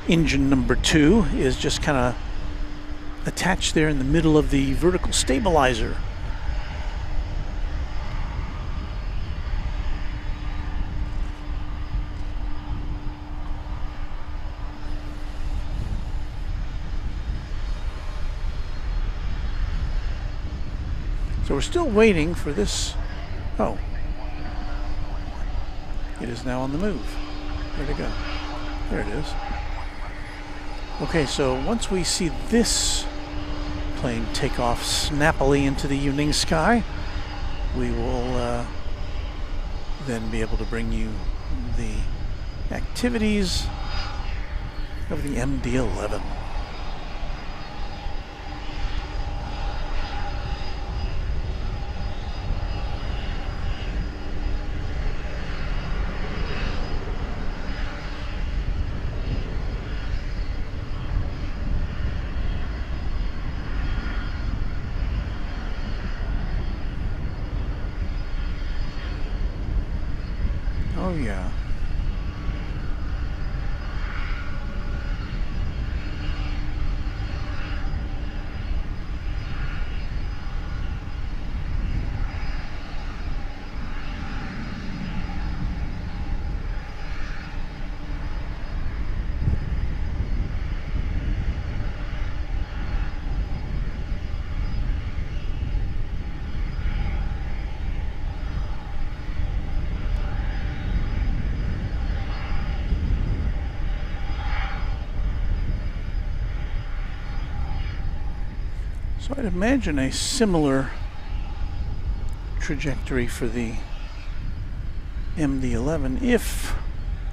engine number 2 is just kind of attached there in the middle of the vertical stabilizer. So we're still waiting for this. Oh. It is now on the move. Where'd it go? There it is. Okay, so once we see this plane take off snappily into the evening sky, we will then be able to bring you the activities of the MD-11. Oh yeah. So I'd imagine a similar trajectory for the MD-11 if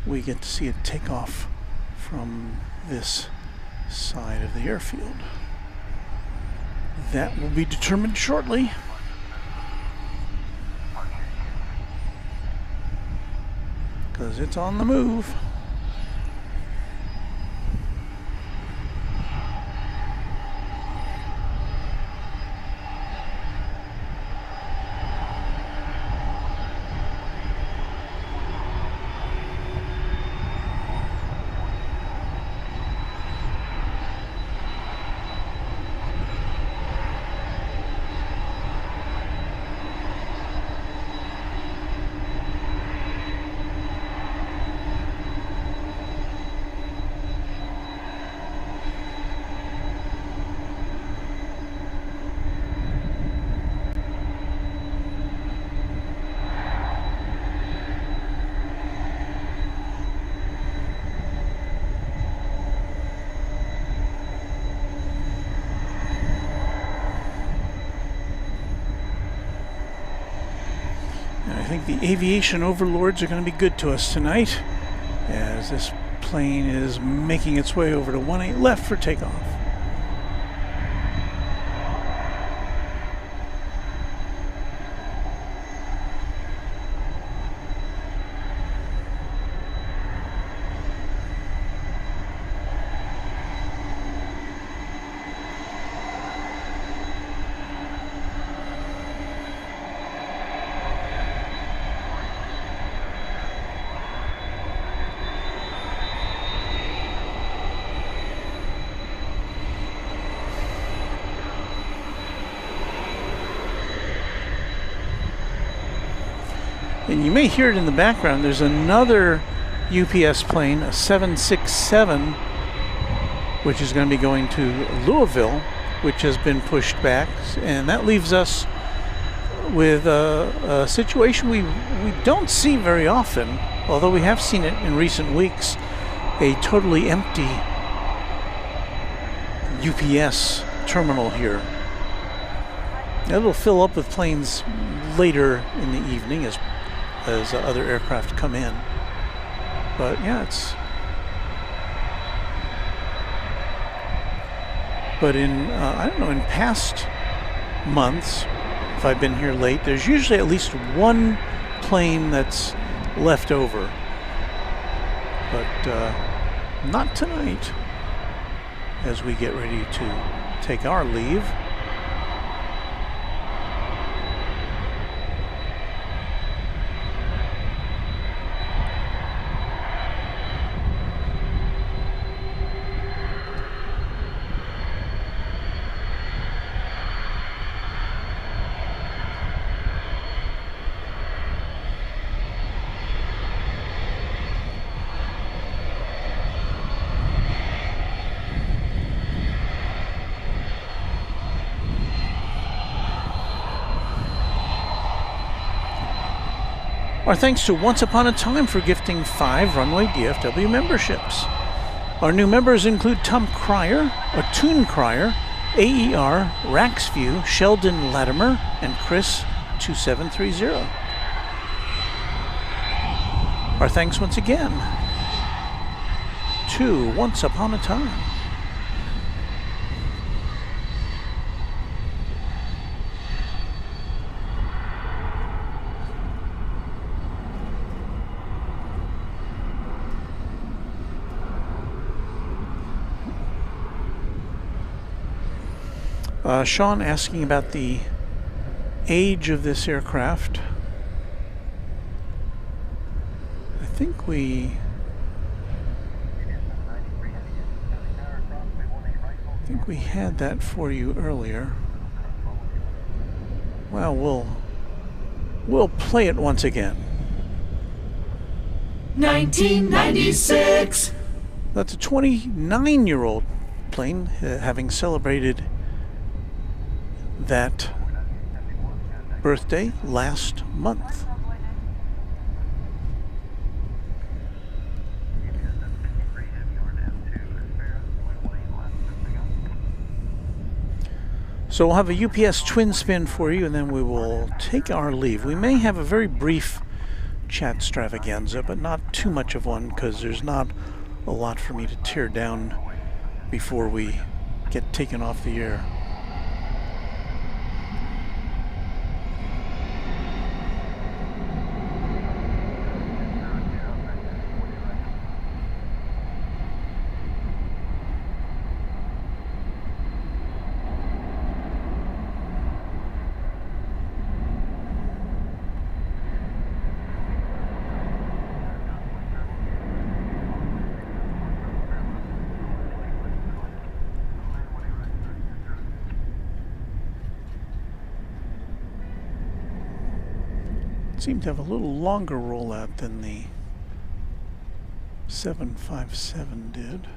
we get to see it take off from this side of the airfield. That will be determined shortly. Because it's on the move. I think the aviation overlords are going to be good to us tonight as this plane is making its way over to 18 left for takeoff. And you may hear it in the background. There's another UPS plane, a 767, which is going to be going to Louisville, which has been pushed back. And that leaves us with a situation we don't see very often, although we have seen it in recent weeks, a totally empty UPS terminal here. It'll fill up with planes later in the evening as other aircraft come in. But yeah, but in, I don't know, in past months, if I've been here late, there's usually at least one plane that's left over. But not tonight, as we get ready to take our leave. Our thanks to Once Upon a Time for gifting 5 Runway DFW memberships. Our new members include Tom Cryer, Atun Cryer, AER, Raxview, Sheldon Latimer, and Chris 2730. Our thanks once again to Once Upon a Time. Sean asking about the age of this aircraft. I think we had that for you earlier. Well, we'll play it once again. 1996. That's a 29-year-old plane, having celebrated that birthday last month. So we'll have a UPS twin spin for you, and then we will take our leave. We may have a very brief chat extravaganza, but not too much of one, because there's not a lot for me to tear down before we get taken off the air. Seemed to have a little longer rollout than the 757 did.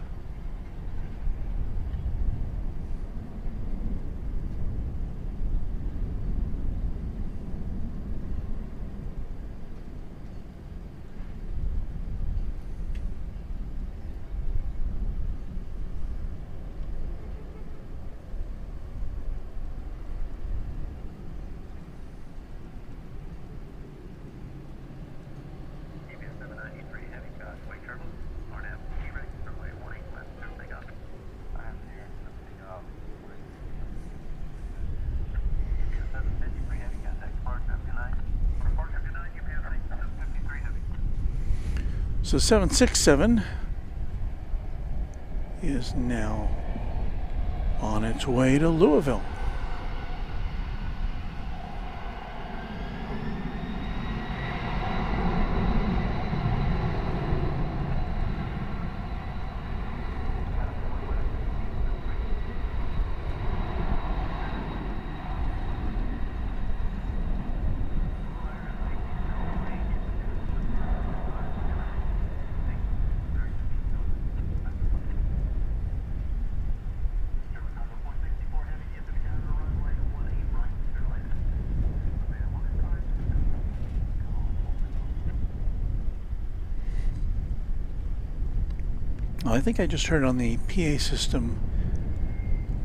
So 767 is now on its way to Louisville. I think I just heard on the PA system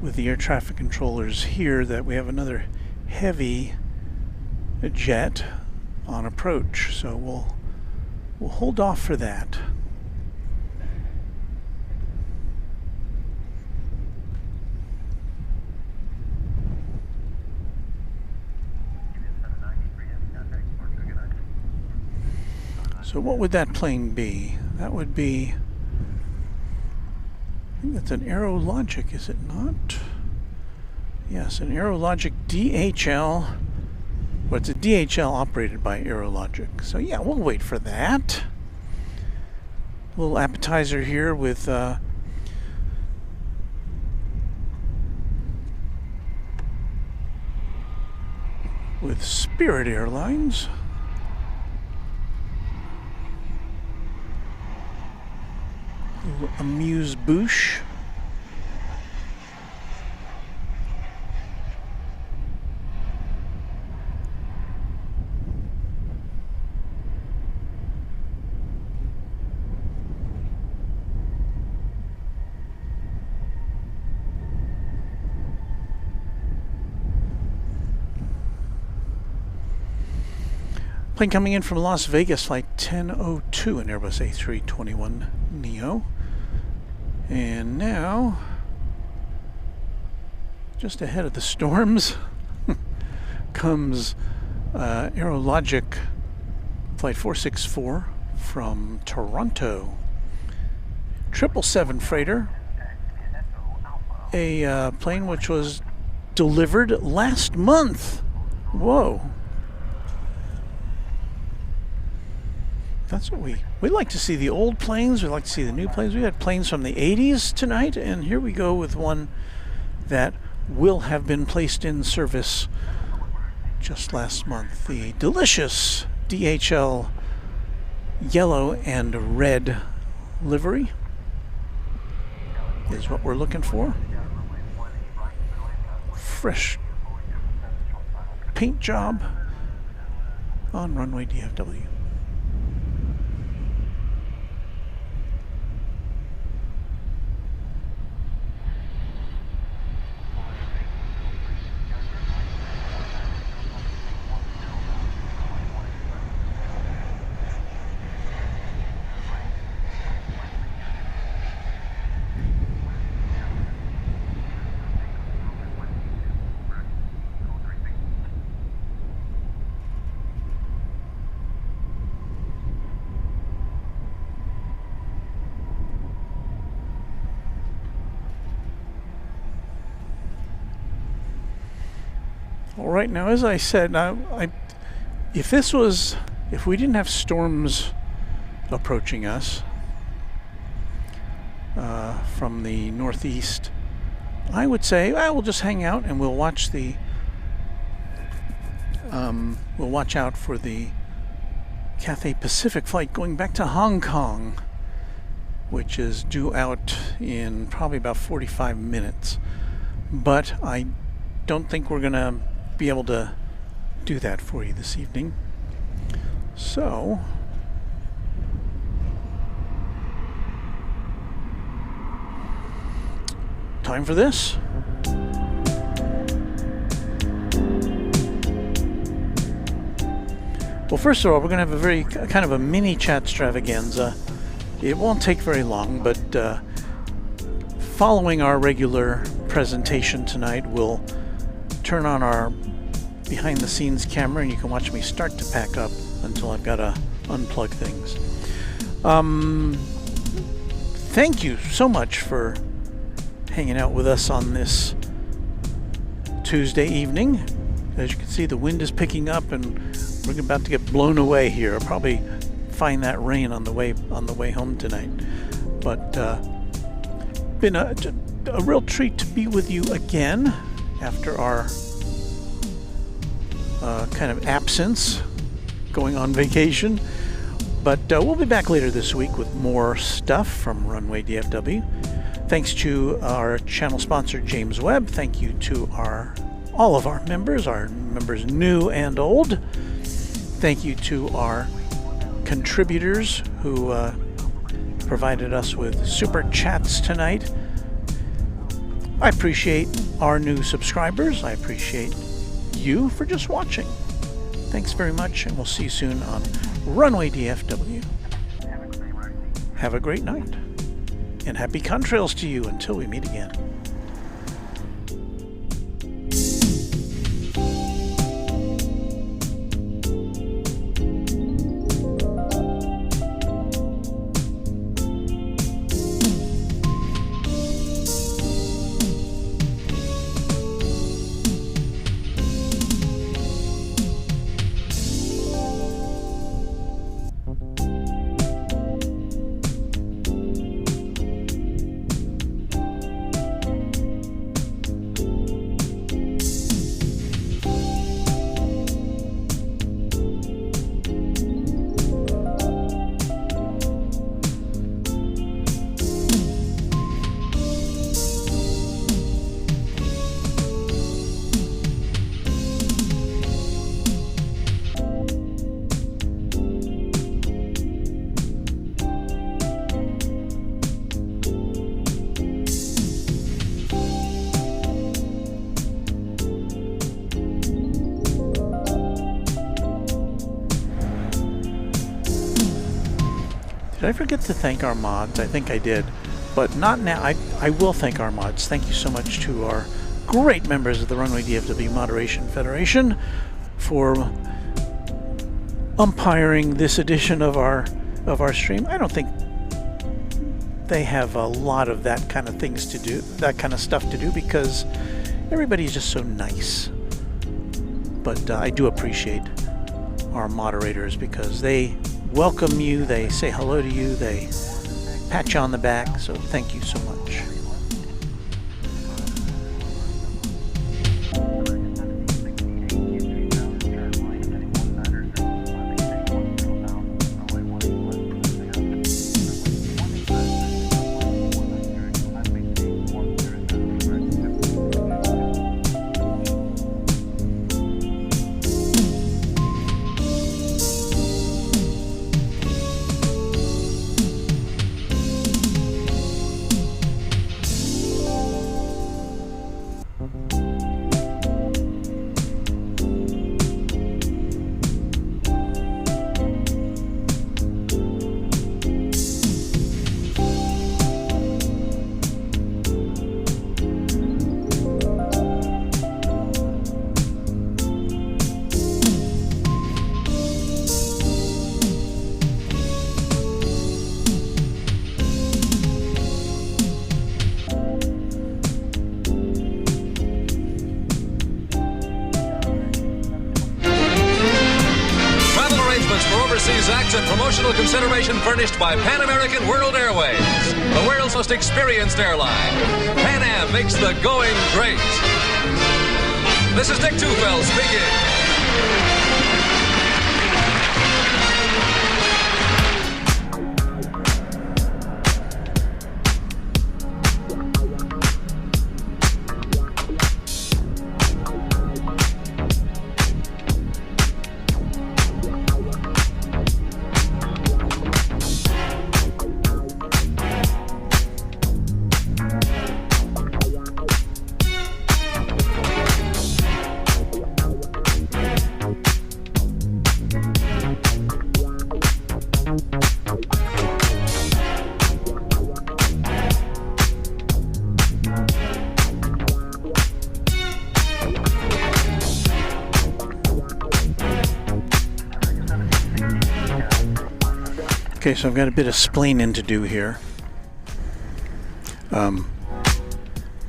with the air traffic controllers here that we have another heavy jet on approach, so we'll hold off for that. So what would that plane be? That would be, I think that's an Aerologic, is it not? Yes, an Aerologic DHL. Well, it's a DHL operated by Aerologic. So yeah, we'll wait for that. A little appetizer here with Spirit Airlines. Amuse-bouche. Plane coming in from Las Vegas, flight 1002, an Airbus A321neo. And now, just ahead of the storms, comes Aerologic flight 464 from Toronto. 777 freighter, a plane which was delivered last month. Whoa. That's what we like to see, the old planes, we like to see the new planes. We had planes from the 80s tonight, and here we go with one that will have been placed in service just last month. The delicious DHL yellow and red livery is what we're looking for. Fresh paint job on Runway DFW. All right, now as I said, if we didn't have storms approaching us from the northeast, I would say, we'll just hang out and we'll watch we'll watch out for the Cathay Pacific flight going back to Hong Kong, which is due out in probably about 45 minutes. But I don't think we're gonna be able to do that for you this evening. So time for this. Well, first of all, we're going to have a very kind of a mini chat extravaganza. It won't take very long, but following our regular presentation tonight, we'll turn on our behind-the-scenes camera, and you can watch me start to pack up until I've got to unplug things. Thank you so much for hanging out with us on this Tuesday evening. As you can see, the wind is picking up, and we're about to get blown away here. I'll probably find that rain on the way home tonight. But been a real treat to be with you again after our kind of absence, going on vacation. But we'll be back later this week with more stuff from Runway DFW. Thanks to our channel sponsor, James Webb. Thank you to all of our members new and old. Thank you to our contributors who provided us with super chats tonight. I appreciate our new subscribers. I appreciate you for just watching. Thanks very much, and we'll see you soon on Runway DFW. Have a great night, and happy contrails to you until we meet again. Did I forget to thank our mods? I think I did, but not now. I will thank our mods. Thank you so much to our great members of the Runway DFW Moderation Federation for umpiring this edition of our stream. I don't think they have a lot of that kind of things to do, that kind of stuff to do, because everybody's just so nice. But I do appreciate our moderators because they welcome you, they say hello to you, they pat you on the back, so thank you so much. And promotional consideration furnished by Pan American World Airways, the world's most experienced airline. Pan Am makes the going great. This is Dick Tufeld speaking. Okay, so I've got a bit of splaining to do here.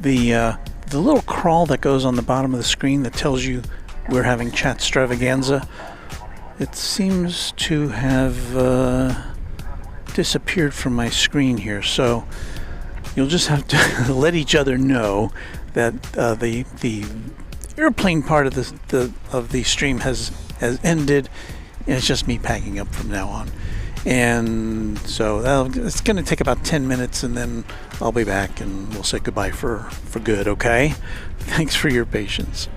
The little crawl that goes on the bottom of the screen that tells you we're having chat extravaganza, it seems to have disappeared from my screen here. So you'll just have to let each other know that the airplane part of the stream has ended, and it's just me packing up from now on. And so it's going to take about 10 minutes, and then I'll be back and we'll say goodbye for good, okay? Thanks for your patience.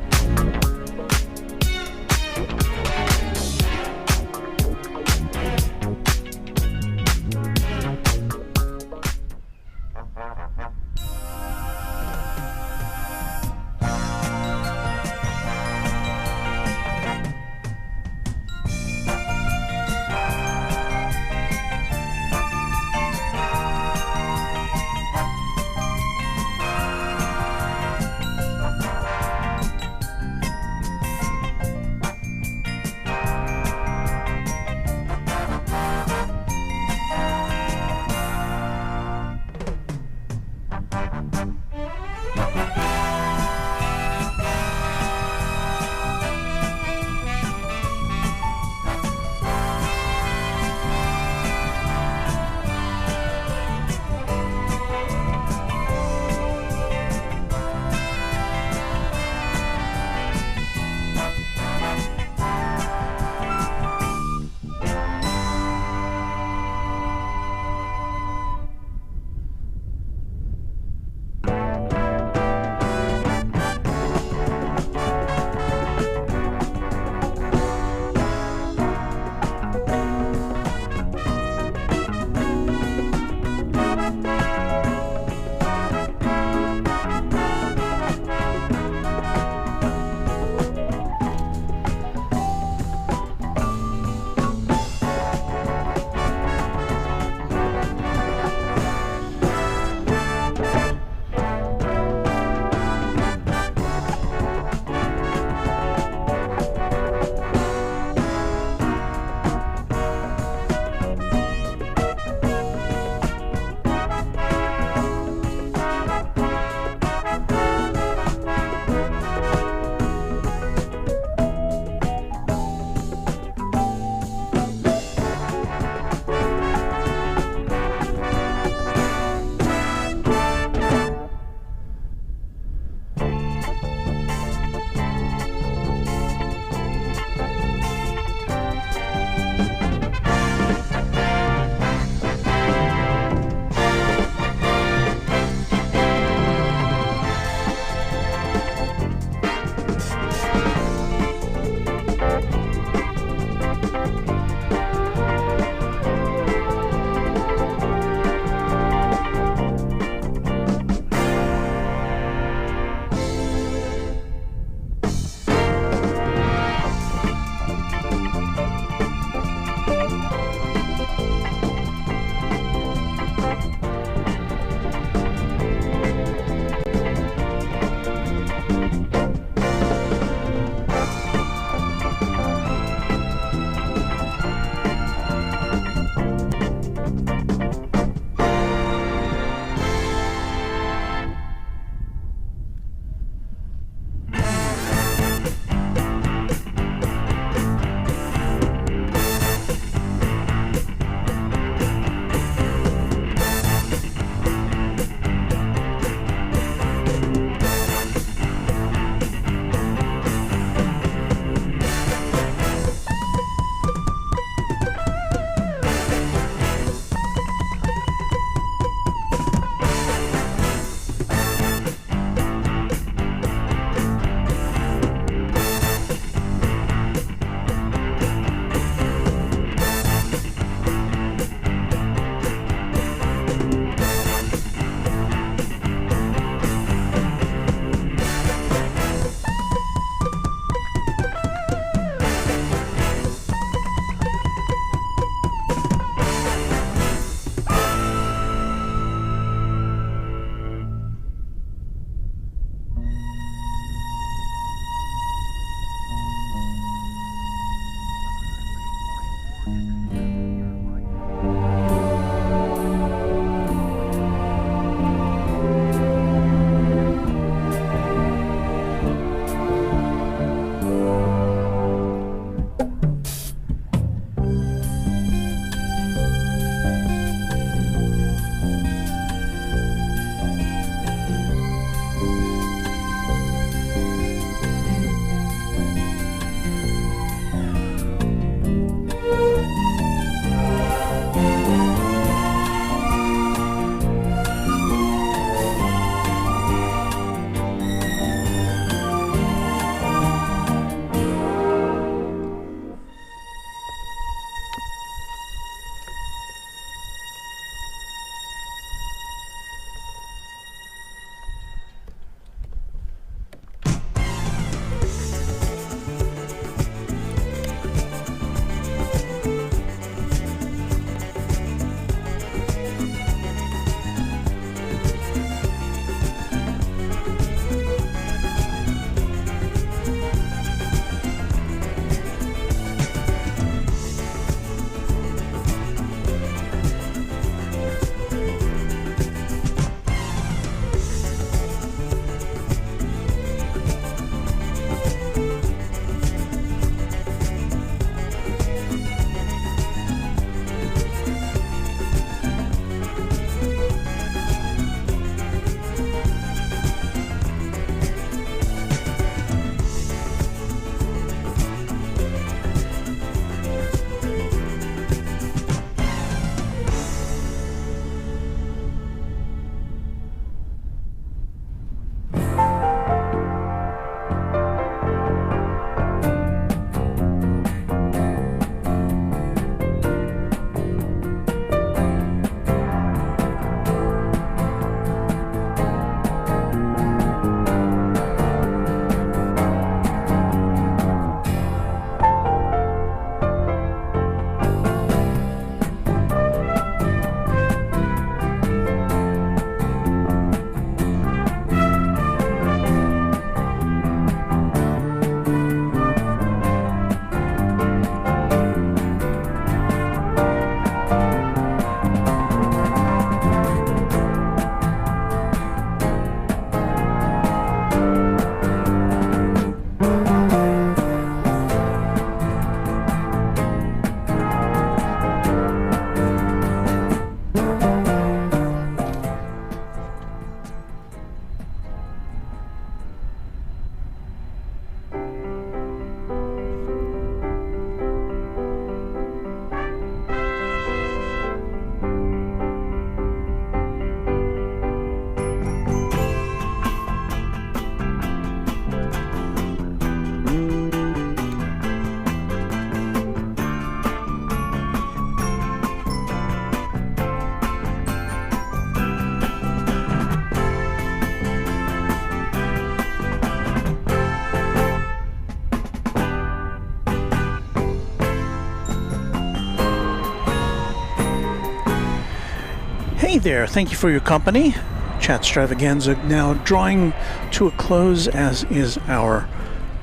there. Thank you for your company. Chatstravaganza now drawing to a close, as is our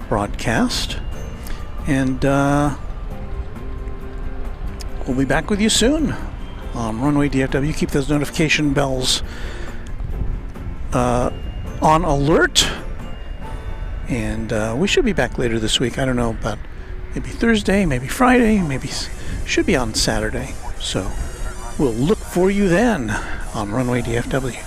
broadcast. And we'll be back with you soon on Runway DFW. Keep those notification bells on alert. And we should be back later this week. I don't know, about maybe Thursday, maybe Friday, maybe should be on Saturday. So we'll look for you then on Runway DFW.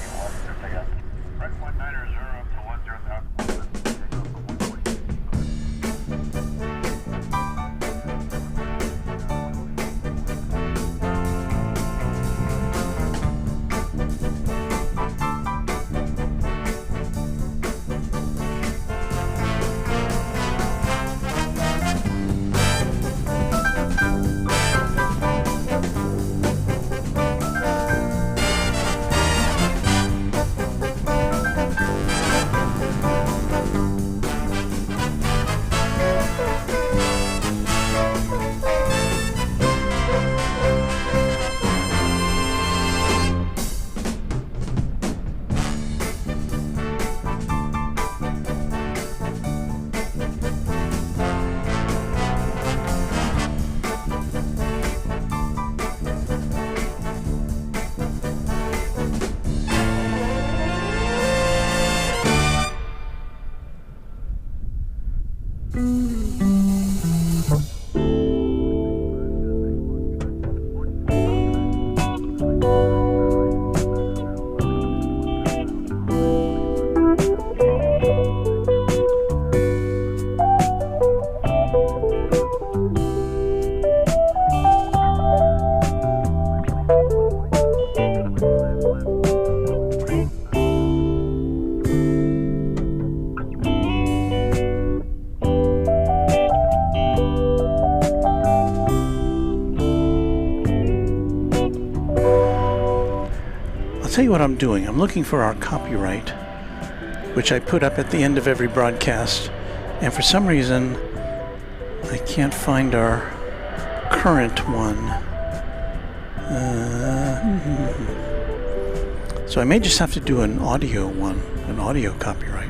I'll tell you what I'm doing. I'm looking for our copyright, which I put up at the end of every broadcast, and for some reason I can't find our current one. So I may just have to do an audio one, an audio copyright.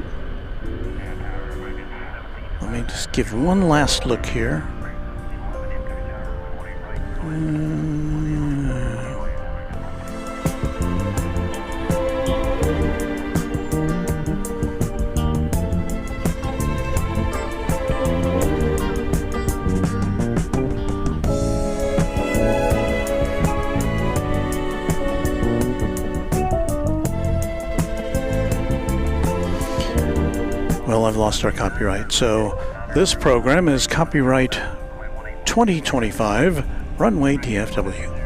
Let me just give one last look here. Well, I've lost our copyright. So this program is copyright 2025 Runway DFW.